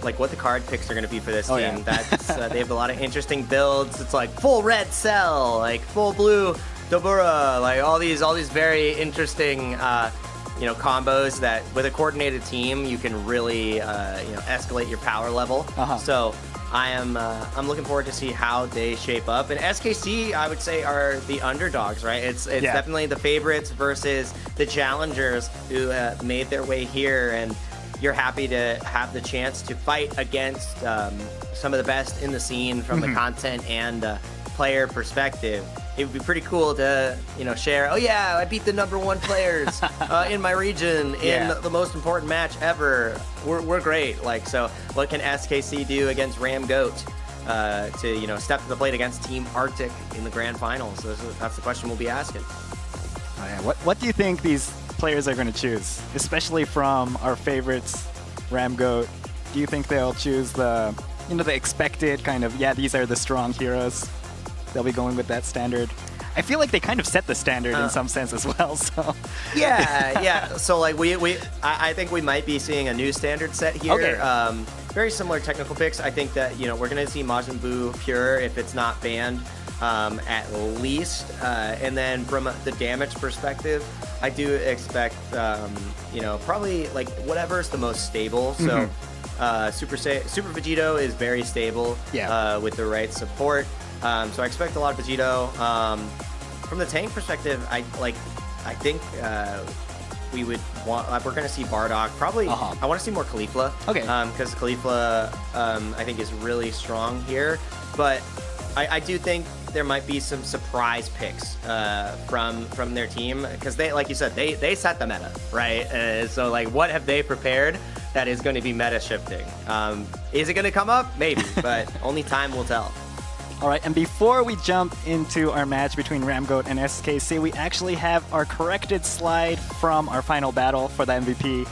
what the card picks are going to be for this team. Yeah. That's they have a lot of interesting builds. It's like full red Cell, like full blue Dobura, like all these very interesting you know, combos that with a coordinated team you can really you know, escalate your power level. So I'm looking forward to see how they shape up. And SKC, I would say, are the underdogs, right? It's definitely the favorites versus the challengers who made their way here, and you're happy to have the chance to fight against some of the best in the scene from the content and player perspective. It would be pretty cool to, you know, share, oh yeah, I beat the #1 players in my region in the most important match ever. We're great. Like, so what can SKC do against Ramgoat to, you know, step to the plate against Team Arctic in the grand finals? So that's the question we'll be asking. Oh, yeah. What do you think these players are going to choose, especially from our favorites, Ramgoat? Do you think they'll choose the, you know, the expected kind of, yeah, these are the strong heroes? They'll be going with that standard. I feel like they kind of set the standard in some sense as well. So yeah. So like I think we might be seeing a new standard set here. Okay. Very similar technical picks. I think that, you know, we're gonna see Majin Buu Pure if it's not banned, at least. And then from the damage perspective, I do expect, you know, probably like whatever's the most stable. So Super Vegito is very stable with the right support. So I expect a lot of Vegito. From the tank perspective, I think we would want. We're going to see Bardock. Probably. I want to see more Caulifla. Okay. Because Caulifla, I think, is really strong here. But I do think there might be some surprise picks from their team, because they, like you said, they set the meta, right? So like, what have they prepared that is going to be meta shifting? Is it going to come up? Maybe, but only time will tell. All right, and before we jump into our match between Ramgoat and SKC, we actually have our corrected slide from our final battle for the MVP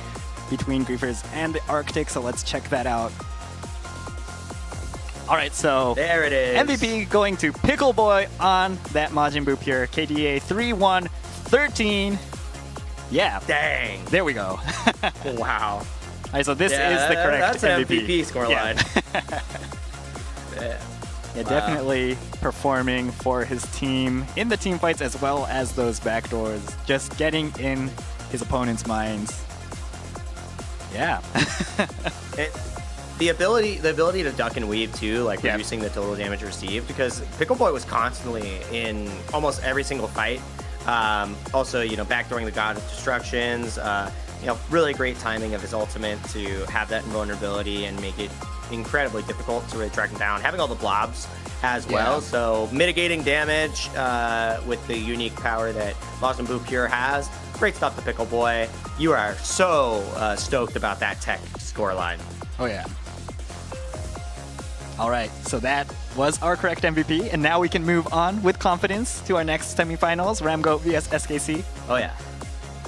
between Griefers and the Arctic, so let's check that out. All right, so there it is. MVP going to Pickle Boy on that Majin Buu Pure, KDA 3-1-13. Yeah. Dang. There we go. Wow. All right, so this is the correct that's an MVP scoreline. Yeah, definitely performing for his team in the team fights as well as those backdoors, just getting in his opponent's minds. Yeah. the ability to duck and weave too, like reducing the total damage received, because Pickle Boy was constantly in almost every single fight. Also, you know, backdooring the God of Destructions, you know, really great timing of his ultimate to have that invulnerability and make it incredibly difficult to really track him down. Having all the blobs as well, so mitigating damage with the unique power that Majin Buu Pure has. Great stuff to Pickle Boy. You are so stoked about that tech scoreline. Oh yeah. All right, so that was our correct MVP, and now we can move on with confidence to our next semifinals, Ramgo vs SKC. Oh yeah.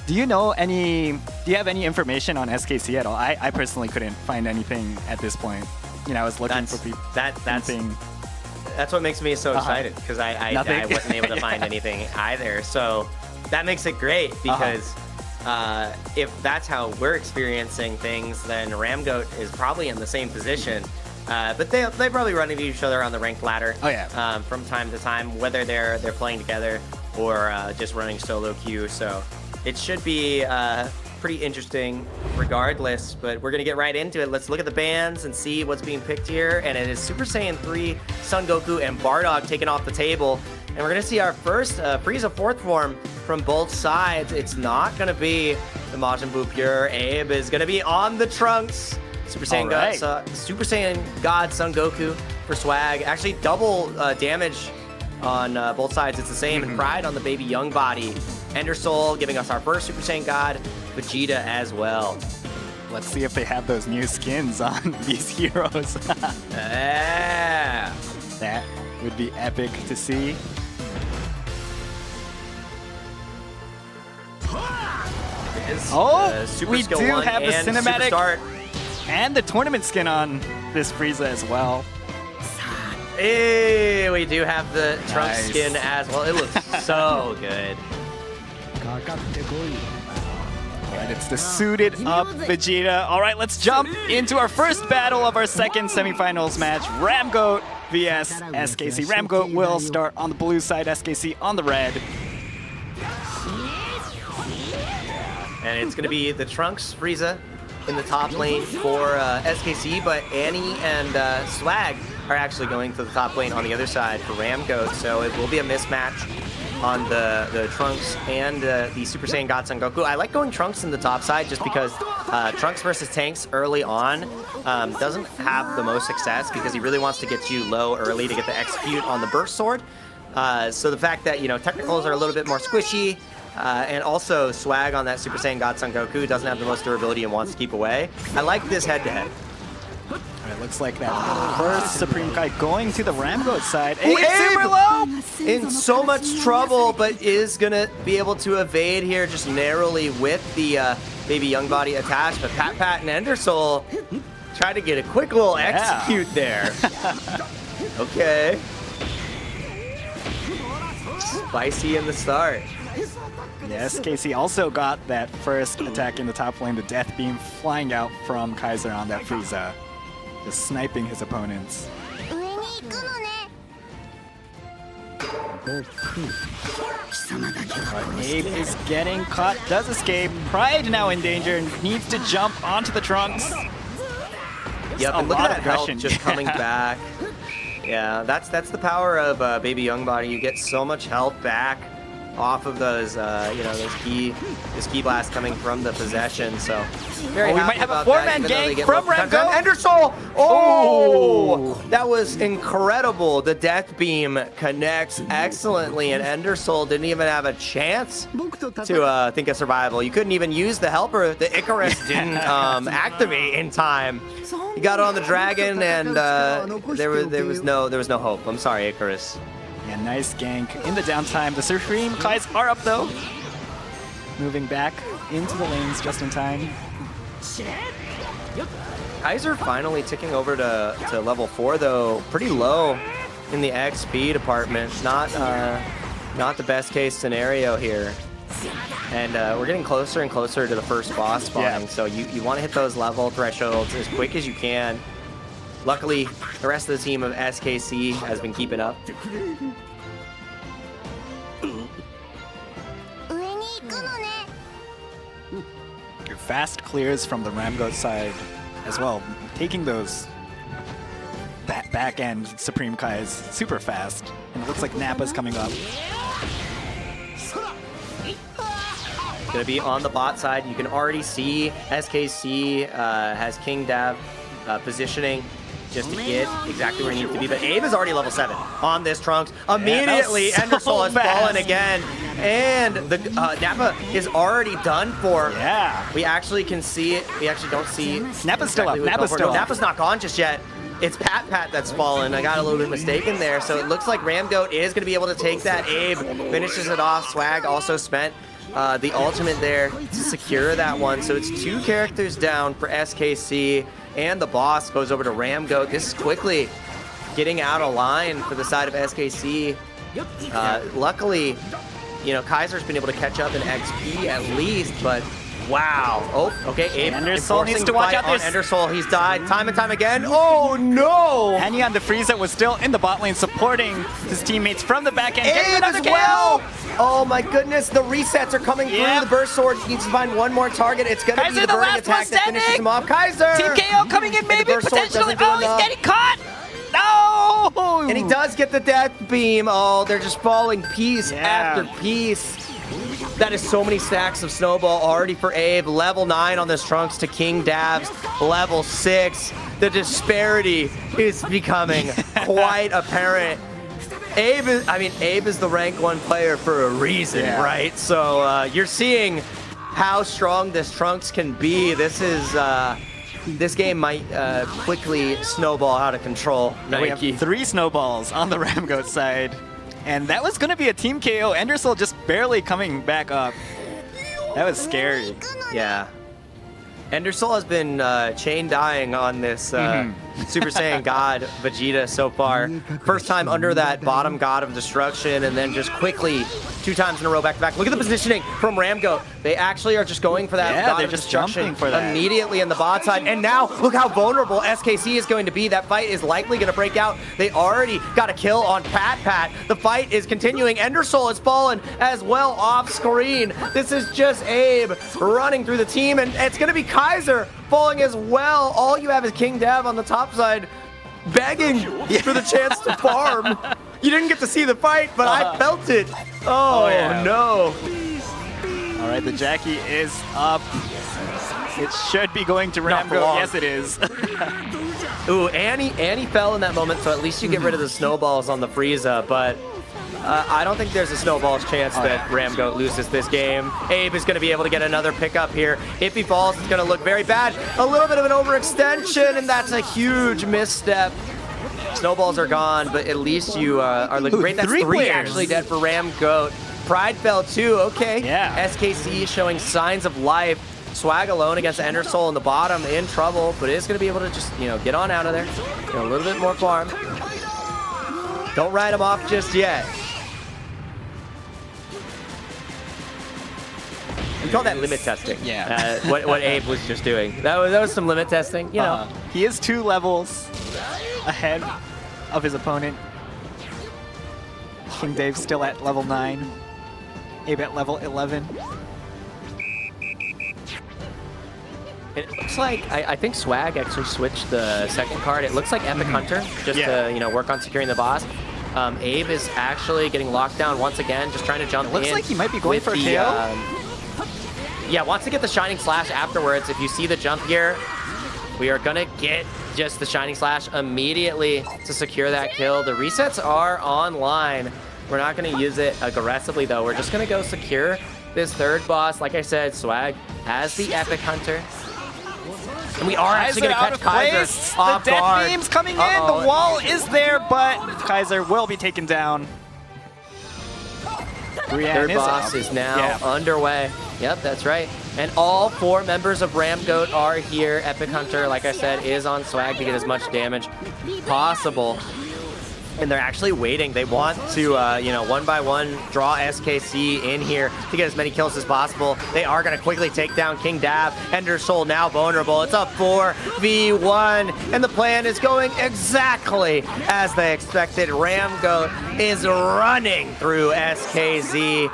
Do you have any information on SKC at all? I personally couldn't find anything at this point. You know, I was looking for people. That's what makes me so excited, because I wasn't able to find anything either. So that makes it great, because if that's how we're experiencing things, then Ramgoat is probably in the same position. But they probably run into each other on the ranked ladder. Oh yeah. From time to time, whether they're playing together or just running solo queue. So it should be pretty interesting regardless, but we're gonna get right into it. Let's look at the bans and see what's being picked here. And it is Super Saiyan 3, Son Goku, and Bardock taken off the table. And we're gonna see our first Frieza 4th form from both sides. It's not gonna be the Majin Buu Pure. Abe is gonna be on the Trunks. Super Saiyan God Son Goku for swag. Actually, double damage on both sides. It's the same. And Pride on the baby young body. Ender Soul giving us our first Super Saiyan God. Vegeta as well. Let's see if they have those new skins on these heroes. Yeah. That would be epic to see. We do have the cinematic and the tournament skin on this Frieza as well. Hey, we do have the Trunks skin as well. It looks so good. And it's the suited up Vegeta. All right, let's jump into our first battle of our second semifinals match. Ramgoat vs SKC. Ramgoat will start on the blue side, SKC on the red. And it's going to be the Trunks Frieza in the top lane for SKC, but Annie and Swag are actually going to the top lane on the other side for Ramgoat, so it will be a mismatch on the Trunks and the Super Saiyan God Son Goku. I like going Trunks in the top side just because Trunks versus tanks early on doesn't have the most success, because he really wants to get you low early to get the execute on the burst sword. So the fact that, you know, technicals are a little bit more squishy, and also Swag on that Super Saiyan God Son Goku doesn't have the most durability and wants to keep away. I like this head-to-head. It looks like that first Supreme Kai going to the Ramgoat side. Abe super low! In so much trouble, but is gonna be able to evade here just narrowly with the baby young body attached. But Pat and Ender Soul try to get a quick little execute there. Okay. Spicy in the start. Yes, Casey also got that first attack in the top lane, the Death Beam flying out from Kaiser on that Frieza. Just sniping his opponents. Abe is getting caught, does escape. Pride now in danger, needs to jump onto the Trunks. Yep, and look at that health just coming back. Yeah, that's the power of Baby Young Body. You get so much health back off of those, you know, this key blast coming from the possession. So very we might have a four-man gank from Ramgo. Ender Soul. Oh, that was incredible. The Death Beam connects excellently, and Ender Soul didn't even have a chance to think of survival. You couldn't even use the helper. The Icarus didn't activate in time. He got on the dragon, and there was no hope. I'm sorry, Icarus. Yeah, nice gank in the downtime. The Supreme Kais are up though. Moving back into the lanes just in time. Kaiser finally ticking over to level 4 though. Pretty low in the XP department. Not the best case scenario here. And we're getting closer and closer to the first boss spawning. So you want to hit those level thresholds as quick as you can. Luckily, the rest of the team of SKC has been keeping up. Fast clears from the Ramgo side as well. taking those back end Supreme Kais super fast. And it looks like Nappa's coming up. Gonna be on the bot side. You can already see SKC has King Dav positioning just to get exactly where he needs to be. But Abe is already level 7 on this Trunks. Immediately, so Endersol has fallen again. And the Nappa is already done for. Yeah. We actually can see it. We actually don't see. Nappa's still up. Nappa's still up. Nappa's not gone just yet. It's Pat that's fallen. I got a little bit mistaken there. So it looks like Ramgoat is going to be able to take that. Abe finishes it off. Swag also spent the ultimate there to secure that one. So it's 2 characters down for SKC, and the boss goes over to Ramgoat. This is quickly getting out of line for the side of SKC. Luckily, you know, Kaiser's been able to catch up in XP at least, but wow. Oh, okay. Abe Endersol needs to watch out on Endersol. He's died time and time again. Oh no! Hanging on the Frieza was still in the bot lane supporting his teammates from the back end. Abe as well! Oh my goodness, the resets are coming through. The burst sword needs to find one more target. It's gonna be the burning attack that finishes him off. Kaiser! Team KO coming in maybe, potentially. Oh, he's getting caught! No! And he does get the death beam. Oh, they're just falling piece after piece. That is so many stacks of snowball already for Abe. Level 9 on this Trunks to King Dav's level 6. The disparity is becoming quite apparent. Abe is the rank 1 player for a reason, right? So you're seeing how strong this Trunks can be. This is this game might quickly snowball out of control. We have 3 snowballs on the Ramgoat side. And that was going to be a team KO. Endersol just barely coming back up. That was scary. Yeah. Endersol has been chain dying on this Super Saiyan God Vegeta so far. First time under that bottom God of destruction, and then just quickly 2 times in a row back to back. Look at the positioning from Ramgoat. They actually are just going for that God of destruction for that immediately in the bot side. And now look how vulnerable SKC is going to be. That fight is likely going to break out. They already got a kill on Pat. The fight is continuing. Endersol has fallen as well off screen. This is just Abe running through the team, and it's going to be Kaiser falling as well. All you have is King Dav on the top side begging for the chance to farm. You didn't get to see the fight, but I felt it. Oh, no. All right, the Jackie is up. It should be going to Ramgoat. Yes, it is. Ooh, Annie fell in that moment, so at least you get rid of the snowballs on the Frieza, but I don't think there's a snowball's chance that Ramgoat loses this game. Abe is going to be able to get another pickup here. If he falls, it's going to look very bad. A little bit of an overextension, and that's a huge misstep. Snowballs are gone, but at least you are looking great. That's 3 actually dead for Ramgoat. Pride fell too. Okay. Yeah. SKC showing signs of life. Swag alone against Endersol in the bottom, in trouble, but is going to be able to just, you know, get on out of there. Get a little bit more farm. Don't write him off just yet. We call that limit testing. Yeah. What Abe was just doing. That was some limit testing. You know. He is 2 levels ahead of his opponent. King Dave's still at level 9. Abe at level 11. It looks like, I think Swag actually switched the second card. It looks like Epic Hunter, just to, you know, work on securing the boss. Abe is actually getting locked down once again, just trying to jump in. Looks like he might be going for a KO. Yeah, wants to get the Shining Slash afterwards. If you see the jump here, we are going to get just the Shining Slash immediately to secure that kill. The resets are online. We're not going to use it aggressively, though. We're just going to go secure this 3rd boss. Like I said, Swag has the Epic Hunter. And we are actually going to catch Kaiser off the death guard. beam's coming in. The wall is there, but Kaiser will be taken down. 3rd boss is now underway. Yep, that's right. And all 4 members of Ramgoat are here. Epic Hunter, like I said, is on Swag to get as much damage possible. And they're actually waiting. They want to, you know, 1 by 1 draw SKC in here to get as many kills as possible. They are going to quickly take down King Dav. Endersol now vulnerable. It's a 4v1, and the plan is going exactly as they expected. Ramgoat is running through SKZ.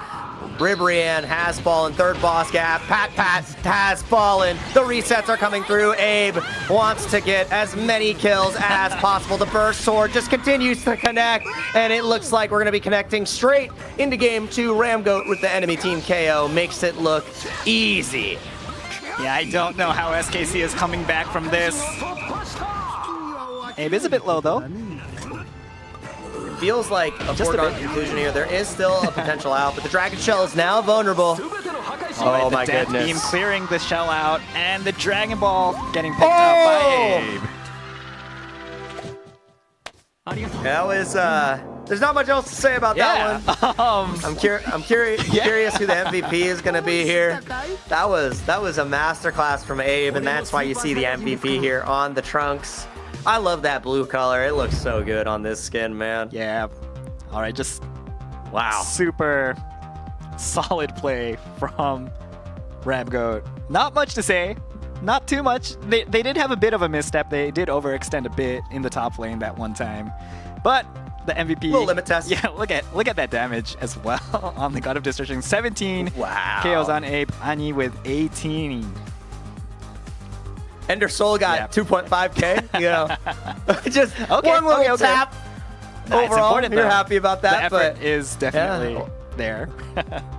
Ribrianne has fallen. Third boss gap. Pat has fallen. The resets are coming through. Abe wants to get as many kills as possible. The burst sword just continues to connect, and it looks like we're going to be connecting straight into game 2. Ramgoat with the enemy team KO makes it look easy. Yeah, I don't know how SKC is coming back from this. Abe is a bit low, though. Feels like a foregone conclusion here. There is still a potential out, but the Dragon Shell is now vulnerable. Oh my goodness. Beam clearing the shell out, and the Dragon Ball getting picked up by Abe. That was, there's not much else to say about that one. I'm curious who the MVP is going to be here. That was a masterclass from Abe, and that's why you see the MVP here on the Trunks. I love that blue color. It looks so good on this skin, man. Yeah. All right, just wow. Super solid play from Ramgoat. Not much to say. Not too much. They did have a bit of a misstep. They did overextend a bit in the top lane that one time. But the MVP. Little limit test. Yeah, look at that damage as well on the God of Destruction. 17 wow. KOs on Abe. Ani with 18. Ender Soul got 2.5k, you know. Just one little tap. It's overall, important, you're though. happy about that. The effort is definitely there.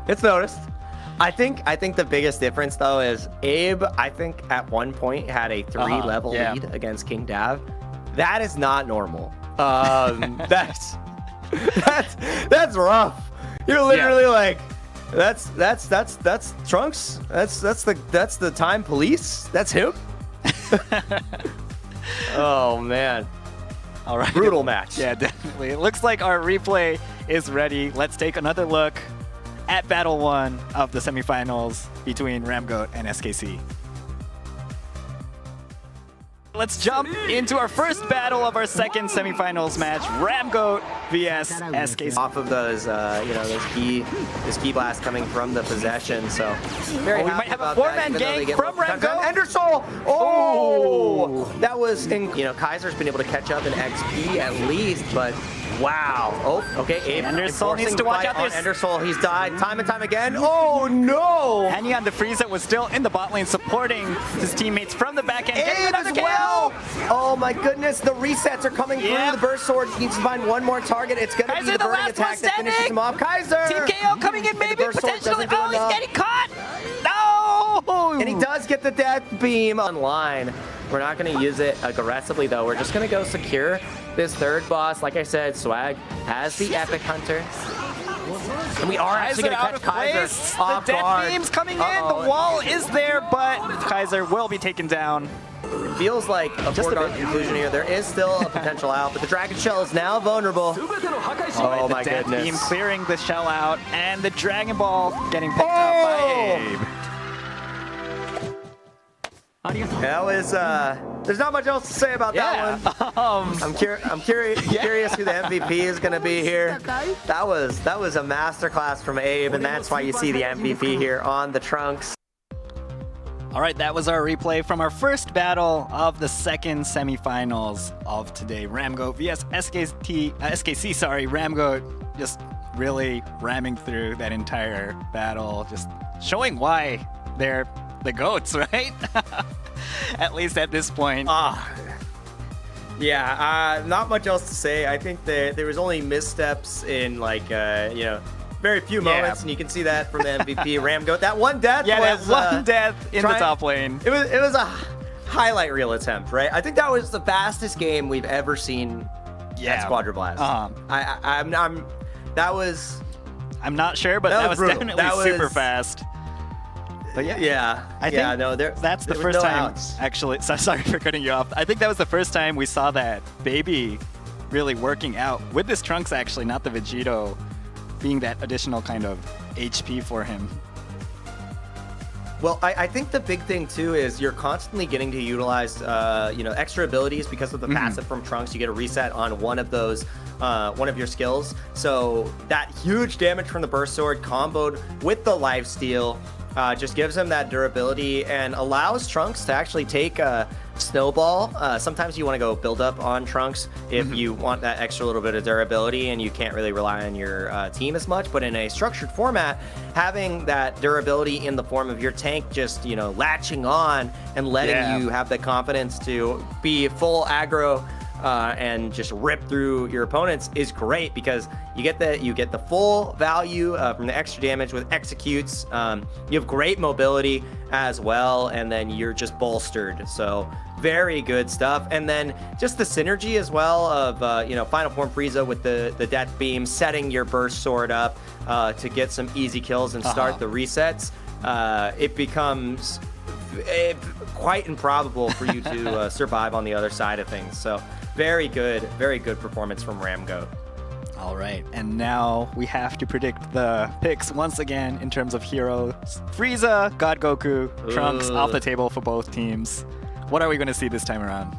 It's noticed. I think the biggest difference though is Abe, I think at one point had a 3-level lead against King Dav. That is not normal. That's rough. You're literally like, that's Trunks. That's the time police. That's him. Oh man. All right. Brutal match. Yeah, definitely. It looks like our replay is ready. Let's take another look at Battle 1 of the semifinals between Ramgoat and SKC. Let's jump into our first battle of our second semifinals match, Ramgoat vs SKC. Off of those, those key blasts coming from the possession. So very we might have a 4-man gang from Ramgoat. Ender Soul. Oh, that was Kaiser's been able to catch up in XP at least, but wow. Oh, okay. Abe Ender Soul needs to watch out this. Ender Soul, he's died time and time again. Oh no! Hanging on the freeze that was still in the bot lane, supporting his teammates from the back end. Abe as well. Oh my goodness, the resets are coming through. The burst sword needs to find one more target. It's going to be the burning attack that finishes him off. Kaiser! Team KO coming in, maybe, potentially. Oh, he's getting caught! No! And he does get the death beam online. We're not going to use it aggressively, though. We're just going to go secure this third boss. Like I said, Swag has the Epic Hunter. And we are actually going to catch Kaiser off the guard. death beam's coming in. The wall is there, but Kaiser will be taken down. Feels like a foregone conclusion here. There is still a potential out, but the Dragon Shell is now vulnerable. Oh my goodness. Beam clearing the shell out, and the Dragon Ball getting picked up by Abe. That was, there's not much else to say about that one. I'm curious who the MVP is going to be here. That was a masterclass from Abe, and that's why you see the MVP here on the Trunks. All right, that was our replay from our first battle of the second semifinals of today. Ramgoat vs SKC, sorry. Ramgoat just really ramming through that entire battle, just showing why they're the GOATs, right? At least at this point. Yeah, not much else to say. I think there was only missteps in very few moments, and you can see that from the MVP Ramgoat. That one death was one death in the top lane. It was a highlight reel attempt, right? I think that was the fastest game we've ever seen at Squadra Blast. I'm not sure, but that was definitely super fast. But I think that's the first time. Actually, sorry for cutting you off. I think that was the first time we saw that Baby really working out with this Trunks, actually, not the Vegito being that additional kind of HP for him. Well, I think the big thing too is you're constantly getting to utilize extra abilities because of the passive from Trunks. You get a reset on one of those, one of your skills. So that huge damage from the burst sword comboed with the lifesteal just gives him that durability and allows Trunks to actually take Snowball, sometimes you want to go build up on Trunks if you want that extra little bit of durability and you can't really rely on your team as much. But in a structured format, having that durability in the form of your tank just, you know, latching on and letting you have the confidence to be full aggro and just rip through your opponents is great, because you get the full value from the extra damage with executes. You have great mobility as well, and then you're just bolstered. So very good stuff. And then just the synergy as well of you know, Final Form Frieza with the Death Beam, setting your Burst Sword up to get some easy kills and start the resets. It becomes quite improbable for you to survive on the other side of things. So very good performance from Ramgo. All right, and now we have to predict the picks once again in terms of heroes. Frieza, God Goku, Trunks off the table for both teams. What are we going to see this time around?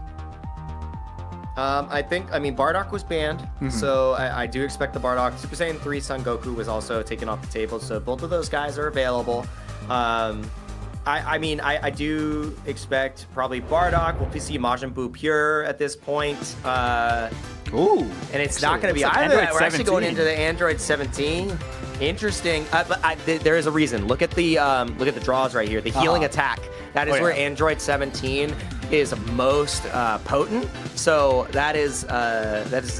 I mean, Bardock was banned, so I do expect the Bardock. Super Saiyan 3 Son Goku was also taken off the table, so both of those guys are available. I mean, I do expect probably Bardock. We'll see Majin Buu Pure at this point. Ooh. And it's not going to be either. We're actually going into the Android 17. Interesting. But there is a reason. Look at the draws right here. The healing attack. That is where Android 17 is most potent. So that is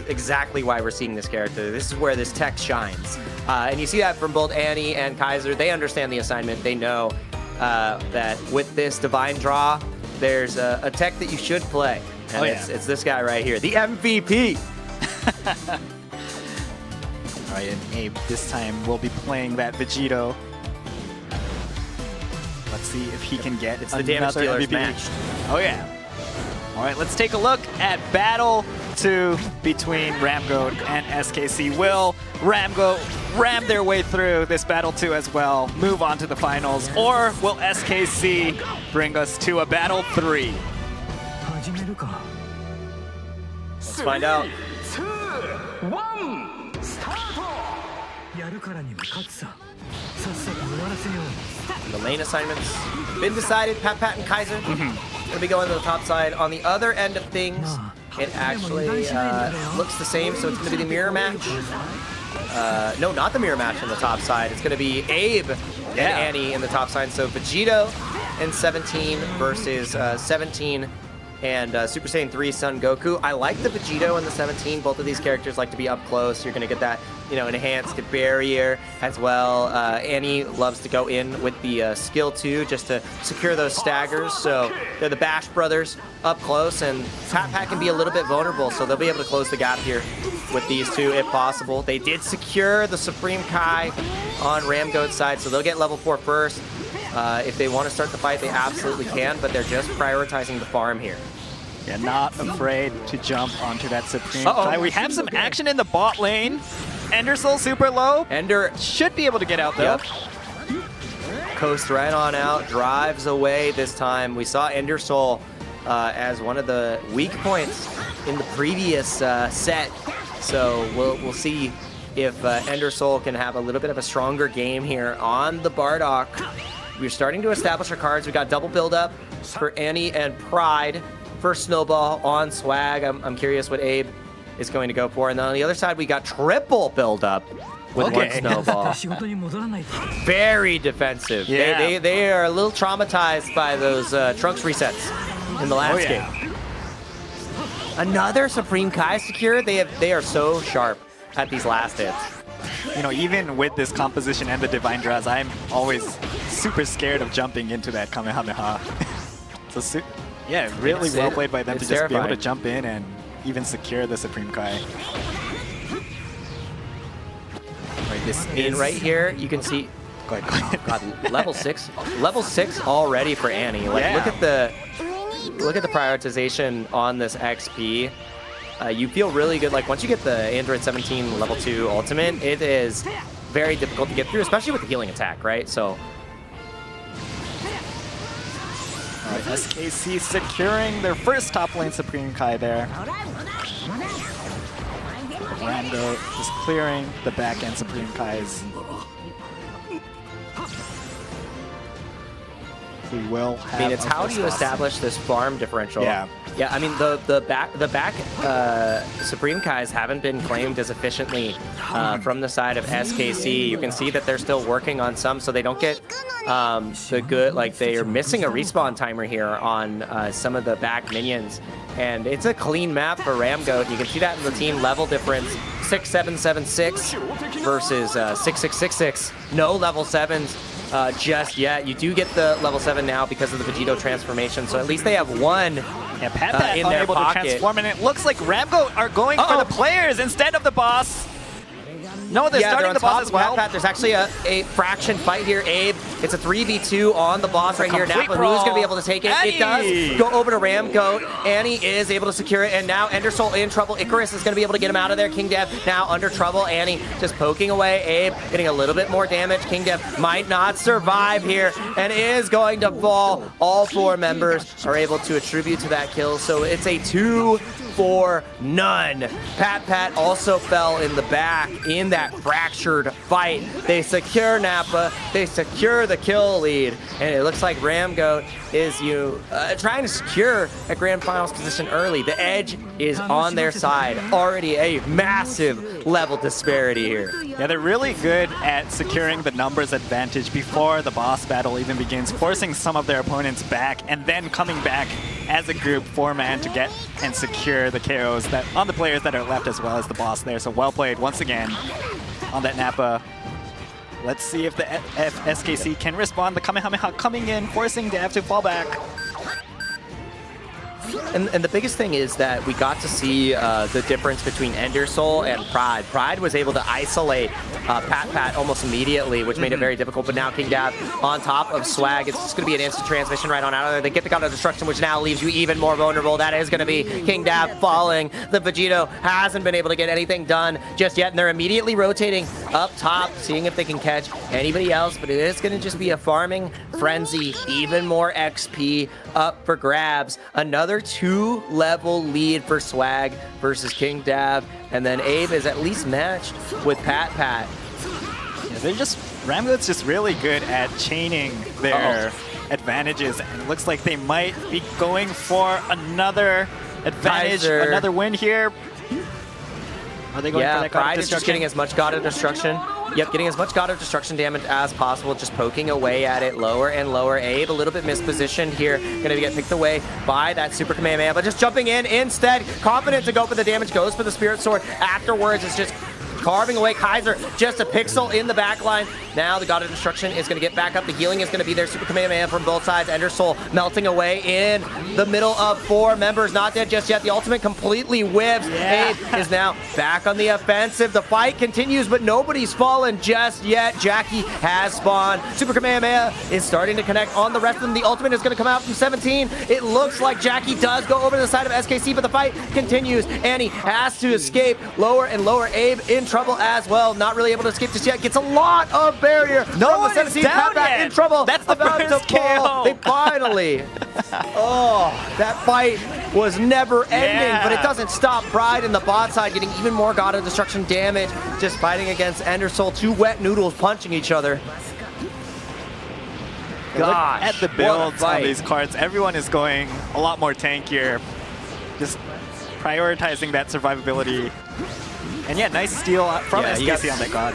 exactly why we're seeing this character. This is where this tech shines. And you see that from both Annie and Kaiser. They understand the assignment. They know that with this Divine Draw, there's a tech that you should play. And it's this guy right here, the MVP. All right, and Abe, this time we'll be playing that Vegito. Let's see if he can get the damage dealer's MVP. matched. Oh yeah. All right, let's take a look at Battle 2 between Ramgo and SKC. Will Ramgo ram their way through this Battle 2 as well, move on to the finals, or will SKC bring us to a Battle 3? Let's find out. 3, 1, start! The lane assignments been decided. Pat and Kaiser gonna be going to the top side. On the other end of things, it actually looks the same. So it's gonna be the mirror match. No, not the mirror match on the top side. It's gonna be Abe and Annie in the top side. So Vegito and 17 versus 17 and Super Saiyan 3 Son Goku. I like the Vegito and the 17. Both of these characters like to be up close. You're going to get that, you know, enhanced barrier as well. Annie loves to go in with the skill 2 just to secure those staggers. So they're the Bash brothers up close, and Pat can be a little bit vulnerable, so they'll be able to close the gap here with these two if possible. They did secure the Supreme Kai on Ramgo's side, so they'll get level 4 first. If they want to start the fight, they absolutely can, but they're just prioritizing the farm here. Yeah, not afraid to jump onto that Supreme Kai. We have some action in the bot lane. Endersoul super low. Ender should be able to get out though. Yep. Coast right on out, drives away this time. We saw Endersoul as one of the weak points in the previous set. So we'll see if Endersoul can have a little bit of a stronger game here on the Bardock. We're starting to establish our cards. We got double build-up for Annie and Pride. First Snowball on Swag. I'm curious what Abe is going to go for. And then on the other side, we got triple build-up with one Snowball. Very defensive. Yeah. They are a little traumatized by those Trunks resets in the last game. Another Supreme Kai secure. They are so sharp at these last hits. You know, even with this composition and the Divine Draws, I'm always super scared of jumping into that Kamehameha. So, yeah, really well played by them to just be able to jump in and even secure the Supreme Kai. Right, this in right here, you can see. Go ahead. God, level 6 already for Annie. Like, look at the prioritization on this XP. You feel really good. Like, once you get the Android 17 level 2 ultimate, it is very difficult to get through, especially with the healing attack, right? So. All right, SKC securing their first top lane Supreme Kai there. Ramgo is clearing the back end Supreme Kais. we will have. I mean, it's a how do first you loss. establish this farm differential? Yeah. Yeah, I mean, the back Supreme Kais haven't been claimed as efficiently from the side of SKC. You can see that they're still working on some, so they don't get the good, like they are missing a respawn timer here on some of the back minions. And it's a clean map for Ramgoat. You can see that in the team level difference. 6776 versus 6666. No level 7s just yet. You do get the level 7 now because of the Vegito transformation, so at least they have one Yeah, Pat in their unable pocket. to transform, and it looks like Ramgoat are going for the players instead of the boss. No, they're starting on the top boss of as well. Pat. There's actually a fraction fight here, Abe. It's a 3v2 on the boss right here. complete Napa, who's brawl. going to be able to take it? Annie! It does go over to Ramgoat. Annie is able to secure it, and now Endersoul in trouble. Icarus is going to be able to get him out of there. King Dev now under trouble. Annie just poking away. Abe getting a little bit more damage. King Dev might not survive here and is going to fall. All 4 members are able to attribute to that kill, so it's a 2-for-none. Pat also fell in the back in that fractured fight. They secure Napa, they secure the kill lead, and it looks like Ramgoat is trying to secure a grand finals position early. The edge is on their side. Already a massive level disparity here. Yeah, they're really good at securing the numbers advantage before the boss battle even begins, forcing some of their opponents back, and then coming back as a group, 4-man, to get and secure the KOs that on the players that are left as well as the boss there. So well played once again on that Napa. Let's see if the SKC can respond. The Kamehameha coming in, forcing Dev to fall back. And the biggest thing is that we got to see the difference between Endersoul and Pride. Pride was able to isolate Pat almost immediately, which made it very difficult. But now King Dav on top of Swag. It's just going to be an instant transmission right on out of there. They get the God of Destruction, which now leaves you even more vulnerable. That is going to be King Dav falling. The Vegito hasn't been able to get anything done just yet, and they're immediately rotating up top, seeing if they can catch anybody else. But it is going to just be a farming frenzy. Even more XP up for grabs. Another 2-level lead for Swag versus King Dav, and then Abe is at least matched with Pat. Yeah, they're just, Ramgoat's just really good at chaining their advantages, and it looks like they might be going for another advantage, Kaiser. another win here. Are they going for that God of Pride is just getting as much God of Destruction. Yep, getting as much God of Destruction damage as possible, just poking away at it lower and lower. Abe a little bit mispositioned here, gonna get picked away by that Super Kamehameha, but just jumping in instead, confident to go for the damage, goes for the Spirit Sword. Afterwards, it's just carving away Kaiser, just a pixel in the back line. Now the God of Destruction is going to get back up. The healing is going to be there. Super Kamehameha from both sides. Endersoul melting away in the middle of 4 members. Not dead just yet. The ultimate completely whiffs. Yeah. Abe is now back on the offensive. The fight continues, but nobody's fallen just yet. Jackie has spawned. Super Kamehameha is starting to connect on the rest of them. The ultimate is going to come out from 17. It looks like Jackie does go over to the side of SKC, but the fight continues. Annie has to escape lower and lower. Abe in trouble as well. Not really able to escape just yet. Gets a lot of barrier. No from one the is 17. down Pat yet. in trouble. That's the About first to fall. KO. They finally. Oh, that fight was never ending, Yeah. but it doesn't stop Pride in the bot side getting even more God of Destruction damage, just fighting against Endersoul. 2 wet noodles punching each other. Gosh, Look at the what a builds on fight. these cards. Everyone is going a lot more tankier, just prioritizing that survivability. And yeah, nice steal from Yeah, you got- SKC on that God.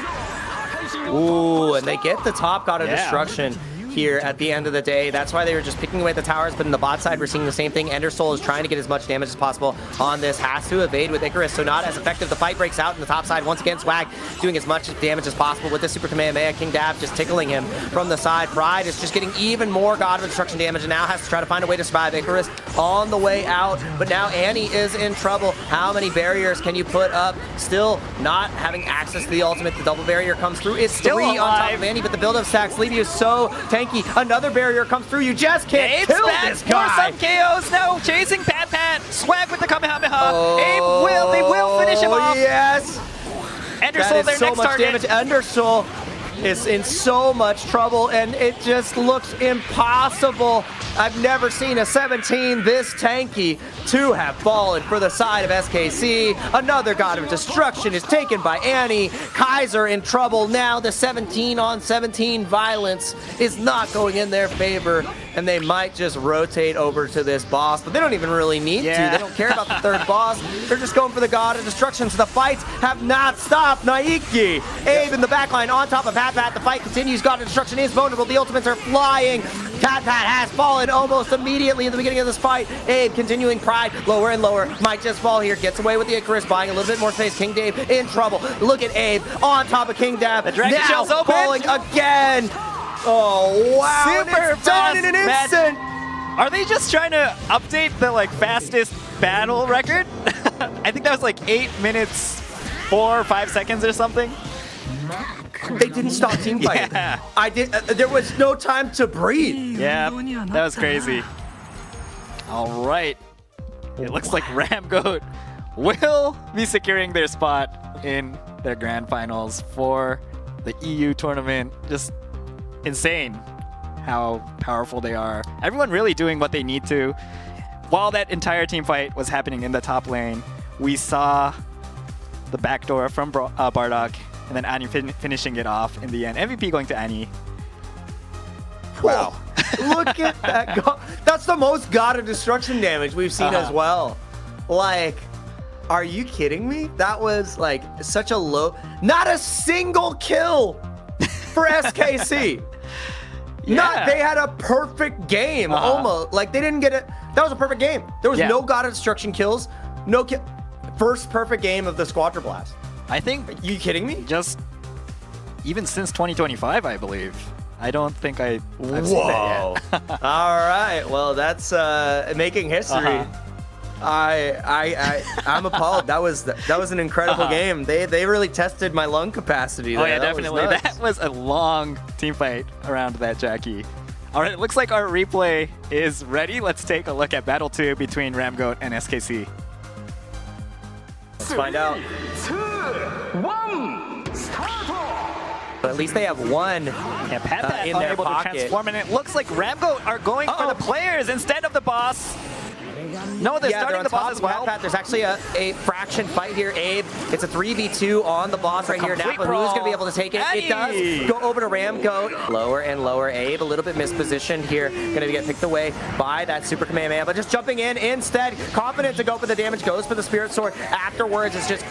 Ooh, and they get the top God of Yeah. Destruction here at the end of the day. That's why they were just picking away at the towers, but in the bot side, we're seeing the same thing. Endersoul is trying to get as much damage as possible on this. Has to evade with Icarus, so not as effective. The fight breaks out in the top side. Once again, Swag doing as much damage as possible with the Super Kamehameha. King Dav just tickling him from the side. Pride is just getting even more God of Destruction damage and now has to try to find a way to survive. Icarus on the way out, but now Annie is in trouble. How many barriers can you put up? Still not having access to the ultimate. The double barrier comes through. It's Still 3 on top alive. of Annie, but the build-up stacks leave you so tanky. Another barrier comes through. You just can't Abe's kill back this for guy. some KOs now, chasing Pat. Swag with the Kamehameha. They will finish him off. Yes. Endersoul, That their is so next much target. damage. Endersoul is in so much trouble, and it just looks impossible. I've never seen a 17 this tanky to have fallen for the side of SKC. Another God of Destruction is taken by Annie. Kaiser in trouble now. The 17 on 17 violence is not going in their favor, and they might just rotate over to this boss, but they don't even really need to. They don't care about the third boss. They're just going for the God of Destruction, so the fights have not stopped. Naiki, Abe in the backline on top of Pat Pat. The fight continues. God of Destruction is vulnerable. The ultimates are flying. Pat Pat has fallen almost immediately in the beginning of this fight. Abe continuing Pride, lower and lower. Might just fall here. Gets away with the Icarus, buying a little bit more space. King Dave in trouble. Look at Abe on top of King Dave. The Dragon now Shell's open. falling again. Oh, wow. Super and it's done in an fast instant. Are they just trying to update the like fastest battle record? I think that was like 8 minutes 4 or 5 seconds or something. They didn't stop team fighting. Yeah. I did. There was no time to breathe. Yeah, that was crazy. All right. It looks like Ramgoat will be securing their spot in their grand finals for the EU tournament. Just insane how powerful they are. Everyone really doing what they need to. While that entire team fight was happening in the top lane, we saw the backdoor from Bardock, and then Annie finishing it off in the end. MVP going to Annie. Wow. Look at that. That's the most God of Destruction damage we've seen as well. Like, are you kidding me? That was like such a low. Not a single kill for SKC. They had a perfect game almost. Like, they didn't get it. That was a perfect game. There was no God of Destruction kills. No kill. First perfect game of the Squadra Blast. I think. Are you kidding me? Just even since 2025, I believe. I don't think I've seen that yet. All right. Well, that's making history. I'm appalled. That was an incredible game. They really tested my lung capacity there. Oh yeah, that definitely. Was nuts. That was a long team fight around that Jackie. All right, it looks like our replay is ready. Let's take a look at Battle 2 between Ramgoat and SKC. Let's find out. 2, 1, start! But at least they have one Yeah, Pat in their unable to pocket. transform, and it looks like Ramgoat are going for the players instead of the boss. No, they're starting the boss as well. Pat, there's actually a fraction fight here, Abe. It's a 3v2 on the boss right here. Now, who's going to be able to take it? It does go over to Ramgoat. Lower and lower. Abe a little bit mispositioned here. Going to get picked away by that Super Kamehameha, but just jumping in instead. Confident to go for the damage. Goes for the Spirit Sword. Afterwards, it's just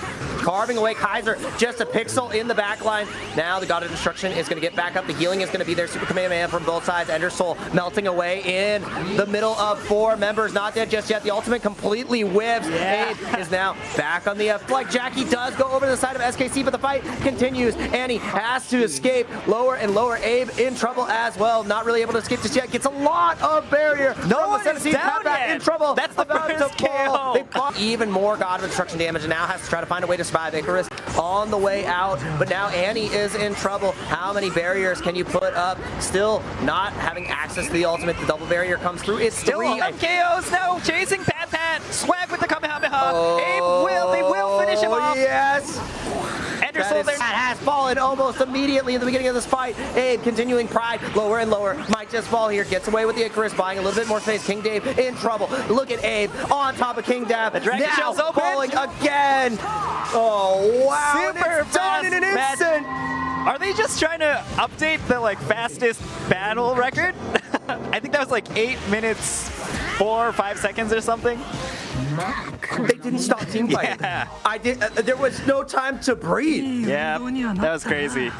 carving away Kaiser. Just a pixel in the back line. Now the God of Destruction is going to get back up. The healing is going to be there. Super Kamehameha from both sides. Ender Soul melting away in the middle of 4 members. Not dead just yet. The ultimate completely whiffs. Abe is now back on the flank. Jackie does go over to the side of SKC, but the fight continues. Annie has to escape. Lower and lower. Abe in trouble as well. Not really able to escape just yet. Gets a lot of barrier. No one is down yet. In trouble. That's the About first to fall. KO. They fought even more God of Destruction damage and now has to try to find a way to survive. Icarus on the way out, but now Annie is in trouble. How many barriers can you put up? Still not having access to the ultimate. The double barrier comes through. It's still 3 KOs now, chasing Pat. Swag with the Kamehameha. They will finish him off. Yes. Ender Soul there. That has fallen almost immediately in the beginning of this fight. Abe continuing Pride, lower and lower. Might just fall here. Gets away with the Icarus, buying a little bit more space. King Dave in trouble. Look at Abe on top of King Dave. The Dragon now Shell's open. falling again. Oh, wow. Super It's done in an fast instant. Are they just trying to update the like fastest battle record? I think that was like 8 minutes 4 or 5 seconds or something. They didn't stop team fighting. Yeah. I did. There was no time to breathe. Yeah, that was crazy.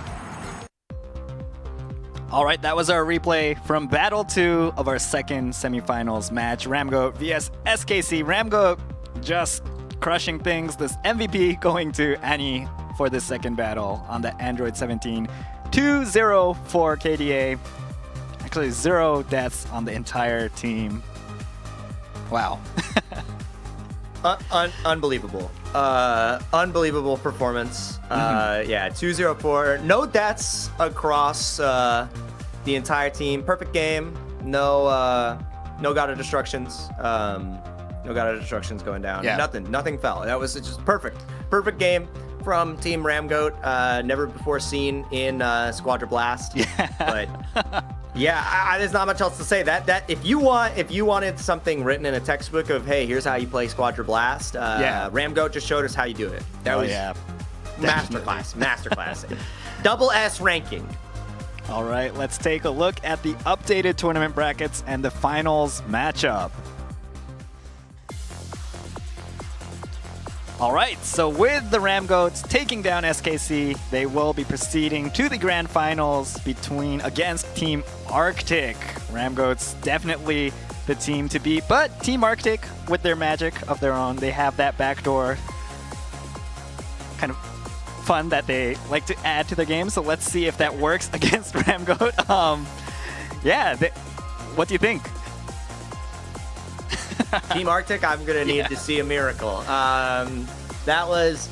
All right, that was our replay from Battle 2 of our second semifinals match. Ramgoat vs SKC. Ramgoat just crushing things. This MVP going to Annie for the second battle on the Android 17. 2-0 for KDA. Actually, 0 deaths on the entire team. Wow. Unbelievable. Unbelievable performance. Yeah, 2-0-4. No deaths across the entire team. Perfect game. No God of Destructions. No God of Destructions going down. Yeah. Nothing fell. That was just perfect. Perfect game from Team Ramgoat. Never before seen in Squadra Blast. Yeah. But yeah, there's not much else to say. That if you wanted something written in a textbook of, hey, here's how you play Squadra Blast, Ramgoat just showed us how you do it. That was masterclass. Double S ranking. All right, let's take a look at the updated tournament brackets and the finals matchup. All right, so with the Ramgoats taking down SKC, they will be proceeding to the grand finals against Team Arctic. Ramgoats definitely the team to beat, but Team Arctic, with their magic of their own, they have that backdoor kind of fun that they like to add to the game. So let's see if that works against Ramgoat. Yeah, what do you think? Team Arctic, I'm gonna need to see a miracle. That was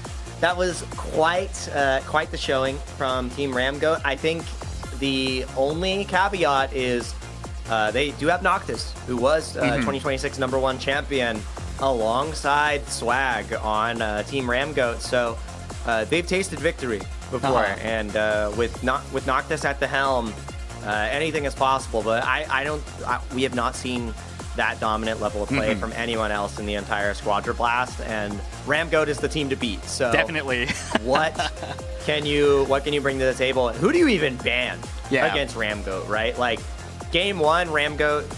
quite the showing from Team Ramgoat. I think the only caveat is they do have Noctis, who was 2026 #1 champion, alongside Swag on Team Ramgoat. So they've tasted victory before, and with Noctis at the helm, anything is possible. But we have not seen that dominant level of play from anyone else in the entire Squadra Blast, and Ramgoat is the team to beat. So definitely, what can you bring to the table? Who do you even ban against Ramgoat? Right, like game one, Ramgoat,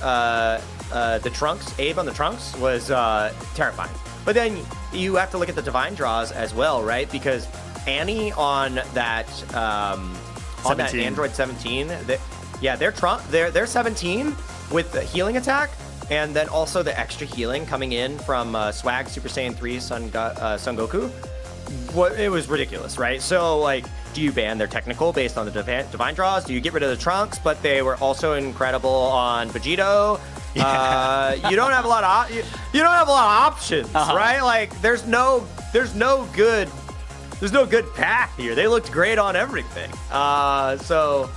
the Trunks, Abe on the Trunks was terrifying. But then you have to look at the Divine draws as well, right? Because Annie on that Android 17, they're 17 with the healing attack. And then also the extra healing coming in from Swag Super Saiyan 3 Son Goku. It was ridiculous, right? So, like, do you ban their technical based on the divine draws? Do you get rid of the Trunks, but they were also incredible on Vegito? You don't have a lot of you don't have a lot of options, right? Like, there's no good path here. They looked great on everything. So.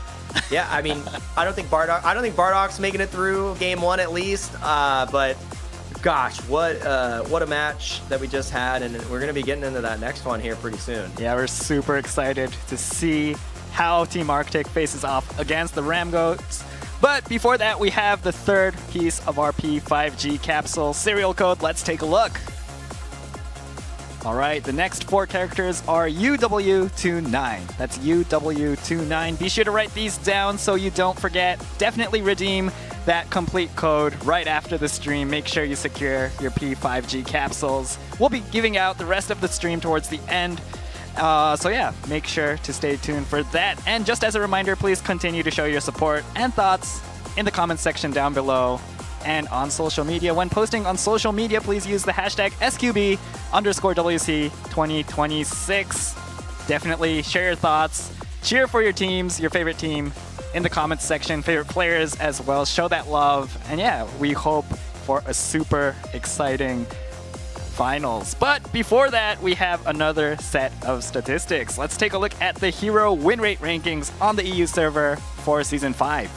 Yeah, I mean, I don't think Bardock's making it through game one at least. But gosh, what a match that we just had, and we're gonna be getting into that next one here pretty soon. Yeah, we're super excited to see how Team Arctic faces off against the Ramgoats. But before that, we have the third piece of our P5G capsule serial code. Let's take a look. All right, the next 4 characters are UW29. That's UW29. Be sure to write these down so you don't forget. Definitely redeem that complete code right after the stream. Make sure you secure your P5G capsules. We'll be giving out the rest of the stream towards the end. So yeah, make sure to stay tuned for that. And just as a reminder, please continue to show your support and thoughts in the comments section down below and on social media. When posting on social media, please use the hashtag SQB_WC 2026. Definitely share your thoughts, cheer for your teams, your favorite team in the comments section, favorite players as well. Show that love. And yeah, we hope for a super exciting finals. But before that, we have another set of statistics. Let's take a look at the hero win rate rankings on the EU server for Season 5.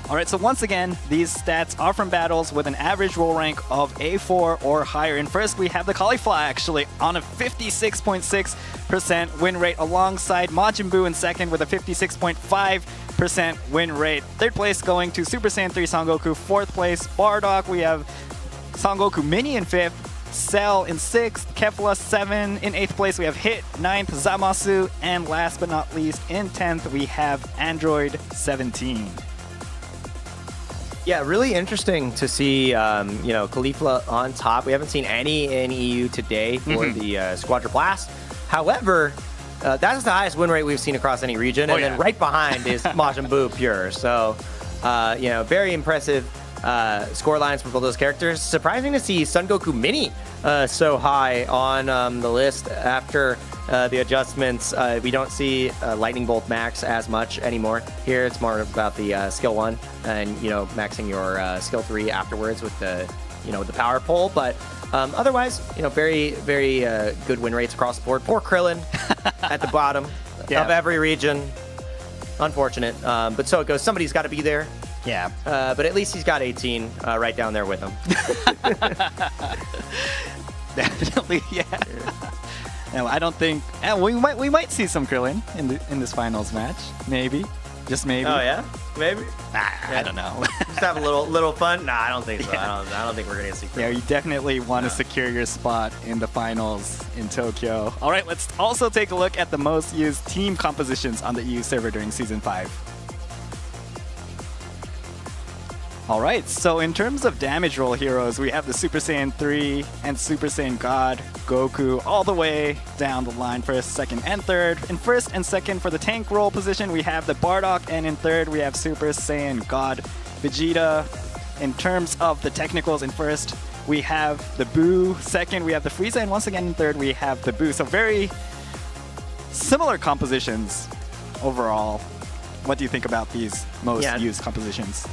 Alright, so once again, these stats are from battles with an average roll rank of A4 or higher. And first, we have the Caulifla actually on a 56.6% win rate, alongside Majin Buu in second with a 56.5% win rate. Third place going to Super Saiyan 3 Son Goku. Fourth place, Bardock. We have Son Goku Mini in fifth, Cell in sixth, Kefla 7 in 8th place. We have Hit 9th, Zamasu, and last but not least, in 10th, we have Android 17. Yeah, really interesting to see, Caulifla on top. We haven't seen any in EU today for the Squadra Blast. However, that's the highest win rate we've seen across any region. Then right behind is Majin Buu Pure. So, very impressive score lines for both those characters. Surprising to see Son Goku Mini so high on the list after the adjustments. We don't see Lightning Bolt Max as much anymore. Here it's more about the skill 1 and maxing your skill 3 afterwards with the the power pole. But otherwise, very good win rates across the board. Poor Krillin at the bottom of every region. Unfortunate, but so it goes. Somebody's got to be there. Yeah. But at least he's got 18 right down there with him. Definitely, yeah. No, I don't think. We might see some Krillin in this finals match, maybe. Just maybe. Oh yeah, maybe. I don't know. Just have a little fun. Nah, I don't think so. I don't think we're gonna see. Yeah, you definitely want to secure your spot in the finals in Tokyo. All right, let's also take a look at the most used team compositions on the EU server during Season 5. All right, so in terms of damage roll heroes, we have the Super Saiyan 3 and Super Saiyan God, Goku, all the way down the line, first, second, and third. In first and second for the tank roll position, we have the Bardock, and in third, we have Super Saiyan God, Vegeta. In terms of the technicals, in first, we have the Boo. Second, we have the Frieza, and once again, in third, we have the Boo. So very similar compositions overall. What do you think about these most used compositions?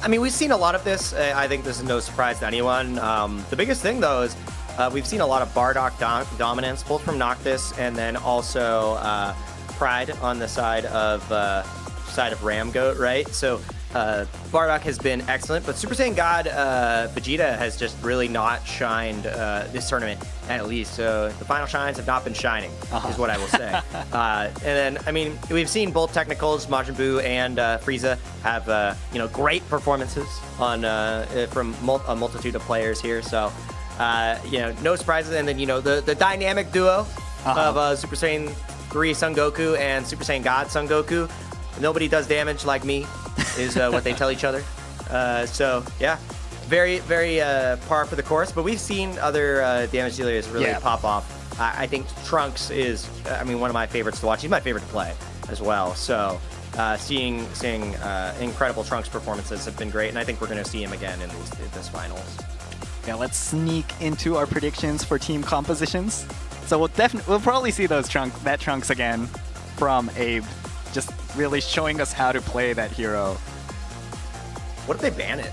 I mean, we've seen a lot of this. I think this is no surprise to anyone. The biggest thing, though, is we've seen a lot of Bardock dominance, both from Noctis and then also Pride on the side of Ramgoat, right? So Bardock has been excellent, but Super Saiyan God Vegeta has just really not shined this tournament, at least. So the final shines have not been shining, is what I will say. And then, I mean, we've seen both technicals, Majin Buu and Frieza, have great performances on from a multitude of players here. So no surprises. And then the dynamic duo of Super Saiyan 3 Son Goku and Super Saiyan God Son Goku. Nobody does damage like me, is what they tell each other. So yeah, very, very par for the course. But we've seen other damage dealers really pop off. I think Trunks is, one of my favorites to watch. He's my favorite to play as well. So seeing incredible Trunks performances have been great, and I think we're going to see him again in this finals. Yeah, let's sneak into our predictions for team compositions. So we'll probably see that Trunks again from Abe, just really showing us how to play that hero. What if they ban it?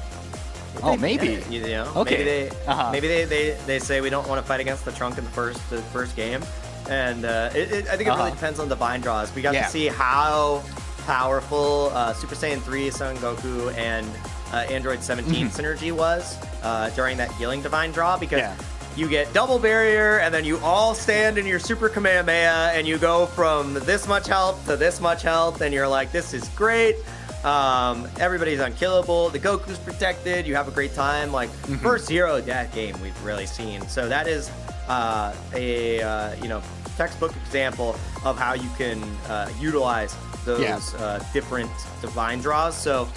Maybe. Okay. Maybe they say we don't want to fight against the Trunk in the first game, and I think it really depends on the bind draws. We got to see how powerful Super Saiyan 3 Son Goku and Android 17 synergy was during that healing divine draw, because you get double barrier, and then you all stand in your Super Kamehameha, and you go from this much health to this much health, and you're like, this is great. Everybody's unkillable. The Goku's protected. You have a great time. Like, first zero death game we've really seen. So that is a textbook example of how you can utilize those different divine draws. So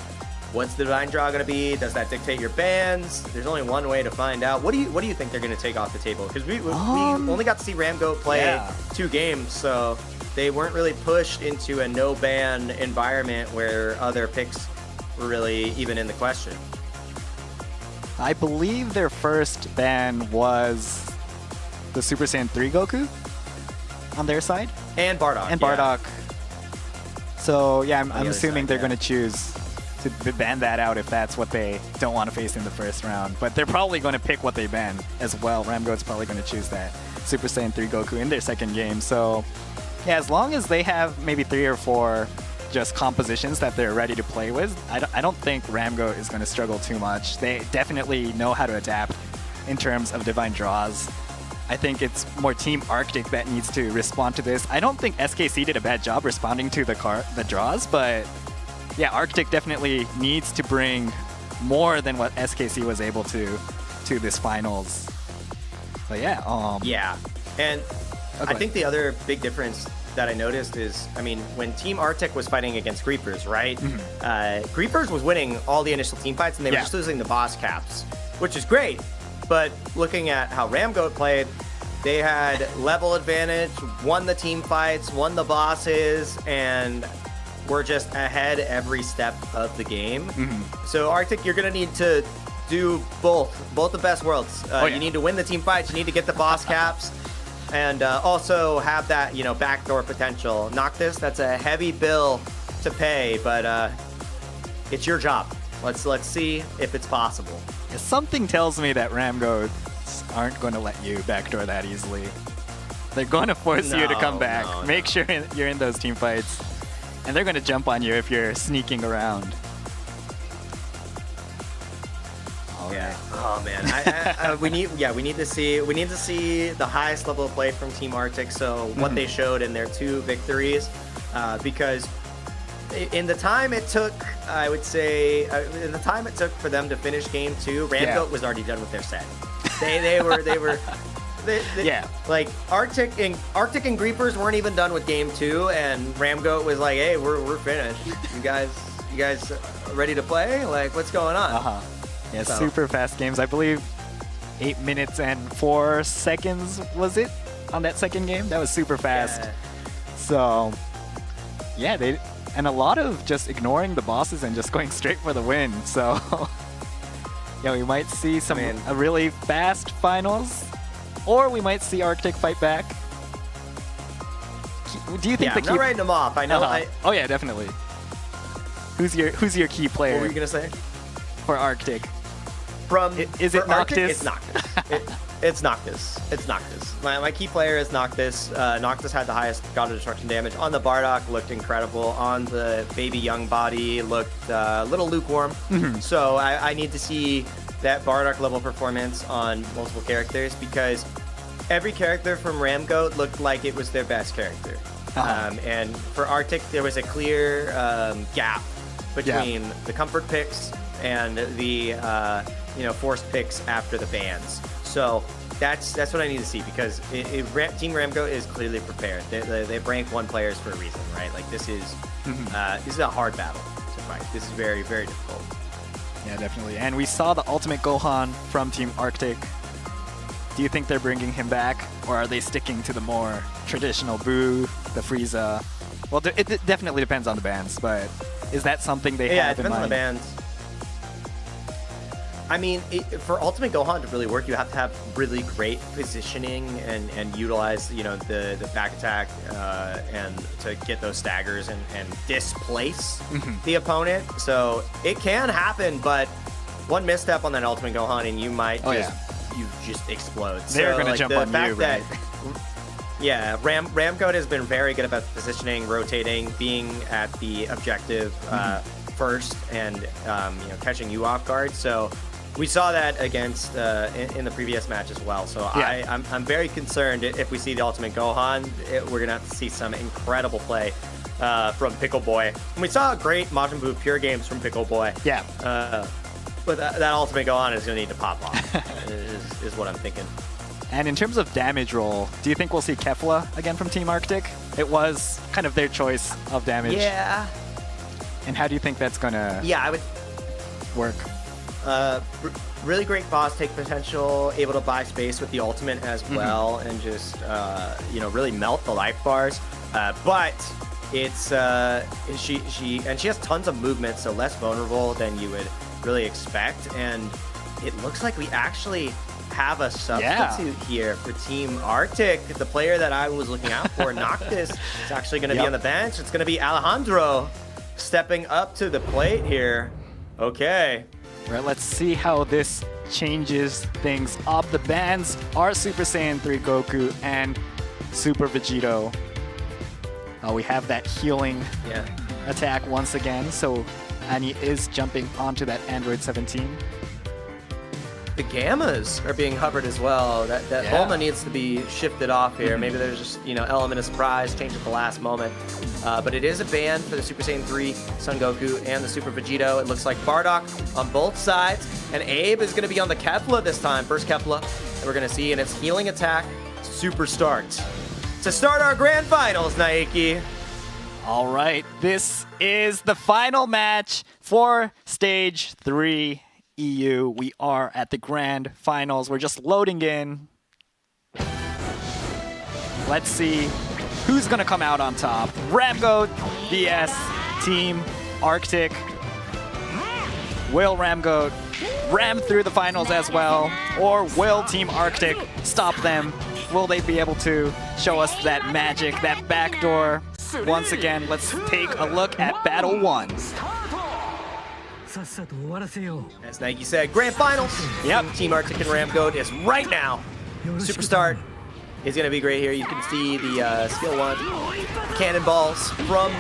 what's the divine draw going to be? Does that dictate your bans? There's only one way to find out. What do you think they're going to take off the table? Because we only got to see Ramgoat play 2 games, so they weren't really pushed into a no-ban environment where other picks were really even in the question. I believe their first ban was the Super Saiyan 3 Goku on their side. And Bardock. And Bardock. So, yeah, I'm assuming they're going to choose to ban that out if that's what they don't want to face in the first round. But they're probably going to pick what they ban as well. Ramgoat's probably going to choose that Super Saiyan 3 Goku in their second game. So, yeah, as long as they have maybe 3 or 4 just compositions that they're ready to play with, I don't think Ramgoat is going to struggle too much. They definitely know how to adapt in terms of divine draws. I think it's more Team Arctic that needs to respond to this. I don't think SKC did a bad job responding to the draws, but yeah, Arctic definitely needs to bring more than what SKC was able to this finals. But yeah. Yeah, and I think the other big difference that I noticed is, when Team Arctic was fighting against Creepers, right? Creepers was winning all the initial team fights, and they were just losing the boss caps, which is great. But looking at how Ramgoat played, they had level advantage, won the team fights, won the bosses, and were just ahead every step of the game. So Arctic, you're going to need to do both the best worlds. You need to win the team fights, you need to get the boss caps, and also have that backdoor potential. Noctis, that's a heavy bill to pay, but it's your job. Let's see if it's possible. Something tells me that Ramgoats aren't going to let you backdoor that easily. They're going to force you to come back. Make sure you're in those team fights, and they're going to jump on you if you're sneaking around. Yeah. Oh man. We need to see the highest level of play from Team Arctic. So what they showed in their 2 victories, because in the time it took, I would say, in the time it took for them to finish game 2, Ramgoat was already done with their set. They were. Yeah. Like Arctic and Griefers weren't even done with game 2, and Ramgoat was like, "Hey, we're finished. You guys ready to play? Like, what's going on?" Yeah, super fast games. I believe 8 minutes and 4 seconds was it on that second game? That was super fast. Yeah. So, yeah, and a lot of just ignoring the bosses and just going straight for the win. So, yeah, we might see a really fast finals, or we might see Arctic fight back. Do you think I'm not writing them off. I know. Oh yeah, definitely. Who's your key player? What were you gonna say? For Arctic? Is it Noctis? It's Noctis. It's Noctis. It's Noctis. My key player is Noctis. Noctis had the highest God of Destruction damage. On the Bardock, looked incredible. On the Baby Young body, looked a little lukewarm. So I need to see that Bardock level performance on multiple characters, because every character from Ramgoat looked like it was their best character. And for Arctic, there was a clear gap between the comfort picks and the forced picks after the bans. So that's what I need to see, because Team Ramgoat is clearly prepared. They rank 1 players for a reason, right? Like this is a hard battle to fight. This is very, very difficult. Yeah, definitely. And we saw the Ultimate Gohan from Team Arctic. Do you think they're bringing him back, or are they sticking to the more traditional Boo, the Frieza? Well, it definitely depends on the bands, but is that something they have in mind? Yeah, it depends on the bands. I mean, for Ultimate Gohan to really work, you have to have really great positioning and utilize, the back attack and to get those staggers and displace the opponent. So it can happen, but one misstep on that Ultimate Gohan and you might you just explode. They're going to jump on you, right? Yeah, Ramgoat has been very good about positioning, rotating, being at the objective first, and catching you off guard. So we saw that against in the previous match as well. So yeah. I'm very concerned if we see the Ultimate Gohan, we're gonna have to see some incredible play from Pickle Boy. And we saw great Majin Buu pure games from Pickle Boy. Yeah. But that Ultimate Gohan is gonna need to pop off. is what I'm thinking. And in terms of damage roll, do you think we'll see Kefla again from Team Arctic? It was kind of their choice of damage. Yeah. And how do you think that's gonna I would work? Really great boss take potential, able to buy space with the ultimate as well, and just really melt the life bars. But it's she has tons of movement, so less vulnerable than you would really expect. And it looks like we actually have a substitute here for Team Arctic. The player that I was looking out for, Noctis, is actually going to be on the bench. It's going to be Alejandro stepping up to the plate here. Okay. All right, let's see how this changes things up. The bans are Super Saiyan 3 Goku and Super Vegito. We have that healing attack once again, so Annie is jumping onto that Android 17. The Gammas are being hovered as well. That Bulma needs to be shifted off here. Maybe there's just, element of surprise, change at the last moment. But it is a ban for the Super Saiyan 3 Son Goku and the Super Vegito. It looks like Bardock on both sides. And Abe is going to be on the Kefla this time. First Kefla that we're going to see. And it's healing attack, super start. To start our grand finals, Naiki. All right, this is the final match for Stage 3 EU. We are at the grand finals. We're just loading in. Let's see who's gonna come out on top. Ramgoat vs Team Arctic. Will Ramgoat ram through the finals as well, or will Team Arctic stop them? Will they be able to show us that magic, that backdoor? Once again, let's take a look at Battle 1. As Nike said, grand finals. Yep. Team Arctic and Ramgoat is right now. Super start is going to be great here. You can see the skill 1 cannonballs from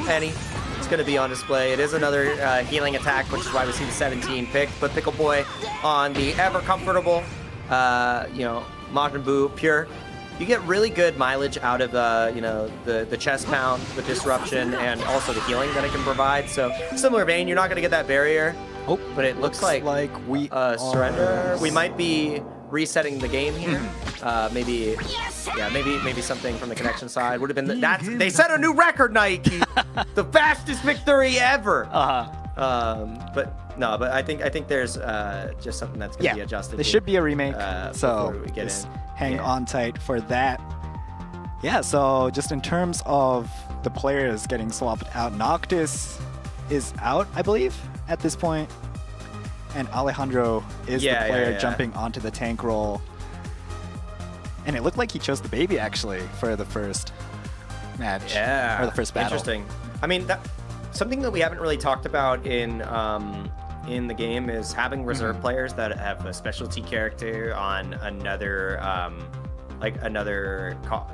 Penny. It's going to be on display. It is another healing attack, which is why we see the 17 pick. But Pickle Boy on the ever comfortable, Majin Buu pure. you get really good mileage out of the chest pound, the disruption, and also the healing that it can provide. So similar vein, you're not going to get that barrier. Oh, but it looks like we surrender. We might be resetting the game here. Maybe something from the connection side would have been. They set a new record, Nike. The fastest victory ever. But I think there's just something that's gonna be adjusted. There should be a remake, so we get just hang on tight for that. Yeah, so just in terms of the players getting swapped out, Noctis is out, I believe, at this point, and Alejandro is the player jumping onto the tank role. And it looked like he chose the baby actually for the first match, or the first battle. Interesting. I mean, something that we haven't really talked about in the game is having reserve players that have a specialty character on another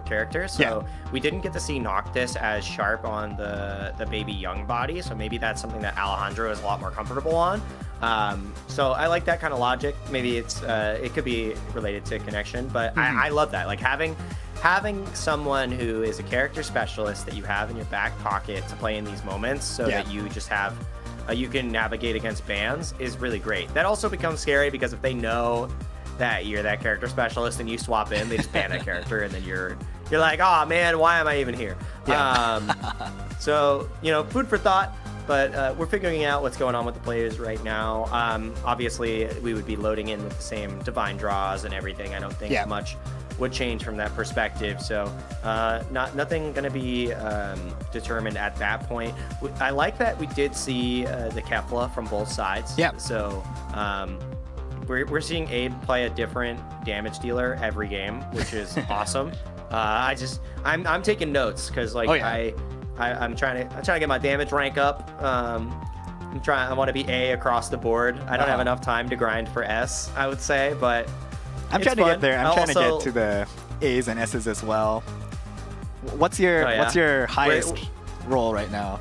character. So we didn't get to see Noctis as sharp on the baby young body. So maybe that's something that Alejandro is a lot more comfortable on. So I like that kind of logic. Maybe it could be related to connection, but I love that. Like having someone who is a character specialist that you have in your back pocket to play in these moments, so that you just have you can navigate against bans, is really great. That also becomes scary because if they know that you're that character specialist and you swap in, they just ban that character, and then you're like, oh man, why am I even here? So food for thought. But we're figuring out what's going on with the players right now. Obviously, we would be loading in with the same divine draws and everything. I don't think much would change from that perspective. So nothing going to be determined at that point. I like that we did see the Kefla from both sides. Yeah. So we're seeing Abe play a different damage dealer every game, which is awesome. I'm taking notes because I'm trying to get my damage rank up. I want to be A across the board. I don't have enough time to grind for S, I would say, but I'm trying to get there. I'm trying to get to the A's and S's as well. What's your highest role right now?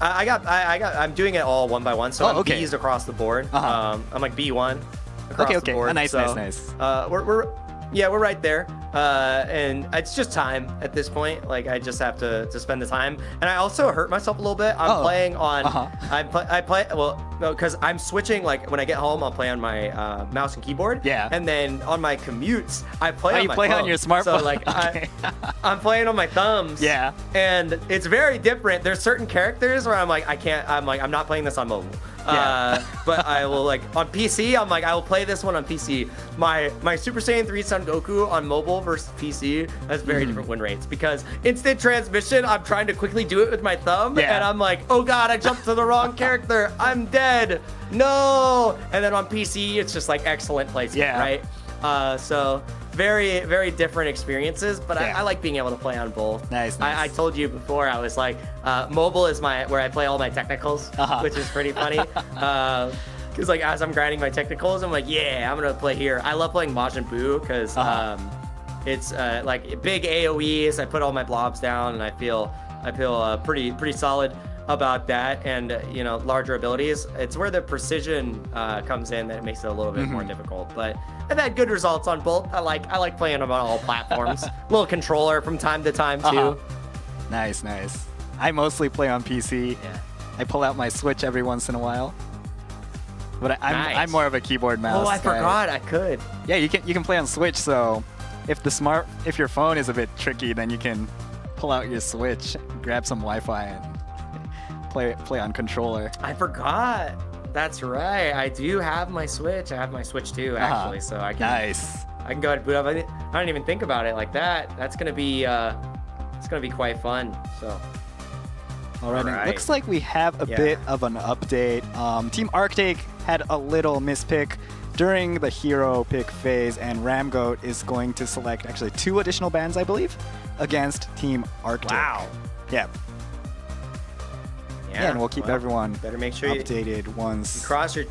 I'm doing it all one by one, so I'm B's across the board. I'm like B1 across the board. Nice. We're right there. And it's just time at this point. Like I just have to spend the time. And I also hurt myself a little bit. I'm playing on. Because I'm switching. Like when I get home, I'll play on my mouse and keyboard. Yeah. And then on my commutes, I play on my phone. On your smartphone. So like I'm playing on my thumbs. Yeah. And it's very different. There's certain characters where I'm like I'm not playing this on mobile. But I will on PC. I'm like I will play this one on PC. My Super Saiyan 3 Son Goku on mobile versus PC has very different win rates because instant transmission. I'm trying to quickly do it with my thumb, and I'm like, oh god, I jumped to the wrong character. I'm dead. No. And then on PC, it's just like excellent placement, right? So very, very different experiences, but I like being able to play on both. Nice. I told you before, I was like, mobile is where I play all my technicals, which is pretty funny. Because as I'm grinding my technicals, I'm like, I'm gonna play here. I love playing Majin Buu because it's big AOEs. I put all my blobs down, and I feel pretty solid about that. And larger abilities. It's where the precision comes in that it makes it a little bit more difficult. But I've had good results on both. I like playing them on all platforms. Little controller from time to time too. Nice. I mostly play on PC. Yeah. I pull out my Switch every once in a while. But I'm more of a keyboard mouse. Oh, I forgot I could. Yeah, you can play on Switch. So if your phone is a bit tricky, then you can pull out your Switch, grab some Wi-Fi, and play on controller. I forgot. That's right. I do have my Switch. I have my Switch too, actually. So I can. Nice. I can go ahead and boot up. I didn't even think about it like that. That's gonna be quite fun. So. All right. Looks like we have a bit of an update. Team Arctic had a little mispick during the hero pick phase, and Ramgoat is going to select actually 2 additional bans, I believe, against Team Arctic. Wow. Yeah. Yeah, and we'll keep everyone better make sure updated once you cross your.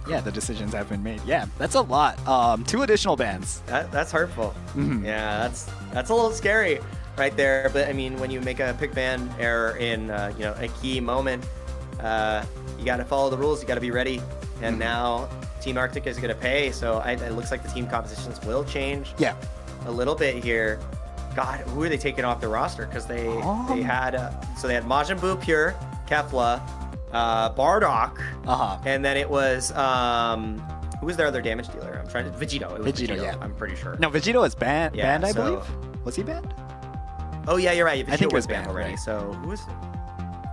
Yeah, the decisions have been made. Yeah, that's a lot. 2 additional bans. That's hurtful. Yeah, that's a little scary right there. But I mean, when you make a pick ban error in a key moment, you got to follow the rules. You got to be ready. And now Team Arctic is going to pay. So it looks like the team compositions will change. Yeah. a little bit here. God, who are they taking off the roster? Because they had so they had Majin Buu Pure, Kefla, Bardock, and then it was who was their other damage dealer? I'm trying to Vegito. It was Vegito, yeah. I'm pretty sure. No, Vegito was banned. Yeah, banned, I so- believe. Was he banned? Oh yeah, you're right. I think Vegito it was was banned banned, already. right. So who was?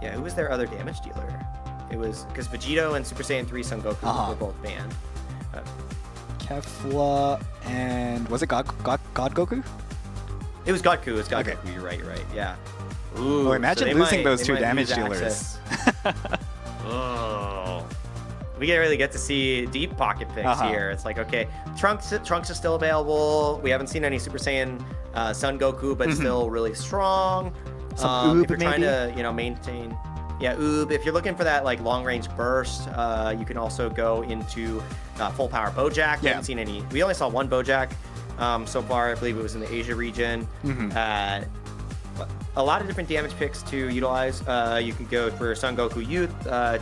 Yeah, who was their other damage dealer? It was because Vegito and Super Saiyan 3 Son Goku were both banned. Kefla and was it God Goku? It was Godku. It was Godku. Okay. You're right. You're right. Yeah. Ooh, Oh, imagine they losing might- those they two might damage lose dealers. access. Oh. We can't really get to see deep pocket picks here. It's like, okay, Trunks is still available. We haven't seen any Super Saiyan Son Goku, but still really strong. Some if you're Oob, trying maybe? to, maintain. Yeah, Oob. If you're looking for that like long range burst, you can also go into full power Bojack. We haven't seen any. We only saw one Bojack so far. I believe it was in the Asia region. A lot of different damage picks to utilize. You could go for Son Goku Youth.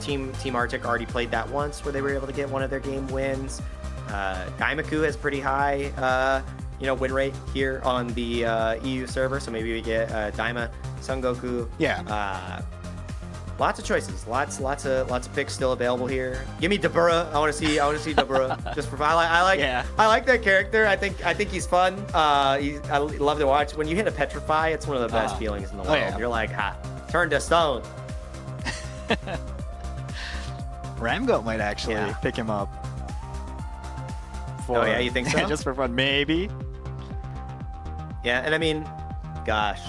Team Arctic already played that once, where they were able to get one of their game wins. Daimaku has pretty high, win rate here on the EU server. So maybe we get Daima, Son Goku. Yeah. Lots of choices. Lots of picks still available here. Give me Dabura. I want to see Dabura. Just for I like that character. I think he's fun. I love to watch. When you hit a petrify, it's one of the best feelings in the world. yeah. You're like, turn to stone. Ramgoat might actually pick him up. Oh yeah, you think so? Just for fun, maybe. Yeah, and I mean, gosh,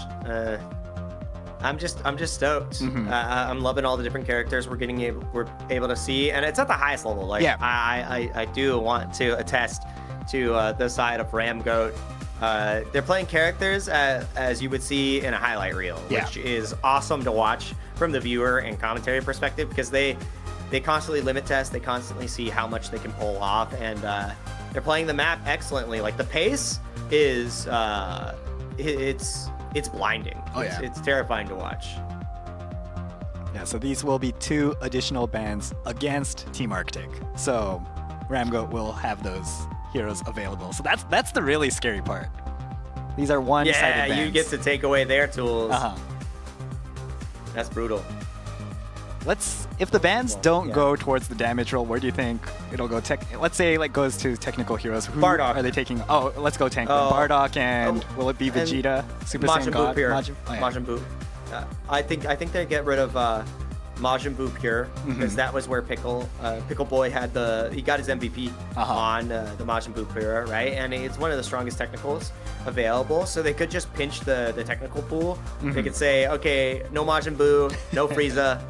I'm just stoked. I'm loving all the different characters we're able to see, and it's at the highest level. Like, I do want to attest to the side of Ramgoat. They're playing characters as you would see in a highlight reel, which is awesome to watch from the viewer and commentary perspective, because they constantly limit test, they constantly see how much they can pull off, and they're playing the map excellently. Like, the pace is it's blinding. It's terrifying to watch. Yeah, so these will be 2 additional bans against Team Arctic. So Ramgoat will have those heroes available. So that's the really scary part. These are one-sided bans. Yeah, you get to take away their tools. That's brutal. If the bans don't go towards the damage roll, where do you think it'll go? Let's say like goes to technical heroes. Who Bardock. are they taking? Oh, let's go tank. Bardock and will it be Vegeta? Super Saiyan God? Majin Buu. I think they get rid of Majin Buu Pure, because that was where Pickle Boy had he got his MVP on the Majin Buu Pure, right? And it's one of the strongest technicals available, so they could just pinch the technical pool. They could say, okay, no Majin Buu, no Frieza.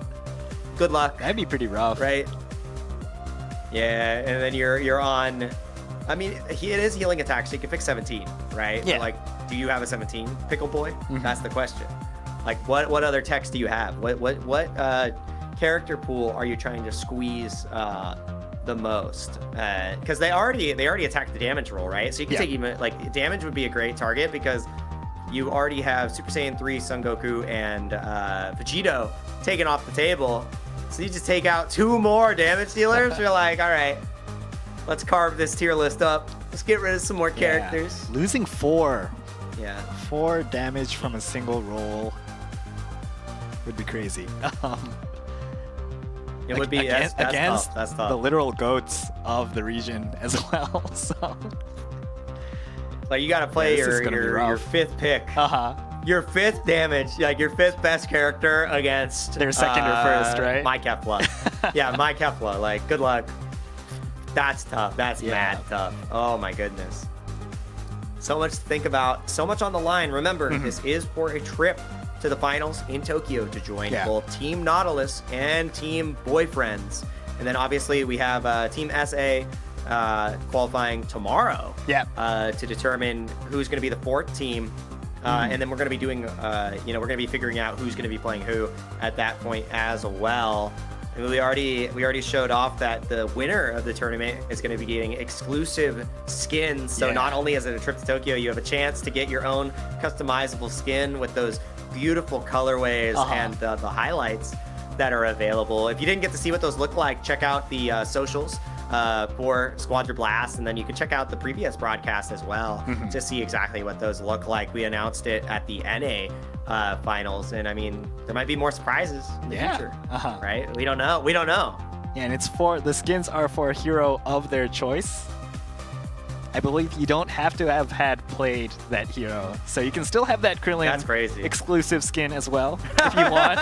Good luck. That'd be pretty rough, right? Yeah, and then you're on. I mean, it is healing attack, so you can pick 17, right? Yeah. But, like, do you have a 17, Pickle Boy? That's the question. Like, what other techs do you have? What character pool are you trying to squeeze the most? Because they already attacked the damage roll, right? So you can take even like damage would be a great target, because you already have Super Saiyan 3 Son Goku and Vegito taken off the table. So you just take out 2 more damage dealers. You're like, all right, let's carve this tier list up. Let's get rid of some more characters. Yeah. Losing 4. Yeah. 4 damage from a single roll would be crazy. It would be against tough. That's tough. the literal goats of the region as well. So like, you got to play your 5th pick. Your 5th damage, like your 5th best character against their second or first, right? My Kefla. Yeah, my Kefla. Like, good luck. That's tough. That's mad tough. Oh my goodness. So much to think about. So much on the line. Remember, this is for a trip to the finals in Tokyo to join both Team Nautilus and Team Boyfriends. And then obviously we have Team SA qualifying tomorrow to determine who's going to be the 4th team. And then we're going to be doing, we're going to be figuring out who's going to be playing who at that point as well. And we already showed off that the winner of the tournament is going to be getting exclusive skins. So not only is it a trip to Tokyo, you have a chance to get your own customizable skin with those beautiful colorways and the highlights that are available. If you didn't get to see what those look like, check out the socials for Squadra Blast, and then you can check out the previous broadcast as well to see exactly what those look like. We announced it at the NA finals, and I mean, there might be more surprises in the future, right? We don't know. We don't know. Yeah, and it's for the skins are for a hero of their choice. I believe you don't have to have had played that hero, so you can still have that Krillin That's crazy. exclusive skin as well if you want.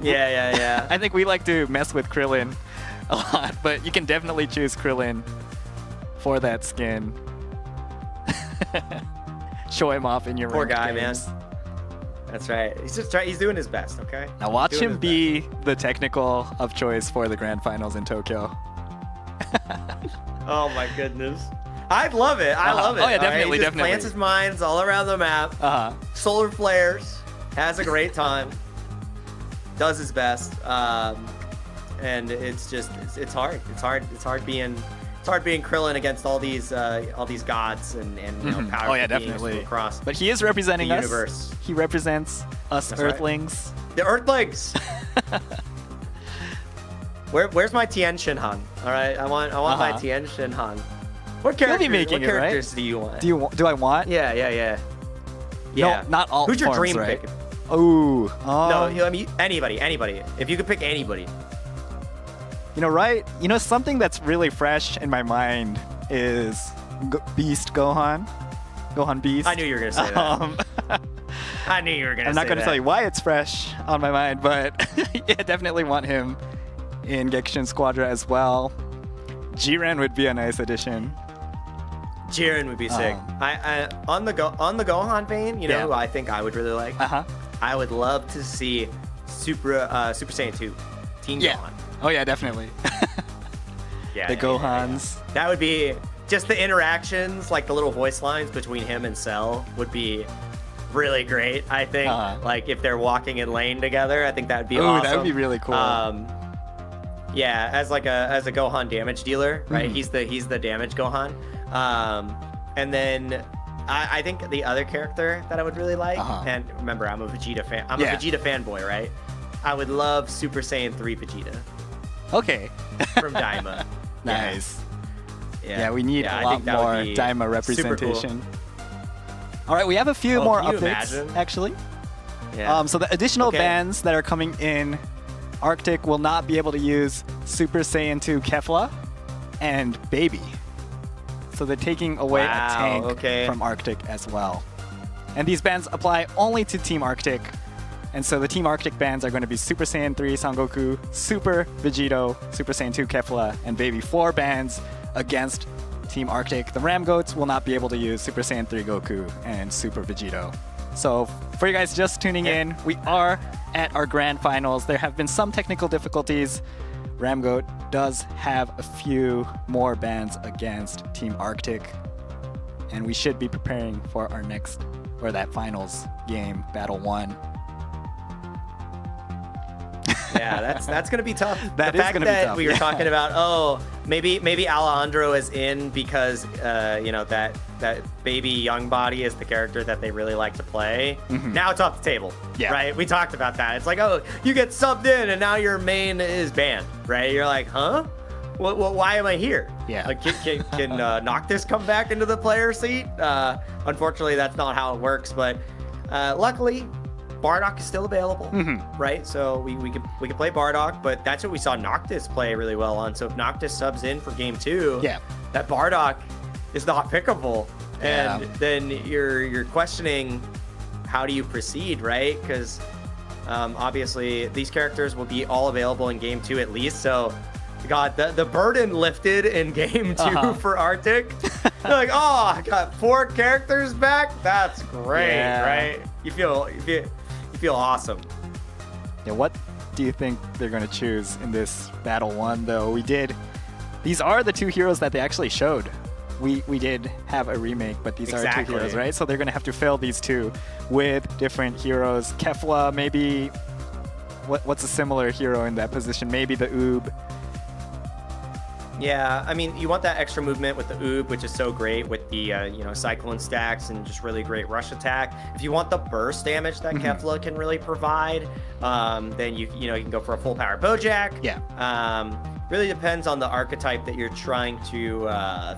Yeah. I think we like to mess with Krillin a lot, but you can definitely choose Krillin for that skin. Show him off in your Poor ranked guy, games. man. That's right. He's just he's doing his best, okay? Now watch He's doing him his be the technical of choice for the grand finals in Tokyo. Oh my goodness. I love it. I love it. Oh yeah, all right? definitely, He just definitely. plants his mines all around the map. Solar flares. Has a great time. Does his best. And it's just it's hard. It's hard being Krillin against all these gods and you know, powerful Oh yeah, beings definitely. from across But he is representing the us. universe. He represents us That's right. Earthlings. The Earthlings. Where's my Tien Shinhan? All right, I want my Tien Shinhan. What You'll characters? be making what it, right? characters do you want? Do I want? Yeah. No, not all Who's your forms, dream right? pick? Ooh. No, I mean anybody. If you could pick anybody. You know, right? You know, something that's really fresh in my mind is Beast Gohan. Gohan Beast. I knew you were gonna say that. I knew you were gonna. I'm not going to tell you why it's fresh on my mind, but yeah, definitely want him in Gekishin Squadra as well. Jiren would be a nice addition. Jiren would be sick. I on the Gohan vein, you know, who I think I would really like. I would love to see Super Saiyan 2, Teen Gohan. Oh yeah, definitely. Yeah, the Gohans. Yeah. That would be just the interactions, like the little voice lines between him and Cell would be really great. I think, like if they're walking in lane together, I think that would be awesome. That would be really cool. Yeah, as a Gohan damage dealer, right? He's the damage Gohan. And then I think the other character that I would really like, and remember, I'm a Vegeta fan. I'm a Vegeta fanboy, right? I would love Super Saiyan 3 Vegeta. Okay. From Daima. Nice. Yeah, we need a I lot think that more would be Daima representation. All right, we have a few Oh, more can you updates, imagine? actually. Yeah. So the additional bands that are coming in, Arctic will not be able to use Super Saiyan 2 Kefla and Baby. So they're taking away a tank from Arctic as well. And these bans apply only to Team Arctic. And so the Team Arctic bans are going to be Super Saiyan 3 Son Goku, Super Vegito, Super Saiyan 2 Kefla, and Baby. 4 bans against Team Arctic. The Ram Goats will not be able to use Super Saiyan 3 Goku and Super Vegito. So for you guys just tuning in, we are at our grand finals. There have been some technical difficulties. Ramgoat does have a few more bans against Team Arctic, and we should be preparing for our next, or that finals game, Battle 1. Yeah, that's gonna be tough. That the is fact gonna be that tough, we were yeah. talking about, maybe Alejandro is in because you know that Baby Young Body is the character that they really like to play. Now it's off the table, right? We talked about that. It's like, oh, you get subbed in and now your main is banned, right? You're like, huh? Why am I here? Yeah. Like, can Noctis come back into the player seat? Unfortunately, that's not how it works. But luckily, Bardock is still available, right? So we could play Bardock, but that's what we saw Noctis play really well on. So if Noctis subs in for game 2, that Bardock is not pickable, and then you're questioning how do you proceed, right? Because obviously these characters will be all available in game 2 at least. So God, the burden lifted in game 2 for Arctic. They're like, oh, I got 4 characters back. That's great, right? You feel awesome. Yeah, what do you think they're going to choose in this Battle 1, though? These are the 2 heroes that they actually showed. We did have a remake, but these are 2 heroes, right? So they're going to have to fill these 2 with different heroes. Kefla, maybe, what's a similar hero in that position? Maybe the Oob. Yeah, I mean, you want that extra movement with the Oob, which is so great with the Cyclone stacks and just really great rush attack. If you want the burst damage that Kefla can really provide, then you can go for a full power Bojack. Yeah. really depends on the archetype that you're trying to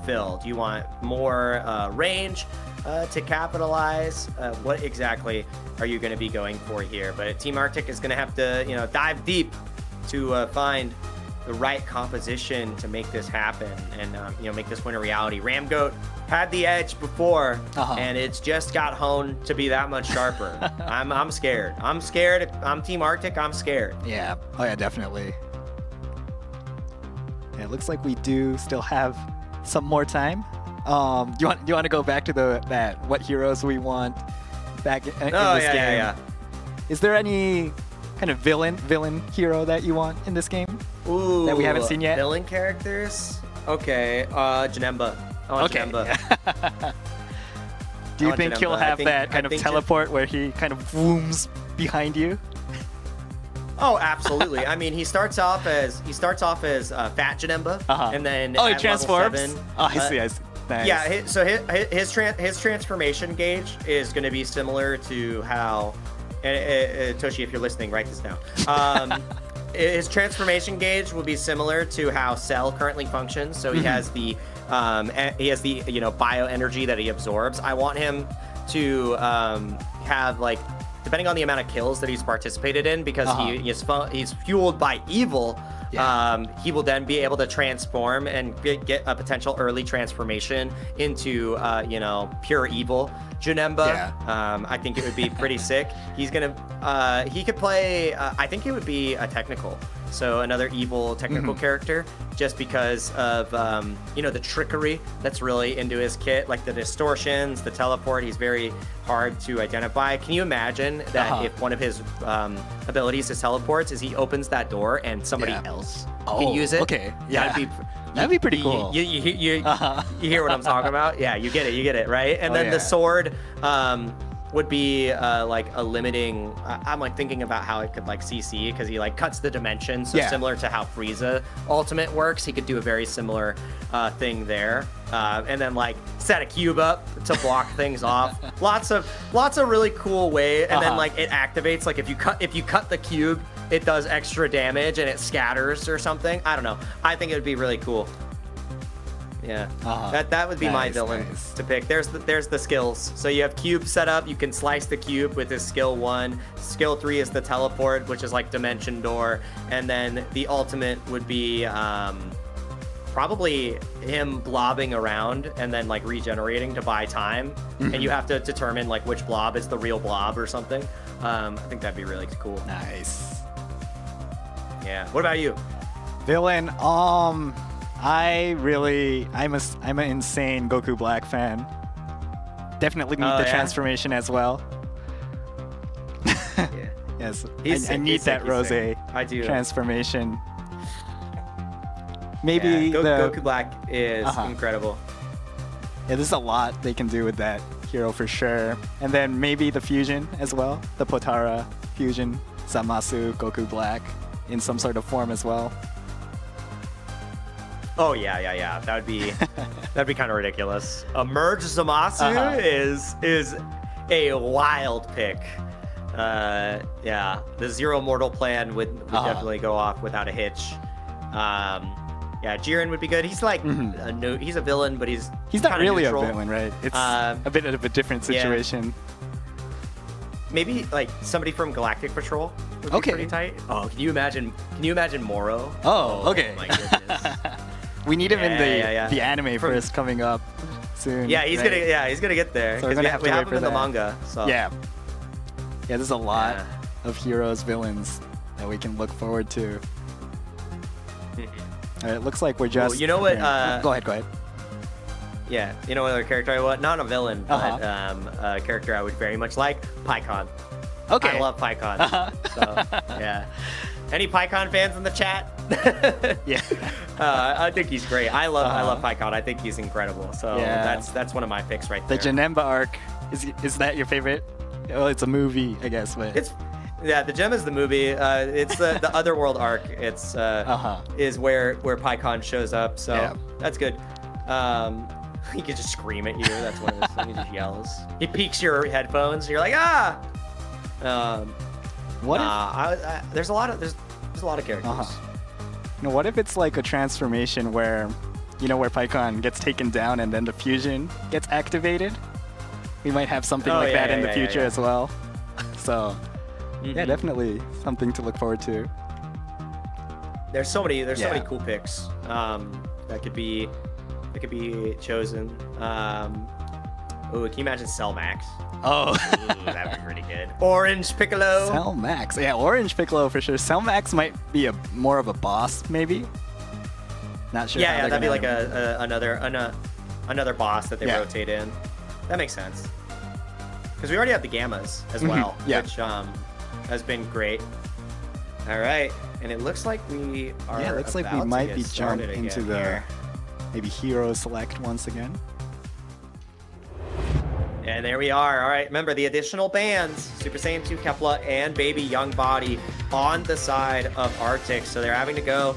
fill. Do you want more range to capitalize? What exactly are you going to be going for here? But Team Arctic is going to have to, dive deep to find the right composition to make this happen and make this win a reality. Ramgoat had the edge before, and it's just got honed to be that much sharper. I'm scared. I'm scared. I'm Team Arctic. I'm scared. Yeah. Oh yeah, definitely. Yeah, it looks like we do still have some more time. Do you want to go back to what heroes we want back in this game? Yeah. Is there any kind of villain hero that you want in this game? Ooh, that we haven't seen yet? Villain characters? Okay, Janemba. I want Janemba. Do you think he'll have that kind of teleport where he kind of zooms behind you? Oh, absolutely. I mean, he starts off as Fat Janemba, and then he at transforms. Level 7, I see. Nice. Yeah, so his transformation gauge is going to be similar to how Toshi, if you're listening, write this down. His transformation gauge will be similar to how Cell currently functions. So he has the bioenergy that he absorbs. I want him to have, like, depending on the amount of kills that he's participated in, because he's fueled by evil. He will then be able to transform and get a potential early transformation into pure evil Janemba. I think it would be pretty sick. He could play, I think it would be a technical, so another evil technical character, just because of the trickery that's really into his kit, like the distortions, the teleport. He's very hard to identify. Can you imagine that if one of his abilities is teleports is he opens that door and somebody else can use it? Okay, that'd be pretty cool. You hear what I'm talking about? Yeah, you get it, right? And then the sword would be like a limiting. I'm like thinking about how it could like CC, because he like cuts the dimension, so similar to how Frieza ultimate works. He could do a very similar thing there, and then like set a cube up to block things off. Lots of really cool way, and then like it activates. Like if you cut the cube, it does extra damage and it scatters or something. I don't know. I think it would be really cool. Yeah, that would be my villain to pick. There's the skills. So you have cube set up. You can slice the cube with his skill 1. Skill 3 is the teleport, which is like dimension door. And then the ultimate would be probably him blobbing around and then like regenerating to buy time. And you have to determine like which blob is the real blob or something. I think that'd be really cool. Nice. Yeah. What about you? Villain. I'm an insane Goku Black fan. Definitely need the transformation as well. Yes, I need that Rose transformation. Maybe Goku Black is incredible. Yeah, there's a lot they can do with that hero for sure. And then maybe the fusion as well, the Potara fusion, Zamasu, Goku Black in some sort of form as well. Oh yeah. That'd be kind of ridiculous. A merge Zamasu is a wild pick. The Zero Mortal plan would definitely go off without a hitch. Jiren would be good. He's like he's a villain, but he's not really neutral. a villain, right? It's a bit of a different situation. Maybe like somebody from Galactic Patrol would be pretty tight. Oh, can you imagine Moro? Oh, okay. My goodness. We need him in the anime first coming up soon. Yeah, he's gonna get there. So we have him in the manga. So. Yeah, there's a lot of heroes, villains that we can look forward to. All right, it looks like we're just. Well, you know what? Go ahead. Yeah, you know what other character I want? Not a villain, but a character I would very much like. PyCon. Okay. I love PyCon. So yeah. Any PyCon fans in the chat? Yeah. I think he's great. I love PyCon. I think he's incredible. So that's one of my picks right there. The Janemba arc, is that your favorite? Well, it's a movie, I guess, but the Gem is the movie. It's the Otherworld arc. It's is where PyCon shows up. So that's good. He can just scream at you. That's one of his things. He just yells. He peeks your headphones. You're like What? there's a lot of characters. You know, what if it's like a transformation where, you know, where Pycon gets taken down and then the fusion gets activated? We might have something like that in the future as well. So, yeah, definitely something to look forward to. There's so many cool picks that could be chosen. Ooh, can you imagine Cell Max? Oh, Ooh, that'd be pretty good. Orange Piccolo. Cell Max. Yeah, Orange Piccolo for sure. Cell Max might be more of a boss, maybe. Not sure. Yeah, that'd be like another boss that they rotate in. That makes sense. Because we already have the Gammas as well, which has been great. All right, and it looks like we are. Yeah, it looks like we might be jumping into the maybe hero select once again. And there we are. All right, remember the additional bands, Super Saiyan 2 Kepler and Baby Young Body on the side of Arctic. So they're having to go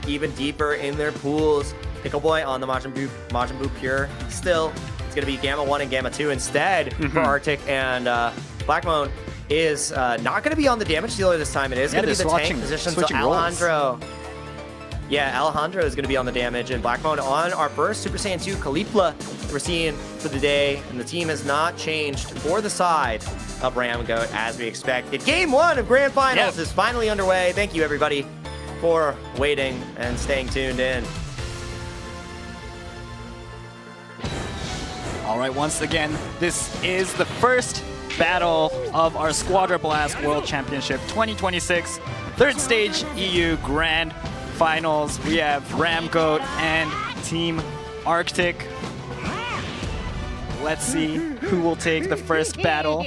even deeper in their pools. Pickle Boy on the Majin Buu Pure. Still, it's going to be Gamma 1 and Gamma 2 instead for Arctic. And Blackmon is not going to be on the damage dealer this time. It is going to be the tank position. So Alejandro. Yeah, Alejandro is going to be on the damage, and Blackmon on our first Super Saiyan 2 Caulifla we're seeing for the day, and the team has not changed for the side of Ramgoat as we expected. Game 1 of Grand Finals is finally underway. Thank you, everybody, for waiting and staying tuned in. All right, once again, this is the first battle of our Squadra Blast World Championship 2026, third stage EU Grand Finals. We have Ramgoat and Team Arctic. Let's see who will take the first battle,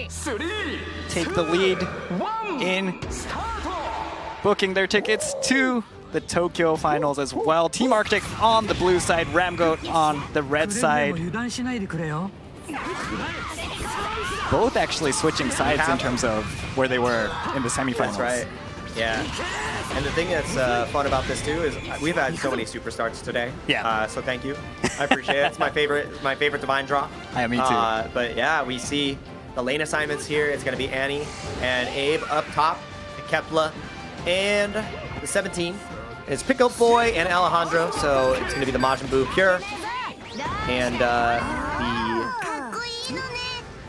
take the lead in booking their tickets to the Tokyo Finals as well. Team Arctic on the blue side, Ramgoat on the red side. Both actually switching sides in terms of where they were in the semifinals. That's right. Yeah. And the thing that's fun about this too is we've had so many superstars today. Yeah. So thank you. I appreciate it. It's my favorite Divine Draw. Yeah, me too. But yeah, we see the lane assignments here. It's going to be Annie and Abe up top, Kepler, and the 17 is Pickle Boy and Alejandro. So it's going to be the Majin Buu Pure and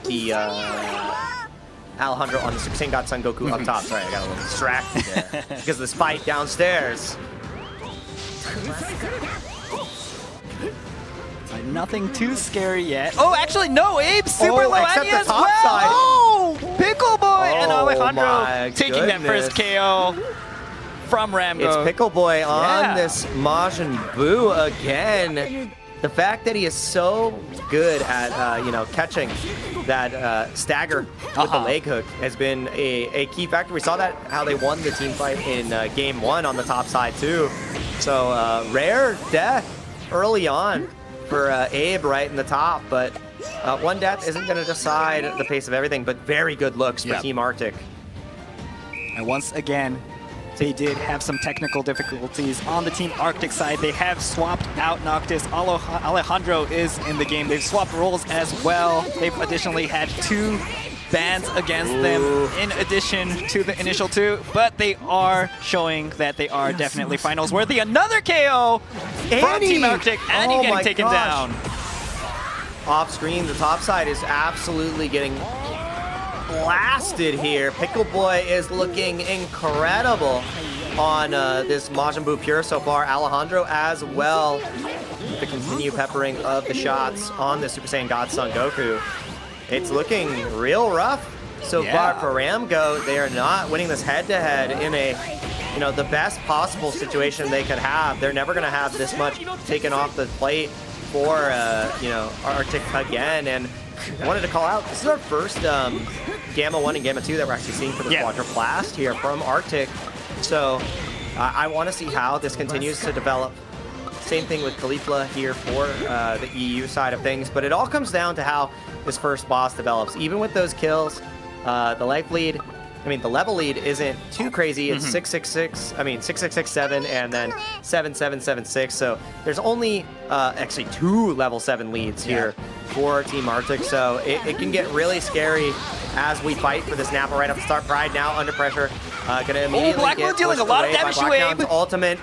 the Alejandro on the Super Saiyan God Son Goku up top. Sorry, I got a little distracted there because of this fight downstairs. Nothing too scary yet. Oh, actually, no, Abe super low except Annie the as top well. side. Oh, Pickle Boy and Alejandro my taking that first KO from Ramgo. It's Pickle Boy on this Majin Buu again. The fact that he is so good at catching that stagger with the leg hook has been a key factor. We saw that how they won the team fight in game 1 on the top side too. So rare death early on for Abe right in the top, but one death isn't going to decide the pace of everything, but very good looks for Team Arctic. And once again, they did have some technical difficulties on the Team Arctic side. They have swapped out Noctis. Alejandro is in the game. They've swapped roles as well. They've additionally had 2 bans against them in addition to the initial 2, but they are showing that they are definitely finals worthy. Another KO from Team Arctic. Annie getting taken down. Off screen, the top side is absolutely getting blasted here. Pickle Boy is looking incredible on this Majin Buu Pure so far. Alejandro as well. The continued peppering of the shots on the Super Saiyan God Son Goku. It's looking real rough so far for Ramgo. They are not winning this head-to-head in a, the best possible situation they could have. They're never going to have this much taken off the plate for, Arctic again. And I wanted to call out, this is our first Gamma 1 and Gamma 2 that we're actually seeing for the Squadra Blast here from Arctic. So I want to see how this continues to develop. Same thing with Caulifla here for the EU side of things, but it all comes down to how this first boss develops. Even with those kills, the life lead, the level lead isn't too crazy. It's 6667 and then 7776. So there's only actually 2 level 7 leads here for Team Arctic. So it can get really scary as we fight for this Nappa right off the start. Pride now under pressure. Gonna immediately Blackmon get dealing a lot of damage to Abe. Ultimate.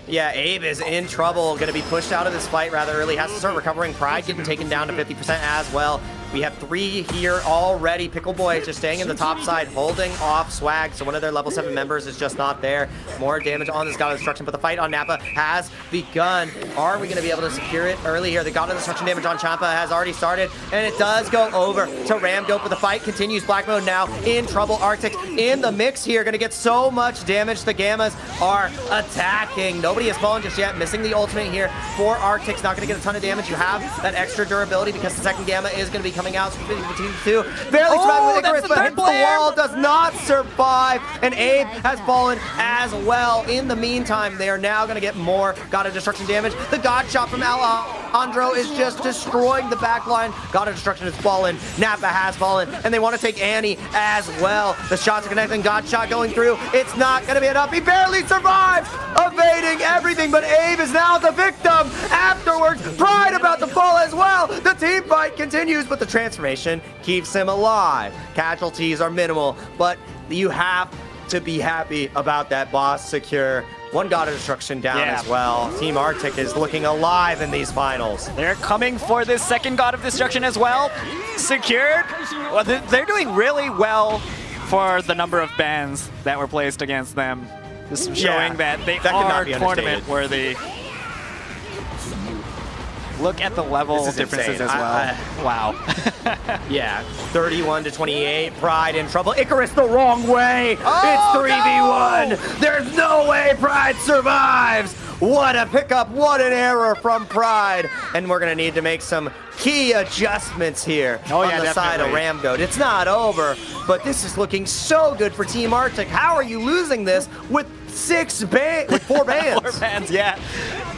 Yeah, Abe is in trouble. Going to be pushed out of this fight rather early. Has to start recovering. Pride getting taken down to 50% as well. We have 3 here already. Pickle Boy just staying in the top side, holding off Swag. So one of their level 7 members is just not there. More damage on this God of Destruction, but the fight on Nappa has begun. Are we going to be able to secure it early here? The God of Destruction damage on Champa has already started, and it does go over to Ramgoat, but the fight continues. Black Mode now in trouble. Arctic in the mix here. Going to get so much damage. The Gammas are attacking. Nobody has fallen just yet. Missing the ultimate here for Arctic's. Not going to get a ton of damage. You have that extra durability because the second Gamma is going to be coming out. So between two, barely surviving with Icarus, but hits the wall, does not survive, and Abe has fallen as well. In the meantime, they are now going to get more God of Destruction damage. The God Shot from Alejandro is just destroying the back line. God of Destruction has fallen, Nappa has fallen, and they want to take Annie as well. The shots are connecting, God Shot going through. It's not going to be enough. He barely survives, evading everything, but Abe is now the victim. Afterwards, Pride about to fall as well. The team fight continues, but the transformation keeps him alive. Casualties are minimal, but you have to be happy about that boss secure. One God of Destruction down as well. Team Arctic is looking alive in these finals. They're coming for this second God of Destruction as well. Secured. Well, they're doing really well for the number of bans that were placed against them. Just showing that they are tournament worthy. Look at the level differences as well. Wow. Yeah, 31-28. Pride in trouble. Icarus the wrong way. Oh, it's 3v1. There's no way Pride survives. What a pickup. What an error from Pride. And we're going to need to make some key adjustments here on the side of Ramgoat. It's not over, but this is looking so good for Team Arctic. How are you losing this with 4 bans? 4 bans, yeah.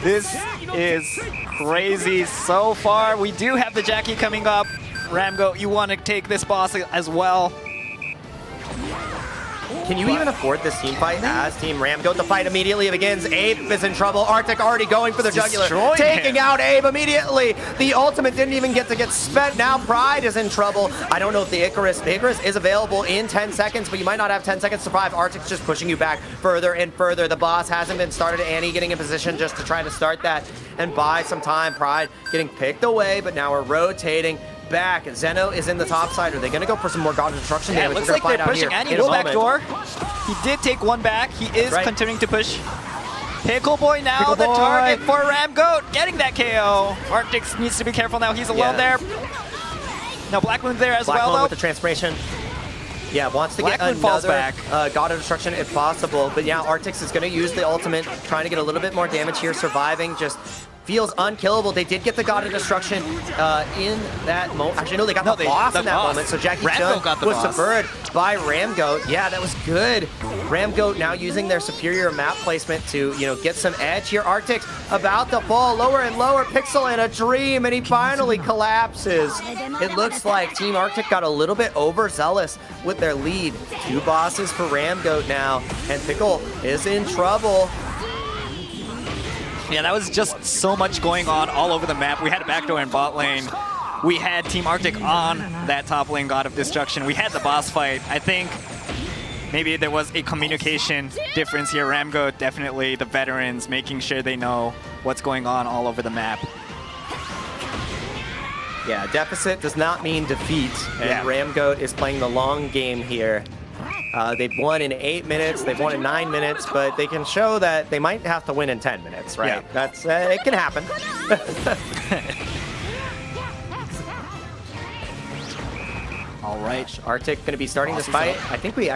This is crazy so far. We do have the Jackie coming up. Ramgoat, you want to take this boss as well. Can you even afford this team fight as Team Ramgoat? The fight immediately begins. Abe is in trouble. Arctic already going for the jugular. Taking out Abe immediately. The ultimate didn't even get spent. Now Pride is in trouble. I don't know if the Icarus is available in 10 seconds, but you might not have 10 seconds to survive. Arctic's just pushing you back further and further. The boss hasn't been started. Annie getting in position just to try to start that and buy some time. Pride getting picked away, but now we're rotating back. Zeno is in the top side. Are they going to go for some more God of Destruction damage? Looks like they're pushing Annie to the back door. He did take one back. He is continuing to push. Pickle Boy now the target for Ramgoat, getting that KO. Arctic needs to be careful now. He's alone there. Now Black Moon's there as well, though. With the transformation. Yeah, wants to get another God of Destruction if possible. But yeah, Arctic is going to use the ultimate, trying to get a little bit more damage here. Surviving just feels unkillable. They did get the God of Destruction in that moment. Actually, no, they got the boss in that moment. So Jackie Chun was subverted by Ramgoat. Yeah, that was good. Ramgoat now using their superior map placement to, get some edge here. Arctic's about to fall lower and lower. Pixel in a dream, and he finally collapses. It looks like Team Arctic got a little bit overzealous with their lead. 2 bosses for Ramgoat now, and Pickle is in trouble. Yeah, that was just so much going on all over the map. We had a backdoor in bot lane. We had Team Arctic on that top lane God of Destruction. We had the boss fight. I think maybe there was a communication difference here. Ramgoat, definitely the veterans, making sure they know what's going on all over the map. Yeah, deficit does not mean defeat, and Ramgoat is playing the long game here. They've won in 8 minutes, they've won in 9 minutes, but they can show that they might have to win in 10 minutes, right? Yeah. That's it can happen. All right, Arctic going to be starting this fight. I think we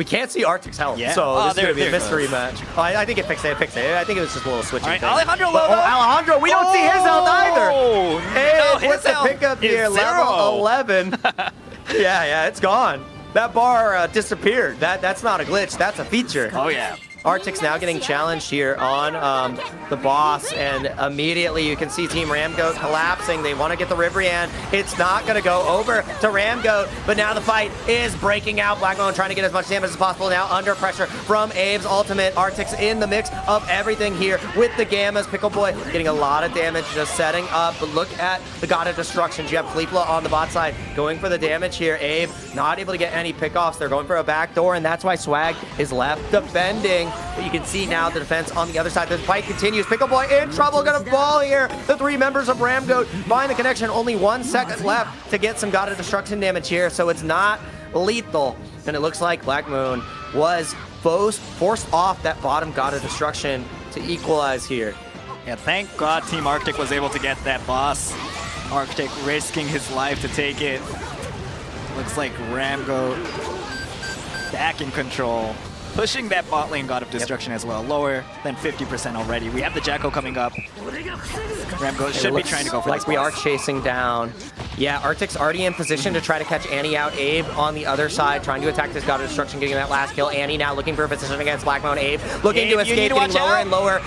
can't see Arctic's health, so this is going to be a mystery match. Oh, I think it fixed it. I think it was just a little switching thing. Alejandro, Alejandro, we don't see his health either. No, his the pickup here, level 11. yeah, it's gone. That bar disappeared. That's not a glitch. That's a feature. Oh, yeah. Arctic's now getting challenged here on the boss, and immediately you can see Team Ramgoat collapsing. They want to get the Ribrianne. It's not going to go over to Ramgoat, but now the fight is breaking out. Blackbone trying to get as much damage as possible now under pressure from Abe's ultimate. Arctic's in the mix of everything here with the Gammas. Pickle Boy getting a lot of damage, just setting up. But look at the God of Destruction. You have Fleepla on the bot side going for the damage here. Abe not able to get any pickoffs. They're going for a backdoor, and that's why Swag is left defending. But you can see now the defense on the other side. The fight continues. Pickle Boy in trouble, gonna fall here. The 3 members of Ramgoat find the connection. Only 1 second left to get some God of Destruction damage here, so it's not lethal. And it looks like Black Moon was forced off that bottom God of Destruction to equalize here. Yeah, thank God Team Arctic was able to get that boss. Arctic risking his life to take it. Looks like Ramgoat back in control. Pushing that bot lane God of Destruction as well. Lower than 50% already. We have the Jacko coming up. Ramgoat should be trying to go for like this we boss. are chasing down. Yeah, Arctic's already in position to try to catch Annie out. Abe on the other side, trying to attack this God of Destruction, getting that last kill. Annie now looking for a position against Black Moon. Abe looking to escape, getting lower and lower.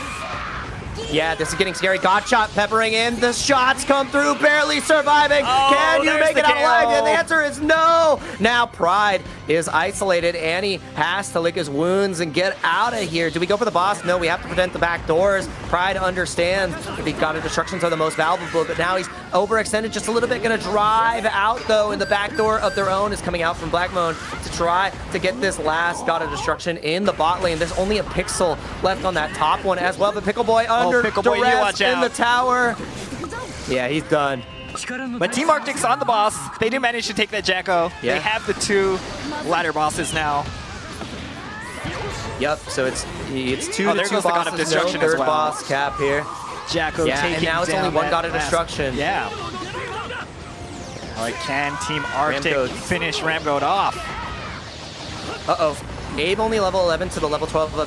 Yeah, this is getting scary. God shot peppering in. The shots come through, barely surviving. Can you make it out alive? And the answer is no. Now Pride is isolated. Annie has to lick his wounds and get out of here. Do we go for the boss? No, we have to prevent the back doors. Pride understands that the God of Destructions are the most valuable, but now he's overextended just a little bit. Gonna drive out though, and the back door of their own is coming out from Black Moon to try to get this last God of Destruction in the bot lane. There's only a pixel left on that top one as well, but Pickle Boy under Pickle Boy, you watch in out. the tower. Yeah, he's done. But Team Arctic's on the boss. They do manage to take that Jacko. Yeah. They have the 2 ladder bosses now. Yep, so it's 2 Oh, to there 2 goes the God of bosses, Destruction no as third well. boss cap here. Jacko Yeah, taking and now it's down only 1 that God of last- Destruction. Yeah. All right, can Team Arctic Ramgoat. finish Ramgoat off? Uh-oh. Abe only level 11 to the level 12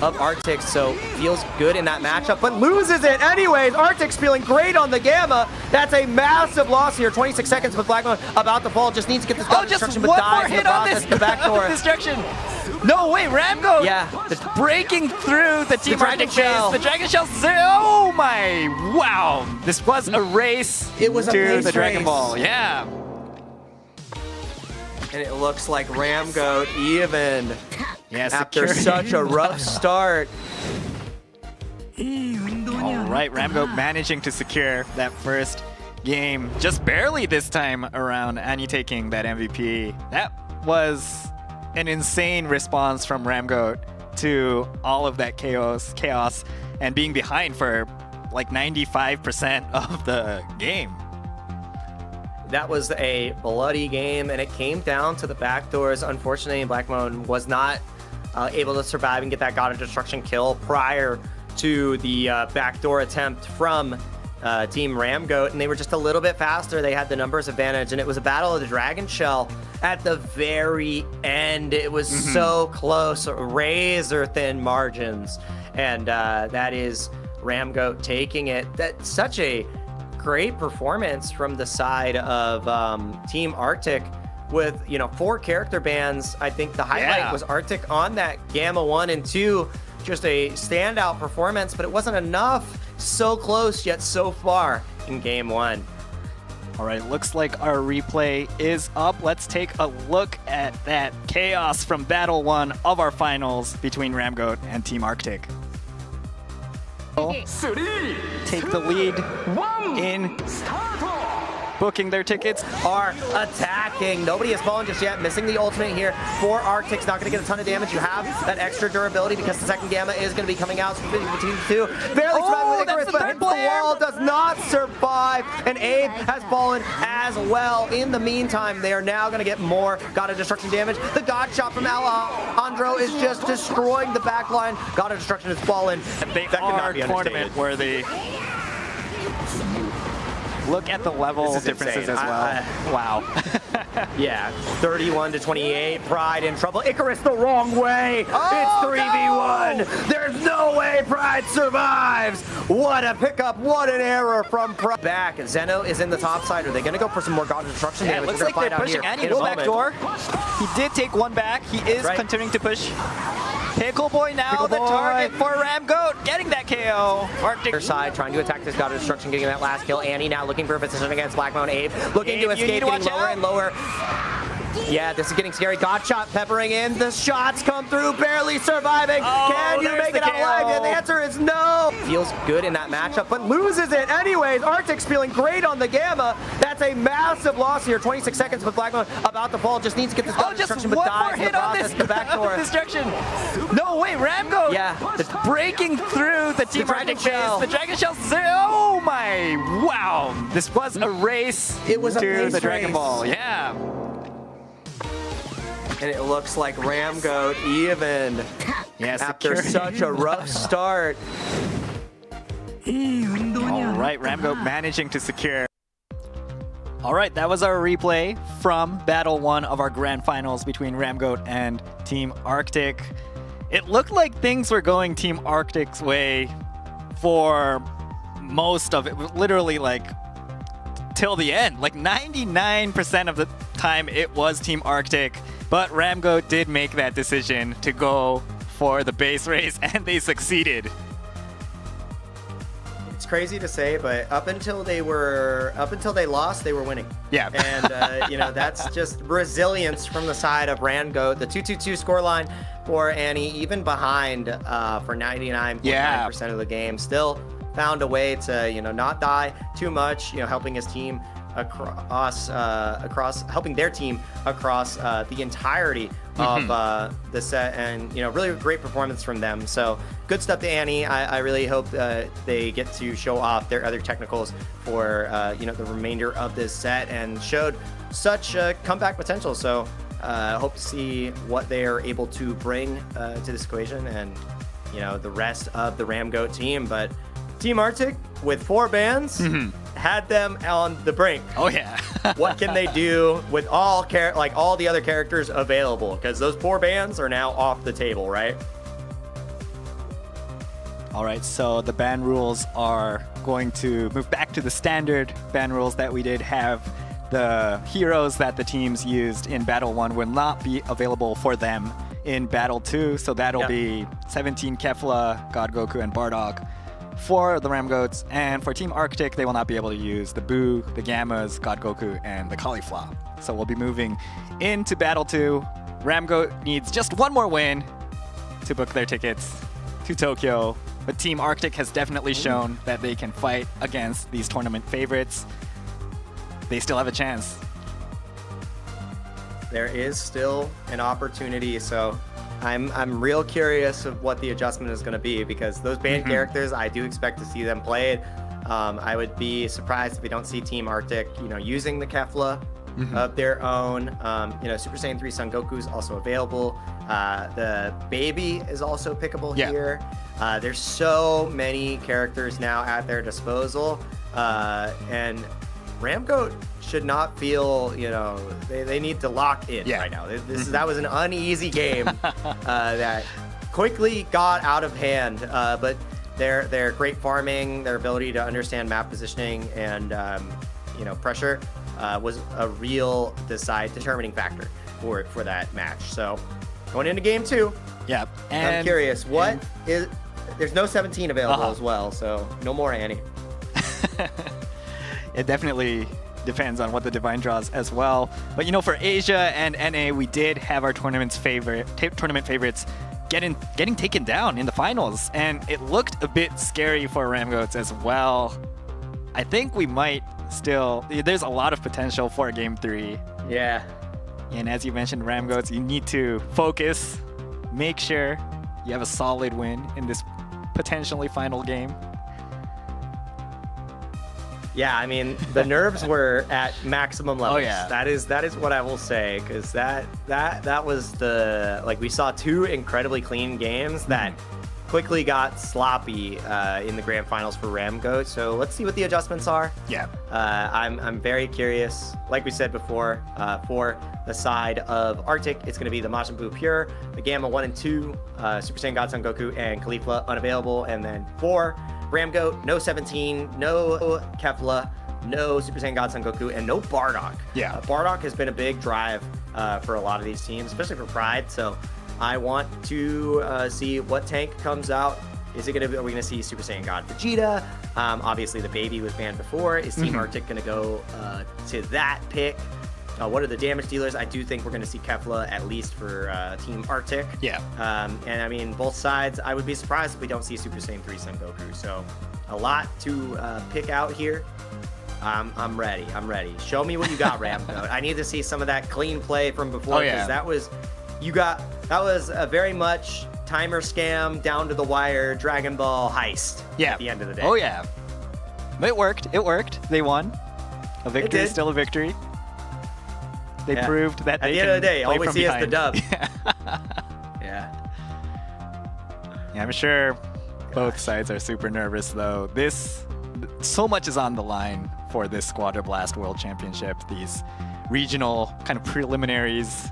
of Arctic, so feels good in that matchup, but loses it anyways. Arctic's feeling great on the Gamma. That's a massive loss here. 26 seconds with Black Moon about to fall. Just needs to get this God of just Destruction, but one dies more in the hit on process. this The back door. Destruction. No way, Ramgoat. Yeah. Breaking through the Team Dragon Arctic base. Shell. The Dragon Shell. Oh my! Wow. This was a race. It was a to pace the Dragon race. Ball. Yeah. And it looks like Ramgoat even Yes. after such a rough start. All right, Ramgoat managing to secure that first game, just barely this time around. Annie taking that MVP. That was an insane response from Ramgoat to all of that chaos, and being behind for like 95% of the game. That was a bloody game, and it came down to the backdoors. Unfortunately, Black Moon was not able to survive and get that God of Destruction kill prior to the backdoor attempt from Team Ramgoat, and they were just a little bit faster. They had the numbers advantage, and it was a battle of the Dragon Shell at the very end. It was so close, razor thin margins, and that is Ramgoat taking it. That's such a great performance from the side of Team Arctic with, 4 character bans. I think the highlight was Arctic on that Gamma 1 and 2. Just a standout performance, but it wasn't enough. So close, yet so far in Game 1. All right, looks like our replay is up. Let's take a look at that chaos from Battle 1 of our finals between Ramgoat and Team Arctic. 3 Take the lead 1 in スタート booking their tickets. Are attacking. Nobody has fallen just yet. Missing the ultimate here for Arctic's. Not going to get a ton of damage. You have that extra durability because the second Gamma is going to be coming out. So between the two. Barely surviving with Icarus, but hits the wall. Does not survive. And Abe has fallen as well. In the meantime, they are now going to get more God of Destruction damage. The God shot from Alejandro is just destroying the backline. God of Destruction has fallen. They That could not are be tournament understated. worthy. Look at the level This is differences insane. as well. Wow. Yeah, 31 to 28. Pride in trouble. Icarus the wrong way. Oh, It's 3v1. There's no way Pride survives. What a pickup. What an error from Pride. Back. Zeno is in the top side. Are they going to go for some more God of Destruction Yeah, it damage? looks We're like gonna they're find out pushing here Annie in a to the back moment. door. He did take one back. He is Right. continuing to push. Pickle Boy now Pickle the Boy. target for Ramgoat, getting that KO. Arctic Other side trying to attack this God of Destruction, getting that last kill. Annie now looking for a position against Black Moon. Abe looking Abe, to you need escape, to getting watch lower out. and lower. Yeah, this is getting scary. God shot peppering in. The shots come through, barely surviving. Oh, Can you there's make the it out alive? KO. And the answer is no. Feels good in that matchup, but loses it anyways. Arctic's feeling great on the Gamma. That's a massive loss here. 26 seconds with Blackmon about to fall. Just needs to get this Oh, just destruction, one but more dies in the hit on process. this The backdoor. destruction. No, wait, Ramgo. Yeah. Breaking through the Team Dragon Arctic base. Shell. The Dragon Shell. Oh my! Wow. This was a race. It was a to pace the Dragon race. Ball. Yeah. And it looks like Ramgoat even Yes. after such a rough start. All right, Ramgo managing to secure. All right, that was our replay from Battle 1 of our grand finals between Ramgoat and Team Arctic. It looked like things were going Team Arctic's way for most of it, literally like till the end. Like 99% of the time it was Team Arctic, but Ramgoat did make that decision to go for the base race and they succeeded. It's crazy to say, but up until they lost, they were winning. Yeah. And you know, that's just resilience from the side of Ramgoat. The 2-2-2 scoreline for Annie, even behind for 99.9% of the game, still found a way to, you know, not die too much, you know, helping his team helping their team across the entirety of the set, and you know, really great performance from them. So good stuff to Annie. I really hope they get to show off their other technicals for you know, the remainder of this set, and showed such comeback potential. So hope to see what they are able to bring to this equation, and you know, the rest of the Ramgoat team. But Team Arctic with 4 bans had them on the brink. Oh yeah. What can they do with all the other characters available? Because those 4 bans are now off the table, right? All right, so the ban rules are going to move back to the standard ban rules that we did have. The heroes that the teams used in Battle 1 will not be available for them in Battle 2. So that'll be 17 Kefla, God Goku, and Bardock for the Ramgoats. And for Team Arctic, they will not be able to use the Boo, the Gammas, God Goku, and the Caulifla. So we'll be moving into Battle 2. Ramgoat needs just one more win to book their tickets to Tokyo. But Team Arctic has definitely shown that they can fight against these tournament favorites. They still have a chance. There is still an opportunity, so I'm real curious of what the adjustment is going to be, because those banned characters, I do expect to see them played. I would be surprised if we don't see Team Arctic, you know, using the Kefla of their own. You know, Super Saiyan 3 Son Goku is also available. The baby is also pickable here. There's so many characters now at their disposal, and Ramgoat should not feel, you know, they need to lock in right now. That was an uneasy game that quickly got out of hand, but their great farming, their ability to understand map positioning and you know, pressure was a real determining factor for that match. So going into game 2, and I'm curious there's no 17 available as well, so no more Annie. It definitely depends on what the Divine draws as well. But you know, for Asia and NA, we did have our tournament favorites getting taken down in the finals, and it looked a bit scary for Ramgoats as well. I think we might still, there's a lot of potential for game 3. Yeah. And as you mentioned, Ramgoats, you need to focus, make sure you have a solid win in this potentially final game. Yeah, I mean, the nerves were at maximum levels. Oh yeah, that is what I will say, because that was we saw 2 incredibly clean games that quickly got sloppy in the grand finals for Ramgoat. So let's see what the adjustments are. Yeah, I'm very curious. Like we said before, for the side of Arctic, it's going to be the Majin Buu Pure, the Gamma 1 and 2, Super Saiyan God Son Goku, and Caulifla unavailable, and then for Ramgoat, no 17, no Kefla, no Super Saiyan God Son Goku, and no Bardock. Yeah. Bardock has been a big drive for a lot of these teams, especially for Pride. So I want to see what tank comes out. Are we going to see Super Saiyan God Vegeta? Obviously, the baby was banned before. Is Team Arctic going to go to that pick? What are the damage dealers? I do think we're going to see Kefla at least for Team Arctic. Yeah. And I mean, both sides, I would be surprised if we don't see Super Saiyan 3 Son Goku. So a lot to pick out here. I'm ready. I'm ready. Show me what you got, Rambo. I need to see some of that clean play from before, because that was a very much timer scam, down to the wire, Dragon Ball heist. At the end of the day. Oh yeah. It worked. It worked. They won. A victory is still a victory. They proved that they can at the end of the day, all we see is the dub. Yeah, I'm sure both sides are super nervous though. So much is on the line for this SQUADRA Blast World Championship. These regional kind of preliminaries.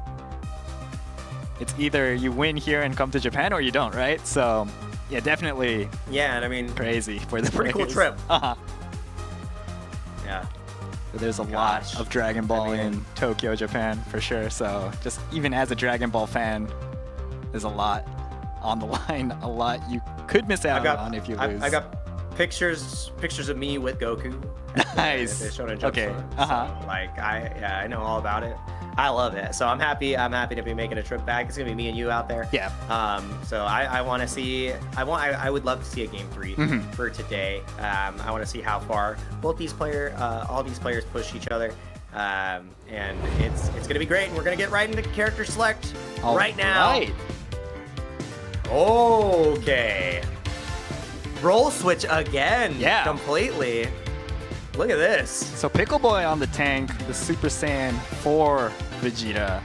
It's either you win here and come to Japan or you don't, right? So, yeah, definitely. Yeah, and I mean, crazy for the pretty cool trip. Yeah. There's a lot of Dragon Ball in Tokyo, Japan, for sure. So just even as a Dragon Ball fan, there's a lot on the line, a lot you could miss out on if you lose. I got pictures of me with Goku. Nice. They showed in Okay. So, like I know all about it. I love it. So I'm happy to be making a trip back. It's gonna be me and you out there. Yeah. So I want to see. I would love to see a game 3 for today. I want to see how far all these players push each other. And it's gonna be great. And we're gonna get right into character select right now. Right. Okay. Roll switch again. Yeah. Completely. Look at this. So Pickle Boy on the tank, the Super Saiyan 4 Vegeta.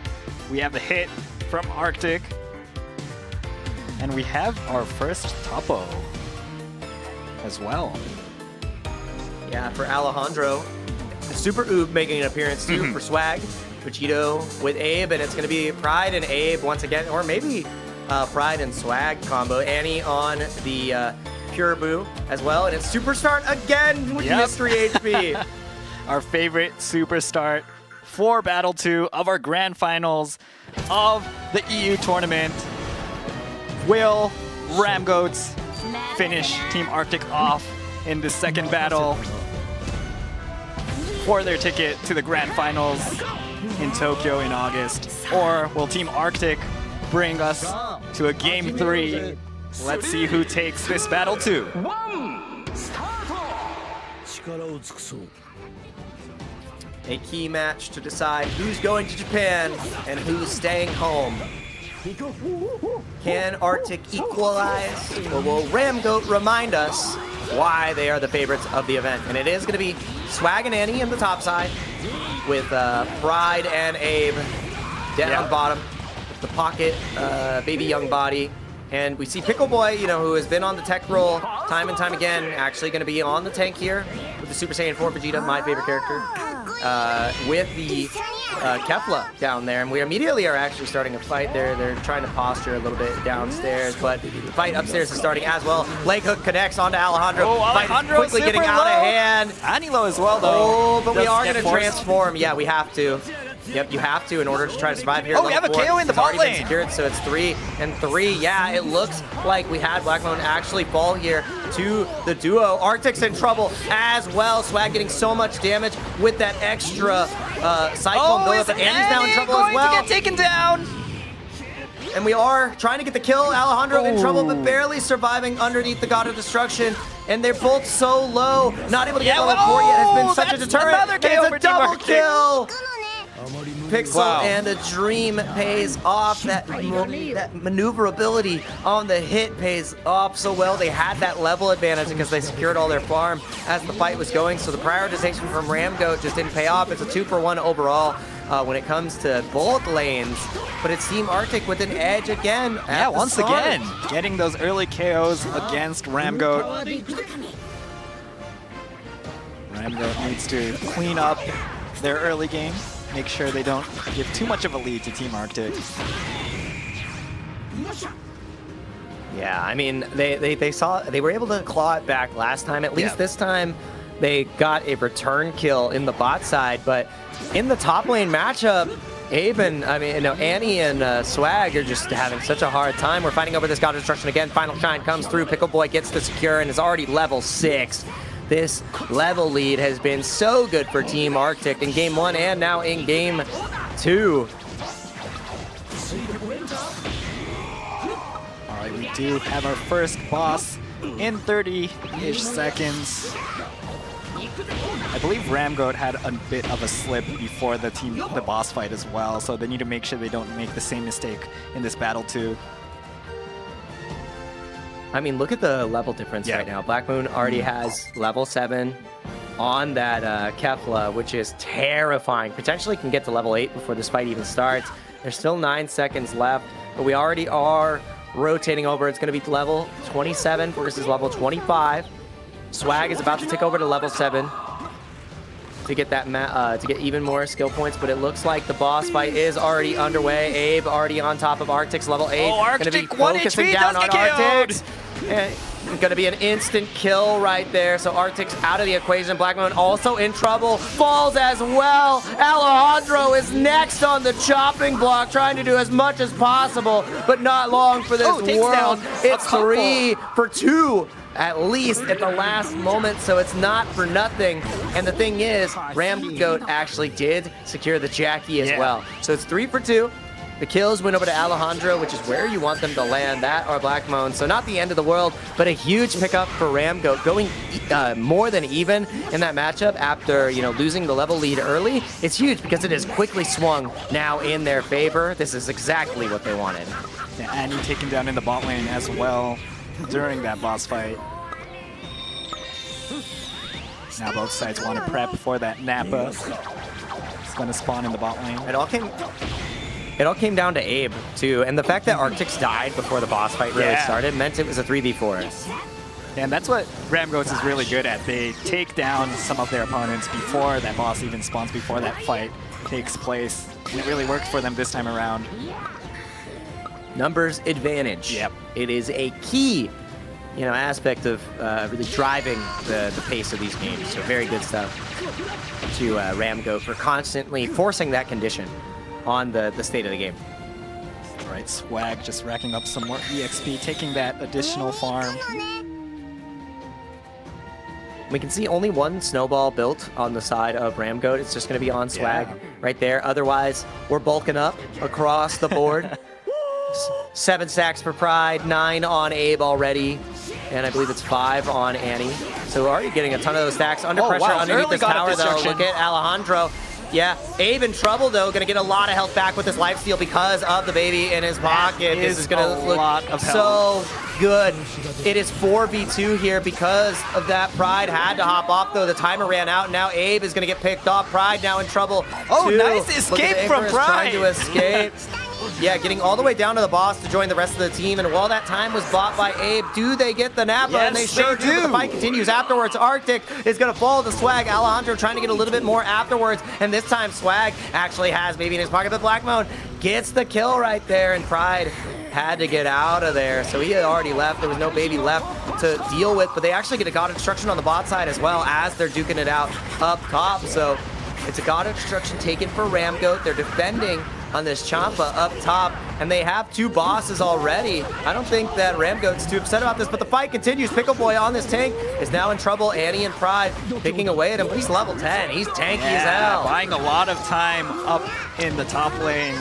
We have the hit from Arctic. And we have our first Topo as well. Yeah, for Alejandro. Super Oob making an appearance too for Swag. Vegito with Abe, and it's going to be Pride and Abe once again, or maybe Pride and Swag combo. Annie on the Pure Boo as well, and it's Super Start again with Mystery HP. Our favorite Super Start for Battle 2 of our grand finals of the EU tournament. Will Ramgoats finish Team Arctic off in the second battle for their ticket to the grand finals in Tokyo in August? Or will Team Arctic bring us to a game 3? Let's see who takes this battle 2. A key match to decide who's going to Japan and who's staying home. Can Arctic equalize, or will Ramgoat remind us why they are the favorites of the event? And it is going to be Swag and Annie in the top side, with Pride and Abe down bottom, with the pocket, baby young body. And we see Pickle Boy, who has been on the tech roll time and time again, actually going to be on the tank here with the Super Saiyan 4 Vegeta, my favorite character, with the Kefla down there. And we immediately are actually starting a fight there. They're trying to posture a little bit downstairs, but the fight upstairs is starting as well. Leg hook connects onto Alejandro. Alejandro quickly getting out of hand. Annie low as well, though. Oh, but we are going to transform. Yeah, we have to. Yep, you have to in order to try to survive here. Oh, we have a KO in the bot lane. Secured, so it's 3 and 3. Yeah, it looks like we had Black Moon actually fall here to the duo. Arctic's in trouble as well. Swag getting so much damage with that extra Cyclone build-up, but Annie's now in trouble as well. To get taken down. And we are trying to get the kill. Alejandro in trouble, but barely surviving underneath the God of Destruction. And they're both so low, not able to get level 4 yet. Has been such a deterrent. Another KO for it's a double kill. Pixel and a Dream pays off. That maneuverability on the hit pays off so well. They had that level advantage because they secured all their farm as the fight was going. So the prioritization from Ramgoat just didn't pay off. It's a 2-for-1 overall when it comes to both lanes. But it's Team Arctic with an edge again. Yeah, once again, getting those early KOs against Ramgoat. Ramgoat needs to clean up their early game. Make sure they don't give too much of a lead to Team Arctic. Yeah, I mean, they were able to claw it back last time. At least this time, they got a return kill in the bot side. But in the top lane matchup, Abe and Annie and Swag are just having such a hard time. We're fighting over this God of Destruction again. Final Shine comes through. Pickle Boy gets the secure and is already level 6. This level lead has been so good for Team Arctic in Game 1 and now in Game 2. All right, we do have our first boss in 30-ish seconds. I believe Ramgoat had a bit of a slip before the boss fight as well, so they need to make sure they don't make the same mistake in this battle too. I mean, look at the level difference right now. Black Moon already has level 7 on that Kefla, which is terrifying. Potentially can get to level 8 before this fight even starts. There's still 9 seconds left, but we already are rotating over. It's going to be level 27 versus level 25. Swag is about to take over to level 7 to get that to get even more skill points, but it looks like the boss fight is already underway. Abe already on top of Arctic's level 8. Oh, Arctic, gonna be 1 focusing HP down does on get Arctic's. And gonna be an instant kill right there. So Arctic's out of the equation. Black Moon also in trouble. Falls as well. Alejandro is next on the chopping block, trying to do as much as possible, but not long for this world. It's 3 for 2. At least at the last moment, so it's not for nothing. And the thing is, Ramgoat actually did secure the Jackie as well. So it's 3 for 2. The kills went over to Alejandro, which is where you want them to land, that or Black Moon. So not the end of the world, but a huge pickup for Ramgoat, going more than even in that matchup after, you know, losing the level lead early. It's huge because it has quickly swung now in their favor. This is exactly what they wanted. Yeah, Annie taken down in the bot lane as well during that boss fight. Now both sides want to prep for that Nappa. It's going to spawn in the bot lane. It all came down to Abe, too. And the fact that Arctic's died before the boss fight really started meant it was a 3v4. And that's what Ramgoats is really good at. They take down some of their opponents before that boss even spawns, before that fight takes place. And it really worked for them this time around. Numbers advantage. Yep. It is a key, you know, aspect of really driving the pace of these games. So very good stuff to Ramgoat for constantly forcing that condition on the state of the game. All right, Swag just racking up some more EXP, taking that additional farm. We can see only one snowball built on the side of Ramgoat. It's just going to be on Swag right there. Otherwise, we're bulking up across the board. 7 stacks for Pride, 9 on Abe already, and I believe it's 5 on Annie. So we're already getting a ton of those stacks. Under pressure underneath this tower, though. Look at Alejandro. Yeah, Abe in trouble, though. Going to get a lot of health back with this lifesteal because of the baby in his pocket. This is going to look so good. It is 4v2 here because of that. Pride had to hop off, though. The timer ran out. Now Abe is going to get picked off. Pride now in trouble. Oh, too. nice escape from Pride. Trying to escape. Yeah, getting all the way down to the boss to join the rest of the team, and while that time was bought by Abe, do they get the Nappa? Yes, and they sure do. But the fight continues afterwards. Arctic is going to follow the Swag. Alejandro trying to get a little bit more afterwards, and this time Swag actually has Baby in his pocket, but Black Moon gets the kill right there, and Pride had to get out of there, so he had already left. There was no Baby left to deal with, but they actually get a God of Destruction on the bot side as well as they're duking it out up top, so it's a God of Destruction taken for Ramgoat. They're defending on this Champa up top, and they have 2 bosses already. I don't think that Ramgoat's too upset about this, but the fight continues. Pickle Boy on this tank is now in trouble. Annie and Pride picking away at him, but he's level 10. He's tanky as hell. Buying a lot of time up in the top lane.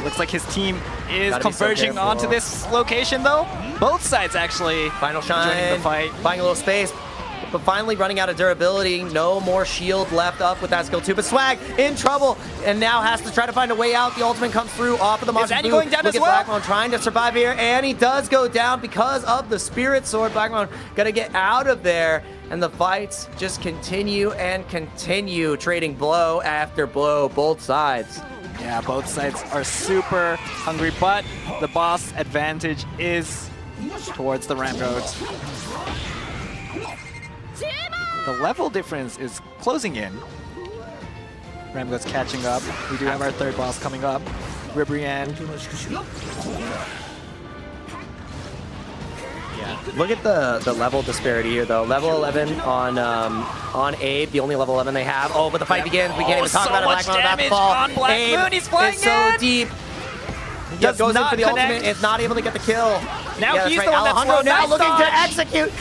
Looks like his team is converging onto this location, though. Both sides actually Final Shine, joining the fight. buying a little space, but finally running out of durability. No more shield left up with that skill too. But Swag in trouble and now has to try to find a way out. The ultimate comes through off of the monster. Is Annie going down as well? Black Moon trying to survive here. Annie does go down because of the Spirit Sword. Black Moon gonna get out of there. And the fights just continue and continue, trading blow after blow, both sides. Yeah, both sides are super hungry, but the boss advantage is towards the Ramgoats. The level difference is closing in. Ramgoat's catching up. We do have our third boss coming up, Ribrianne. Yeah. Look at the level disparity here, though. Level 11 on Abe, the only level 11 they have. Oh, but the fight begins. We can't even talk about it. Black Moon about to fall. On Black Abe Moon, he's flying is so deep. Does goes in not for the connect. ultimate. Is not able to get the kill. Now yeah, he's right. the one that's Alejandro now nice looking dodge. to execute.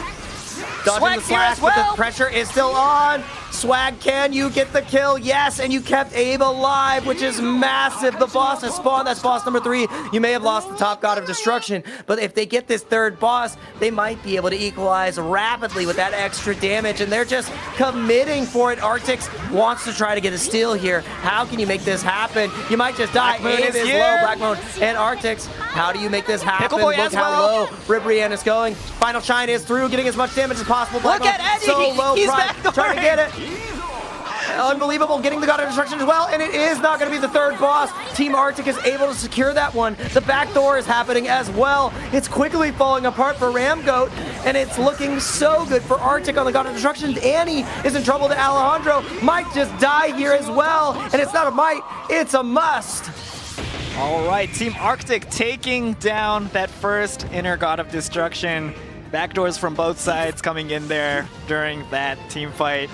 Dodging Swag the here slash, as well. but the pressure is still on. Swag, can you get the kill? Yes, and you kept Abe alive, which is massive. The boss has spawned. That's boss number 3. You may have lost the top god of destruction, but if they get this third boss, they might be able to equalize rapidly with that extra damage, and they're just committing for it. Arctix wants to try to get a steal here. How can you make this happen? You might just die. Black Moon Abe is is here. low. Black Moon and Arctix. How do you make this happen? Pickleboy Look as how well. low Ribrianne is going. Final Shine is through, getting as much damage as possible. Black Look Moon at Eddie. so low. He's Pride backdooring. trying to get it. Unbelievable, getting the God of Destruction as well, and it is not going to be the third boss. Team Arctic is able to secure that one. The back door is happening as well. It's quickly falling apart for Ramgoat, and it's looking so good for Arctic on the God of Destruction. Annie is in trouble to Alejandro. Might just die here as well, and it's not a might, it's a must. All right, Team Arctic taking down that first inner God of Destruction. Backdoors from both sides coming in there during that team fight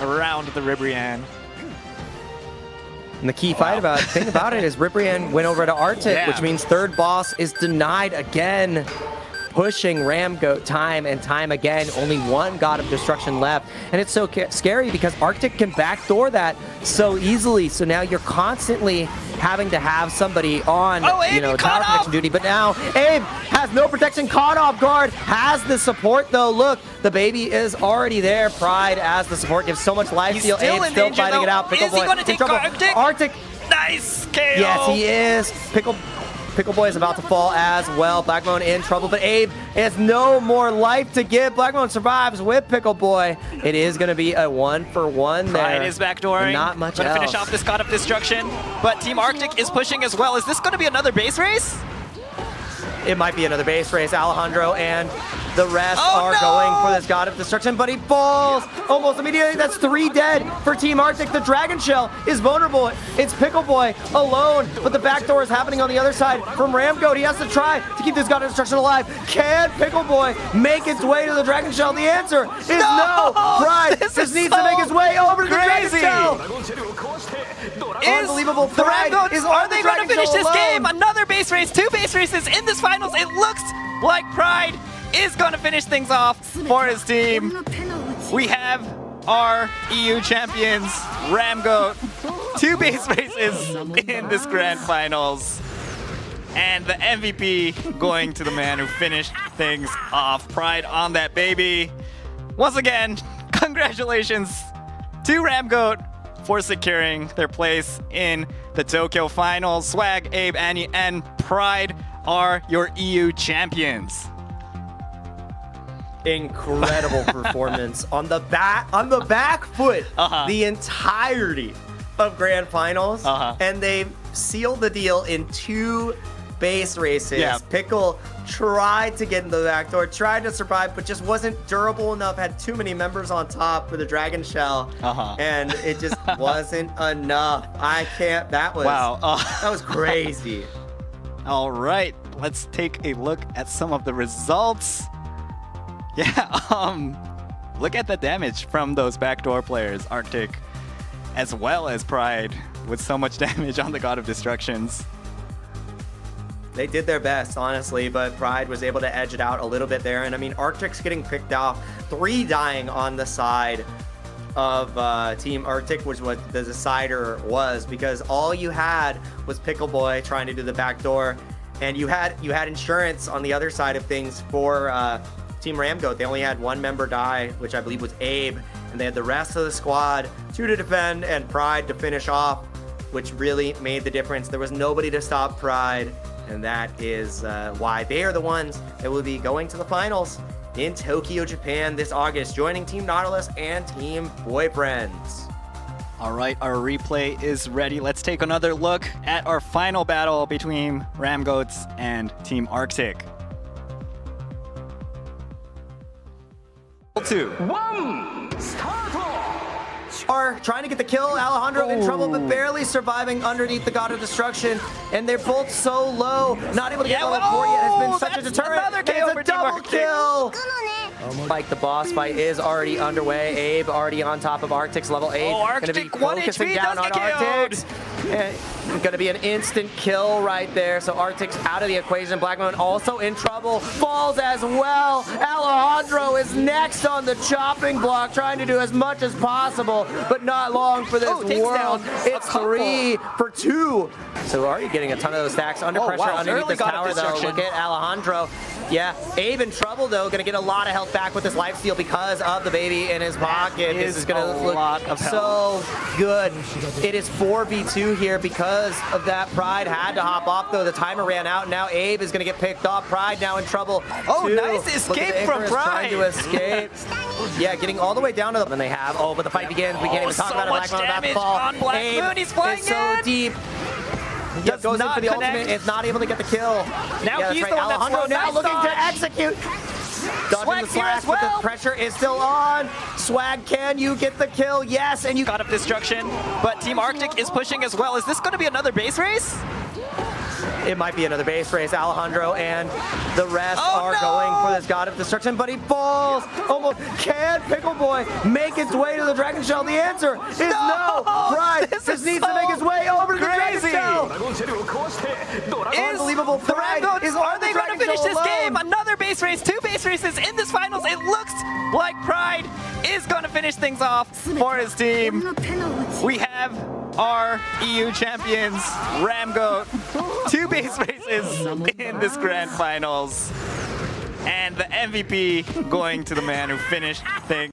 around the Ribrianne. And the key thing about it is Ribrianne went over to Arctic, Yeah. which means third boss is denied again. Pushing Ramgoat time and time again. Only one God of Destruction left. And it's so scary because Arctic can backdoor that so easily. So now you're constantly having to have somebody on, Oh, Abe, you tower caught protection off. duty. But now Abe has no protection, caught off guard, has the support though. Look, the baby is already there. Pride as the support gives so much life He's steal. still Abe in still danger, fighting though. it out. Is he Pickleboy gonna in take trouble. Arctic? Arctic. Nice KO! Yes, he is. Pickleboy is about to fall as well. Blackmoon in trouble, but Abe has no more life to give. Blackmoon survives with Pickleboy. It is going to be a 1-for-1 there. Pride is backdooring. Not much Gonna else. finish off this God of Destruction, but Team Arctic is pushing as well. Is this gonna be another base race? It might be another base race. Alejandro and the rest Oh, are no! going for this God of Destruction, but he falls almost immediately. That's 3 dead for Team Arctic. The Dragon Shell is vulnerable. It's Pickleboy alone, but the backdoor is happening on the other side from Ramgoat. He has to try to keep this God of Destruction alive. Can Pickleboy make its way to the Dragon Shell? The answer is no. Pride This just is needs to make his way over to the Dragon crazy. Shell. Is Unbelievable. the Pride Ramgoats, is are on they the going to Dragon finish Shell this alone. game? Another base race, 2 base races in this finals. It looks like Pride is going to finish things off for his team. We have our EU champions, Ramgoat, 2 base races in this grand finals. And the MVP going to the man who finished things off. Pride on that baby. Once again, congratulations to Ramgoat for securing their place in the Tokyo finals. Swag, Abe, Annie, and Pride are your EU champions. Incredible performance on the back foot the entirety of grand finals, and they sealed the deal in 2 base races. Yeah. Pickle tried to get into the back door, tried to survive, but just wasn't durable enough, had too many members on top for the Dragon Shell, and it just wasn't enough. That was crazy. All right, let's take a look at some of the results. Yeah, look at the damage from those backdoor players, Arctic, as well as Pride, with so much damage on the God of Destructions. They did their best, honestly, but Pride was able to edge it out a little bit there. And I mean, Arctic's getting picked off, 3 dying on the side of Team Arctic, was what the decider was, because all you had was Pickleboy trying to do the back door, and you had insurance on the other side of things for Team Ramgoat. They only had 1 member die, which I believe was Abe, and they had the rest of the squad, 2 to defend and Pride to finish off, which really made the difference. There was nobody to stop Pride, and that is why they are the ones that will be going to the finals in Tokyo, Japan this August, joining Team Nautilus and Team Boyfriends. All right, our replay is ready. Let's take another look at our final battle between Ramgoats and Team Arctic. 2. Are trying to get the kill. Alejandro in trouble, but barely surviving underneath the God of Destruction. And they're both so low, not able to get level 4 yet. Has been such a that's deterrent. another And KO it's for a Team double Arctic. kill. Like the boss fight is already underway. Abe already on top of Arctic's level 8. Oh, Arctic, gonna be 1 focusing HP, down does on get Arctic. And gonna be an instant kill right there. So Arctic's out of the equation. Black Moon also in trouble. Falls as well. Alejandro is next on the chopping block, trying to do as much as possible, but not long for this takes world. down It's 3 for 2. So already getting a ton of those stacks under pressure wow, underneath early this God of tower though. Destruction. Look at Alejandro. Yeah, Abe in trouble though, gonna get a lot of health back with this lifesteal because of the baby in his pocket. This is gonna look so good. It is 4v2 here because of that. Pride had to hop off though. The timer ran out. Now Abe is gonna get picked off. Pride now in trouble. Oh, too. nice escape from Icarus Pride. trying to escape. Yeah, getting all the way down to them. And they have. Oh, but the fight begins. We can't even talk so about it. much Black Moon about to damage fall. on Black Abe Moon. He's flying is so in. deep. Does Goes in not for the connect. ultimate. Is not able to get the kill. Now yeah, he's that's the right. one that's Alejandro slow. now Nice looking to dodge. execute. Dodging Swag the here slash, as but well. the pressure is still on. Swag, can you get the kill? Yes, and you God of Destruction, but Team Arctic is pushing as well. Is this going to be another base race? It might be another base race. Alejandro and the rest are no! going for this God of Destruction, but he falls. Almost. Can Pickle Boy make its way to the Dragon Shell? The answer is no. Pride This just is needs to so make his way over to the Dragon crazy. Shell. Is Unbelievable. the Pride Rambo, is are on they the going to Dragon finish Shell this alone. game? Another base race, 2 base races in this finals. It looks like Pride is going to finish things off for his team. We have our EU champions, Ramgoat, 2 base races in this grand finals. And the MVP going to the man who finished things.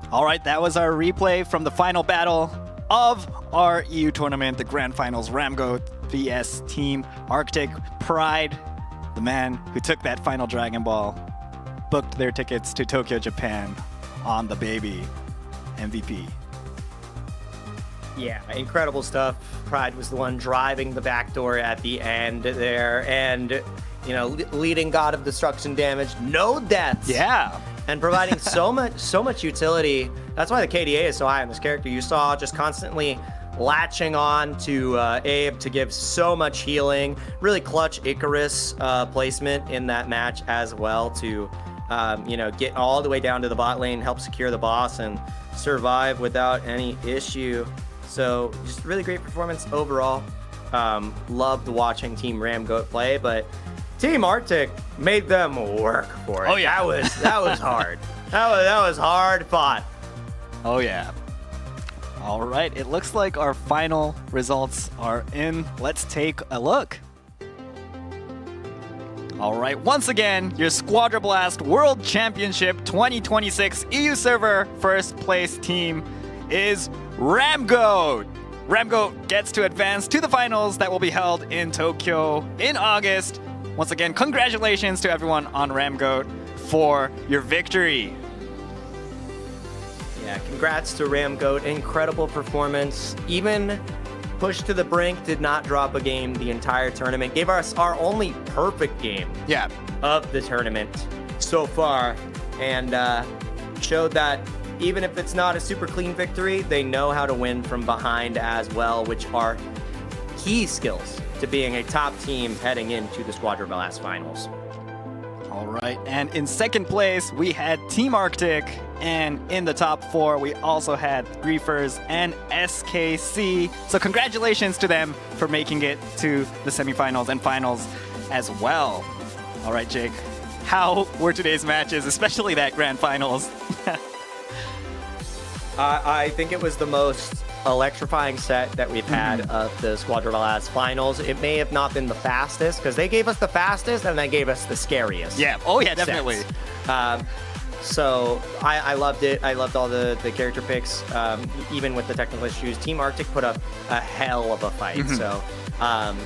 All right, that was our replay from the final battle of our EU tournament, the grand finals, Ramgoat vs Team Arctic. Pride, the man who took that final Dragon Ball, booked their tickets to Tokyo, Japan on the baby MVP. Yeah, incredible stuff. Pride was the one driving the backdoor at the end there, and you know, leading God of Destruction damage, no deaths. Yeah. And providing so much utility. That's why the KDA is so high on this character. You saw just constantly latching on to Abe to give so much healing. Really clutch Icarus placement in that match as well to you know, get all the way down to the bot lane, help secure the boss, and survive without any issue. So just really great performance overall. Loved watching Team Ramgoat play, but Team Arctic made them work for it. Oh, yeah. That was hard. that was hard fought. Oh, yeah. All right, it looks like our final results are in. Let's take a look. All right, once again, your SQUADRA Blast World Championship 2026 EU server first place team is Ramgoat. Ramgoat gets to advance to the finals that will be held in Tokyo in August. Once again, congratulations to everyone on Ramgoat for your victory. Yeah, congrats to Ramgoat. Incredible performance. Even pushed to the brink, did not drop a game the entire tournament. Gave us our only perfect game Yeah. of the tournament so far, and showed that even if it's not a super clean victory, they know how to win from behind as well, which are key skills to being a top team heading into the SQUADRA Blast finals. All right, and in second place, we had Team Arctic, and in the top 4, we also had Griefers and SKC. So congratulations to them for making it to the semifinals and finals as well. All right, Jake, how were today's matches, especially that grand finals? I think it was the most electrifying set that we've had of the SQUADRA Blast finals. It may have not been the fastest, because they gave us the fastest and they gave us the scariest. Yeah, oh yeah, definitely. So I loved it. I loved all the character picks, even with the technical issues. Team Arctic put up a hell of a fight. So,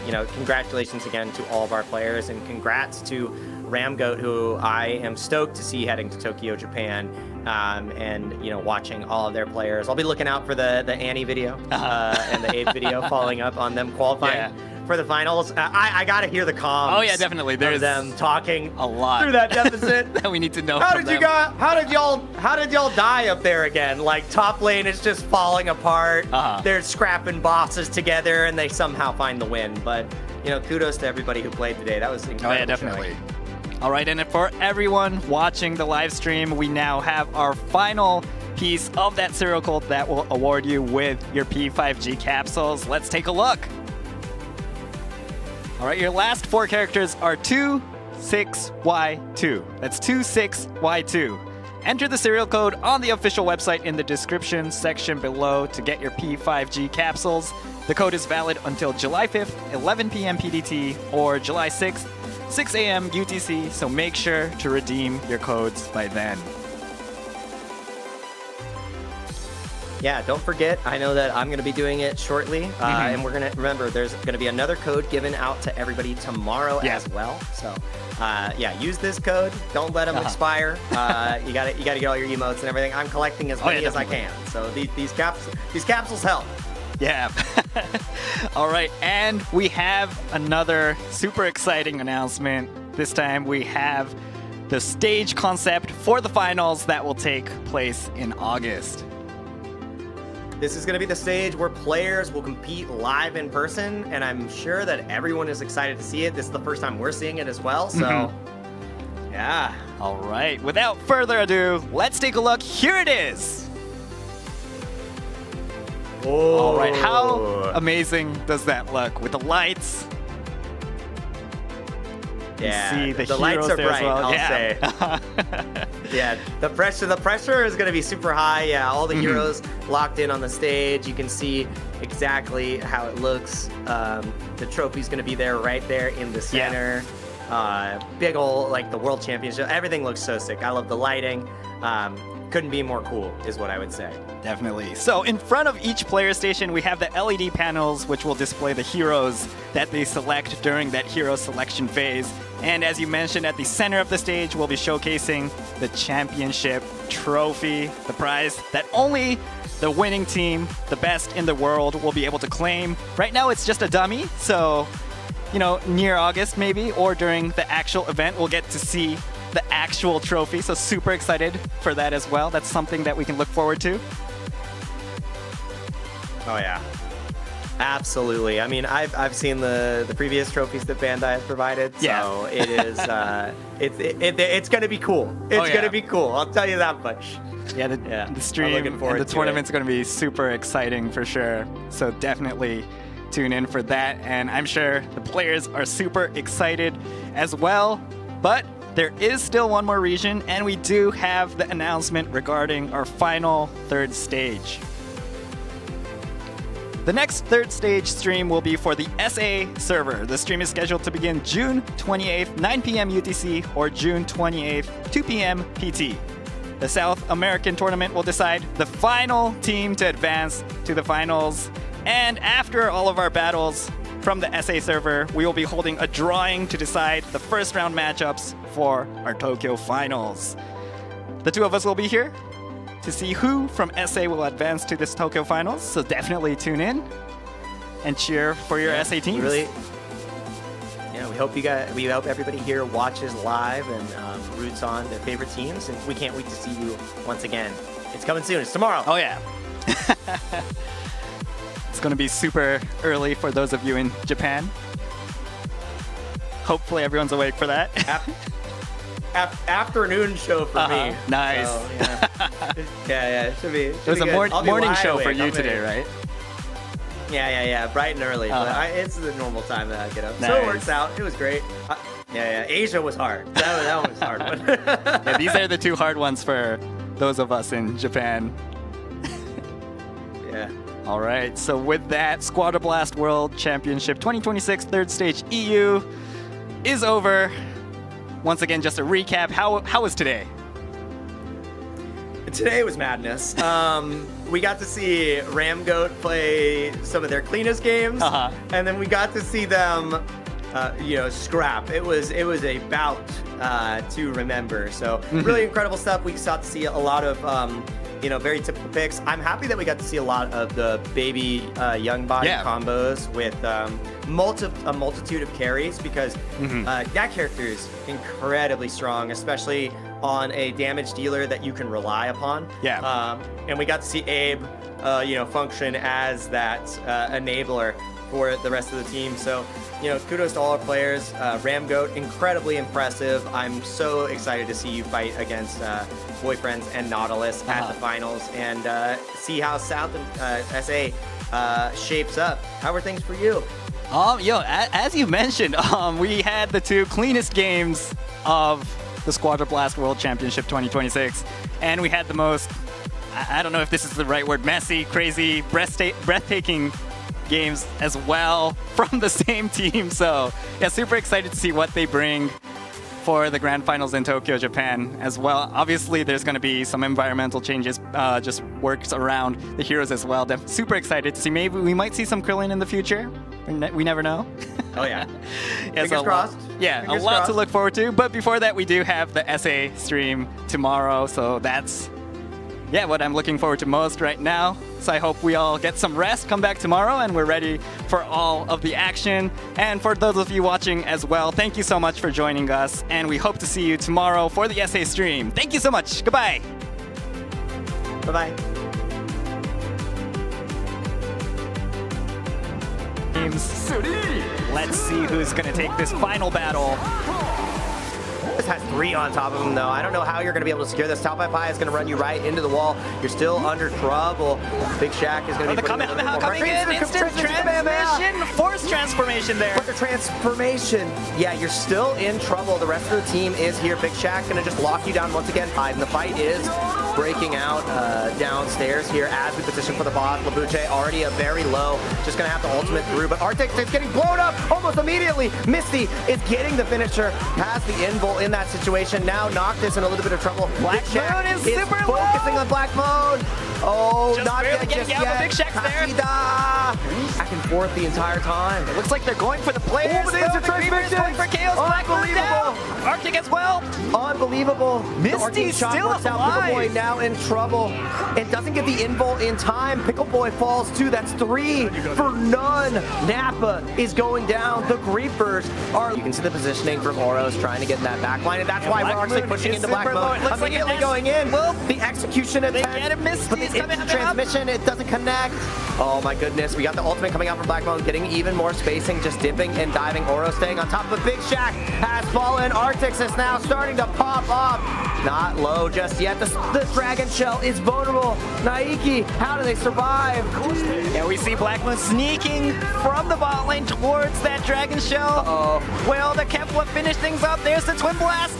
you know, congratulations again to all of our players, and congrats to Ramgoat, who I am stoked to see heading to Tokyo, Japan, and you know, watching all of their players. I'll be looking out for the Annie video and the Abe video, following up on them qualifying for the finals. I gotta hear the comms. Oh yeah, definitely. There's of them talking a lot through that deficit. that we need to know. How from did you them. guys? How did y'all die up there again? Like, top lane is just falling apart. They're scrapping bosses together, and they somehow find the win. But you know, kudos to everybody who played today. That was incredible. Oh yeah, definitely. All right, and for everyone watching the live stream, we now have our final piece of that serial code that will award you with your P5G capsules. Let's take a look. All right, your last 4 characters are 26Y2. That's 26Y2. Enter the serial code on the official website in the description section below to get your P5G capsules. The code is valid until July 5th, 11 p.m. PDT, or July 6th, 6 a.m. UTC, so make sure to redeem your codes by then. Yeah, don't forget, I know that I'm going to be doing it shortly, and we're going to, remember, there's going to be another code given out to everybody tomorrow as well. So, yeah, use this code. Don't let them expire. You got to get all your emotes and everything. I'm collecting as many as I can. So these capsules help. Yeah. All right, and we have another super exciting announcement. This time we have the stage concept for the finals that will take place in August. This is going to be the stage where players will compete live in person, and I'm sure that everyone is excited to see it. This is the first time we're seeing it as well, so yeah. All right, without further ado, let's take a look. Here it is. Oh. All right, how amazing does that look with the lights? Yeah, see the lights are there bright, as well. I'll say. Yeah, the pressure is going to be super high. Yeah, all the heroes locked in on the stage. You can see exactly how it looks. The trophy's going to be there, right there in the center. Big ol' like the World Championship. Everything looks so sick. I love the lighting. Couldn't be more cool, is what I would say. Definitely. So in front of each player station, we have the LED panels, which will display the heroes that they select during that hero selection phase. And as you mentioned, at the center of the stage, we'll be showcasing the championship trophy, the prize that only the winning team, the best in the world, will be able to claim. Right now, it's just a dummy, so, you know, near August maybe, or during the actual event, we'll get to see the actual trophy, so super excited for that as well. That's something that we can look forward to. Oh yeah, absolutely. I mean, I've seen the previous trophies that Bandai has provided, so it is it's gonna be cool. It's gonna be cool. I'll tell you that much. Yeah, the stream and the tournament's gonna be super exciting for sure. So definitely tune in for that, and I'm sure the players are super excited as well. But there is still one more region, and we do have the announcement regarding our final 3rd stage. The next 3rd stage stream will be for the SA server. The stream is scheduled to begin June 28th, 9 p.m. UTC, or June 28th, 2 p.m. PT. The South American tournament will decide the final team to advance to the finals. And after all of our battles from the SA server, we will be holding a drawing to decide the first round matchups for our Tokyo finals. The 2 of us will be here to see who from SA will advance to this Tokyo finals, so definitely tune in and cheer for your SA teams. We hope everybody here watches live and roots on their favorite teams, and we can't wait to see you once again. It's coming soon. It's tomorrow. Oh yeah. It's going to be super early for those of you in Japan. Hopefully everyone's awake for that. Afternoon show for me. Nice. So, yeah, it should be. It was a morning show for you today, right? Yeah, bright and early. But it's the normal time that I get up. Nice. So it works out. It was great. Asia was hard. That one was hard. Yeah, these are the 2 hard ones for those of us in Japan. Yeah. All right, so with that, Squadra Blast World Championship 2026 3rd stage EU is over. Once again, just a recap, how was today? Today was madness. We got to see Ramgoat play some of their cleanest games, and then we got to see them, scrap. It was a bout to remember. So really incredible stuff. We got to see a lot of very typical picks. I'm happy that we got to see a lot of the baby young body combos with a multitude of carries, because that character is incredibly strong, especially on a damage dealer that you can rely upon. And we got to see Abe, function as that enabler for the rest of the team. So, you know, kudos to all our players. Ramgoat, incredibly impressive. I'm so excited to see you fight against Boyfriends and Nautilus at the finals and see how South and SA shapes up. How are things for you? As you mentioned, we had the two cleanest games of the SQUADRA BLAST World Championship 2026, and we had the most, I don't know if this is the right word, messy, crazy, breathtaking games as well from the same team. So yeah, super excited to see what they bring for the grand finals in Tokyo, Japan as well. Obviously, there's going to be some environmental changes, just works around the heroes as well. Super excited to see. Maybe we might see some Krillin in the future. We never know. Oh yeah. Yeah, Fingers crossed. Yeah, Fingers a lot crossed. to look forward to. But before that, we do have the SA stream tomorrow. So that's, yeah, what I'm looking forward to most right now. So I hope we all get some rest, come back tomorrow, and we're ready for all of the action. And for those of you watching as well, thank you so much for joining us. And we hope to see you tomorrow for the SA stream. Thank you so much. Goodbye. Bye-bye. Teams. Let's see who's going to take this final battle. This has 3 on top of him, though. I don't know how you're going to be able to secure this. Top Pi is going to run you right into the wall. You're still under trouble. Big Shaq is going to be putting a little bit more coming pressure. in, instant transmission, force transformation there. But the transformation, yeah, you're still in trouble. The rest of the team is here. Big Shaq going to just lock you down once again. And the fight is breaking out downstairs here as we position for the boss. Labuche already a very low, just going to have to ultimate through. But Arctic is getting blown up almost immediately. Misty is getting the finisher past the invul in that situation. Now Noctis in a little bit of trouble. Black Big Shaq Moon is super focusing on Black Moon. Oh, Just not barely yet, getting just out, yet. but Big Shaq's there. Kashida. Back and forth the entire time. Looks like they're going for the players. Oh, but there's though. a The Creepers transmission. going for Chaos. Black Moon down. Unbelievable. Arctic as well. Unbelievable. Misty's The arcade shot still works out. alive. Pickle Boy now in trouble. It doesn't get the invul in time. Pickle Boy falls too. That's 3 for none. Nappa is going down. The Creepers are. You can see the positioning from Oros trying to get in that back line, and that's why Black Roxy Moon pushing is into Black super low. It Moon. looks like Immediately it going in. Well, The execution attempt. get him. Misty's But the coming up. transmission, it doesn't connect. Oh my goodness. We got the ultimate coming out from Black Moon, getting even more spacing, just dipping and diving. Oros staying on top of Big Shaq has fallen. Arctic is now starting to pop off. Not low just yet. The Dragon Shell is vulnerable. Naiki, how do they survive? Yeah, we see Black Moon sneaking from the bot lane towards that Dragon Shell. Uh-oh. Well, the Kefla finish things up. There's the Twin Blast.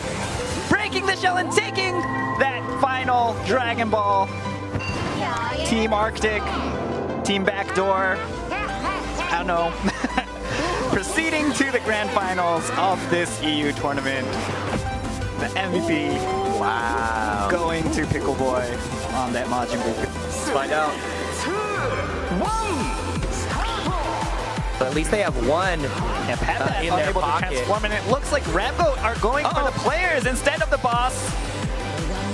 Breaking the shell and taking that final Dragon Ball. Team Arctic, Team Backdoor. I don't know. Proceeding to the grand finals of this EU tournament. The MVP. Wow. Going to Pickle Boy on that Majin Buu. Let's find out. But at least they have one Yeah, Pat in their unable to pocket. transform, and it looks like Rambo are going for the players instead of the boss.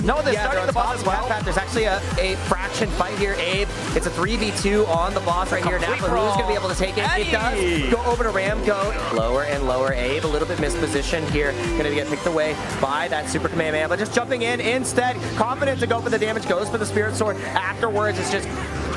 No, they're starting the boss as well. Pat, there's actually a fraction fight here. Abe, it's a 3v2 on the boss right here. Complete Nappa, who's going to be able to take it? It Eddie. does go over to Ramgo. Lower and lower. Abe, a little bit mispositioned here. Going to get picked away by that Super Kamehameha, but just jumping in instead. Confident to go for the damage, goes for the Spirit Sword. Afterwards, it's just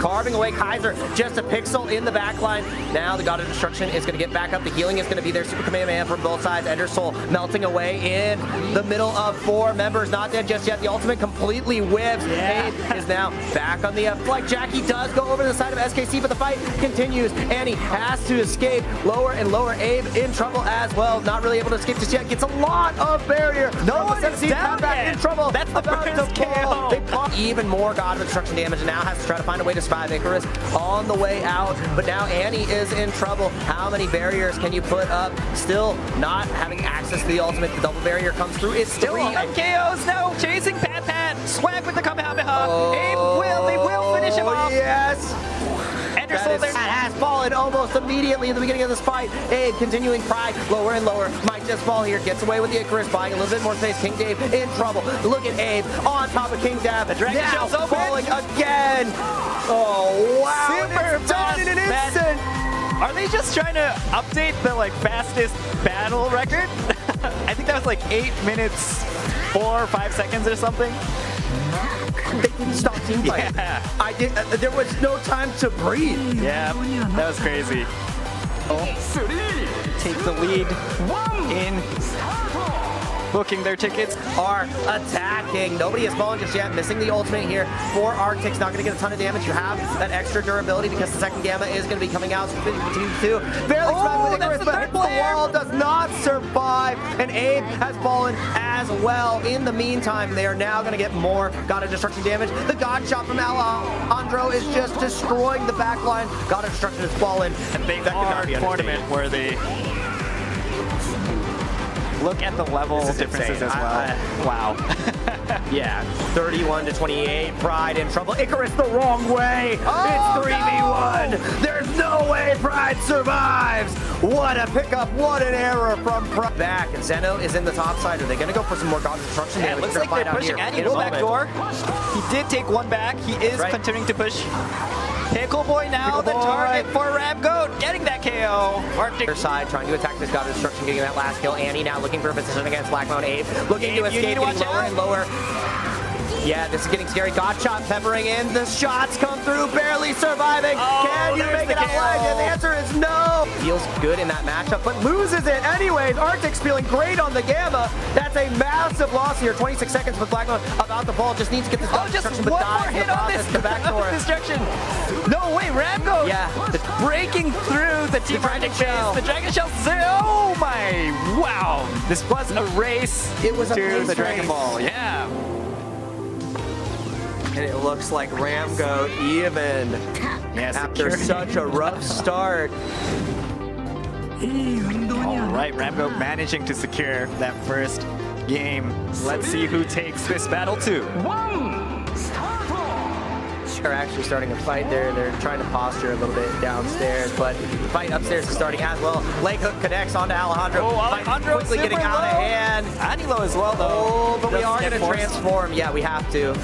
carving away Kaiser. Just a pixel in the back line. Now the God of Destruction is going to get back up. The healing is going to be there. Super Kamehameha from both sides. Ender Soul melting away in the middle of 4 members. Not dead just yet. The ultimate completely whiffs. Yeah. Abe is now back on the flight. Jackie does go over to the side of SKC, but the fight continues. Annie has to escape. Lower and lower. Abe in trouble as well. Not really able to escape just yet. Gets a lot of barrier. No one is down back yet. in trouble. That's the About to first fall. KO. They pop even more God of Destruction damage and now has to try to find a way to survive. Icarus on the way out, but now Annie is in trouble. How many barriers can you put up? Still not having access to the ultimate. The double barrier comes through. It's Still 3. on KOs now, chasing Pat. Swag with the Kamehameha. Abe they will finish him off. Yes. Ender Soul there. That has fallen almost immediately in the beginning of this fight. Abe continuing pride, lower and lower. Might just fall here. Gets away with the Icarus, buying a little bit more space. King Dave in trouble. Look at Abe on top of King Dave. The Dragon now Shell's open. falling again. Oh wow! Super It's done in an fast. instant. Are they just trying to update the fastest battle record? I think that was 8 minutes 4 or 5 seconds or something. They didn't stop teamfighting. Yeah. There was no time to breathe. Yeah, that was crazy. take the lead in booking their tickets. Are attacking. Nobody has fallen just yet. Missing the ultimate here for Arctic's. Not going to get a ton of damage. You have that extra durability because the second Gamma is going to be coming out. So between two. Barely surviving with Icarus, but hits the wall. Does not survive. And Abe has fallen as well. In the meantime, they are now going to get more God of Destruction damage. The God Shot from Alejandro is just destroying the backline. God of Destruction has fallen. And they are tournament worthy. Look at the level differences as well. Wow. Yeah, 31-28. Pride in trouble. Icarus the wrong way. It's 3v1. There's no way Pride survives. What a pickup. What an error from Pride. Back, and Zeno is in the top side. Are they going to go for some more God Destruction damage? It looks like they're pushing Annie back door. He did take one back. He is continuing to push. Pickle Boy now the target for Ramgoat, getting that KO. Arctic side trying to attack this God of Destruction, getting that last kill. Annie now looking for a position against Black Mountain. Abe looking to escape, getting lower and lower. Yeah, this is getting scary. God Shot peppering in. The shots come through, barely surviving. Can you make it out alive? And the answer is no. Feels good in that matchup, but loses it anyways. Arctic's feeling great on the Gamma. That's a massive loss here. 26 seconds with Black Mountain about to fall. Just needs to get this God Destruction, but dies in the process. The backdoor. Destruction. No way, Ramgo. Yeah, breaking through the Team Arctic base. The Dragon Shell. Oh my! Wow, this was a race. It was to the Dragon Ball. Yeah. And it looks like Ramgoat even after such a rough start. All right, Ramgoat managing to secure that first game. Let's see who takes this battle too. Are actually starting a fight there. They're trying to posture a little bit downstairs, but the fight upstairs is starting as well. Leg hook connects onto Alejandro. Alejandro quickly getting out of hand. Anilo as well, though. Oh, but we are going to transform. Yeah, we have to.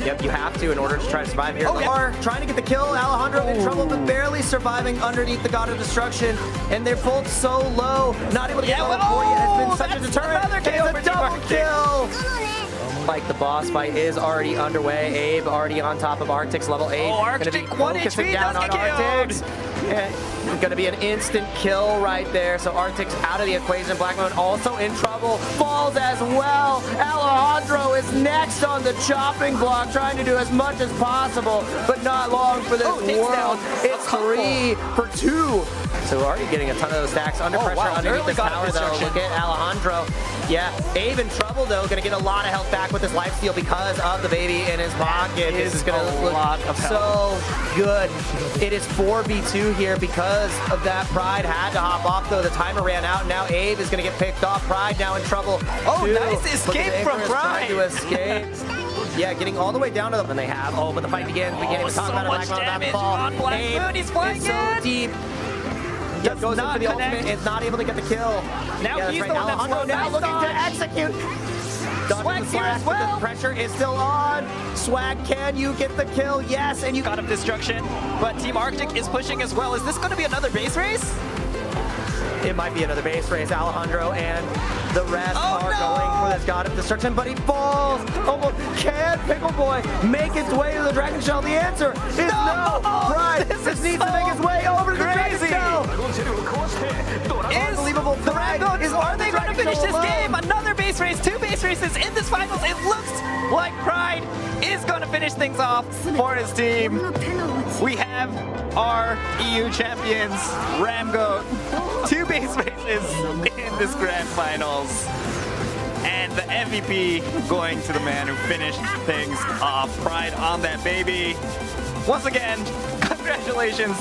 Yep, you have to in order to try to survive here. They are trying to get the kill. Alejandro in trouble, but barely surviving underneath the God of Destruction. And they're both so low, not able to get level 4 yet. It's been such a deterrent. It's a double kill. Like the boss fight is already underway. Abe already on top of Arctic's level 8. Oh, Arctic 1 HP down does on get Arctic's. And gonna be an instant kill right there. So Arctic's out of the equation. Black Moon also in trouble. Falls as well. Alejandro is next on the chopping block, trying to do as much as possible, but not long for this world. It's 3 for 2. So we're already getting a ton of those stacks under pressure underneath this tower though. Look at Alejandro. Yeah, Abe in trouble though, gonna get a lot of health back with this lifesteal because of the baby in his pocket. This is gonna look so good. It is 4v2 here because of that. Pride had to hop off though. The timer ran out. Now Abe is gonna get picked off. Pride now in trouble. Oh, nice escape from Pride. Trying to escape. Yeah, getting all the way down to them, and they have. Oh, but the fight begins. We can't even talk about it. Black Moon about to fall. Abe is flying so deep. Yep, goes in for the ultimate, is not able to get the kill. Now he's the one that's Alejandro now looking to execute. Swag here as well. The pressure is still on. Swag, can you get the kill? Yes, and you got him Destruction, but Team Arctic is pushing as well. Is this going to be another base race? It might be another base race. Alejandro and the rest are going for this God of Destruction, but he falls. Almost can Pickle Boy make its way to the Dragon Shell? The answer is no. Pride just needs to make its way over to the Dragon Shell. Unbelievable. Are they going to finish this game? Another base race, 2 base races in this finals. It looks like Pride is going to finish things off for his team. We have our EU champions, Ramgoat, 2 base races in this grand finals. And the MVP going to the man who finished things off. Pride on that baby. Once again, congratulations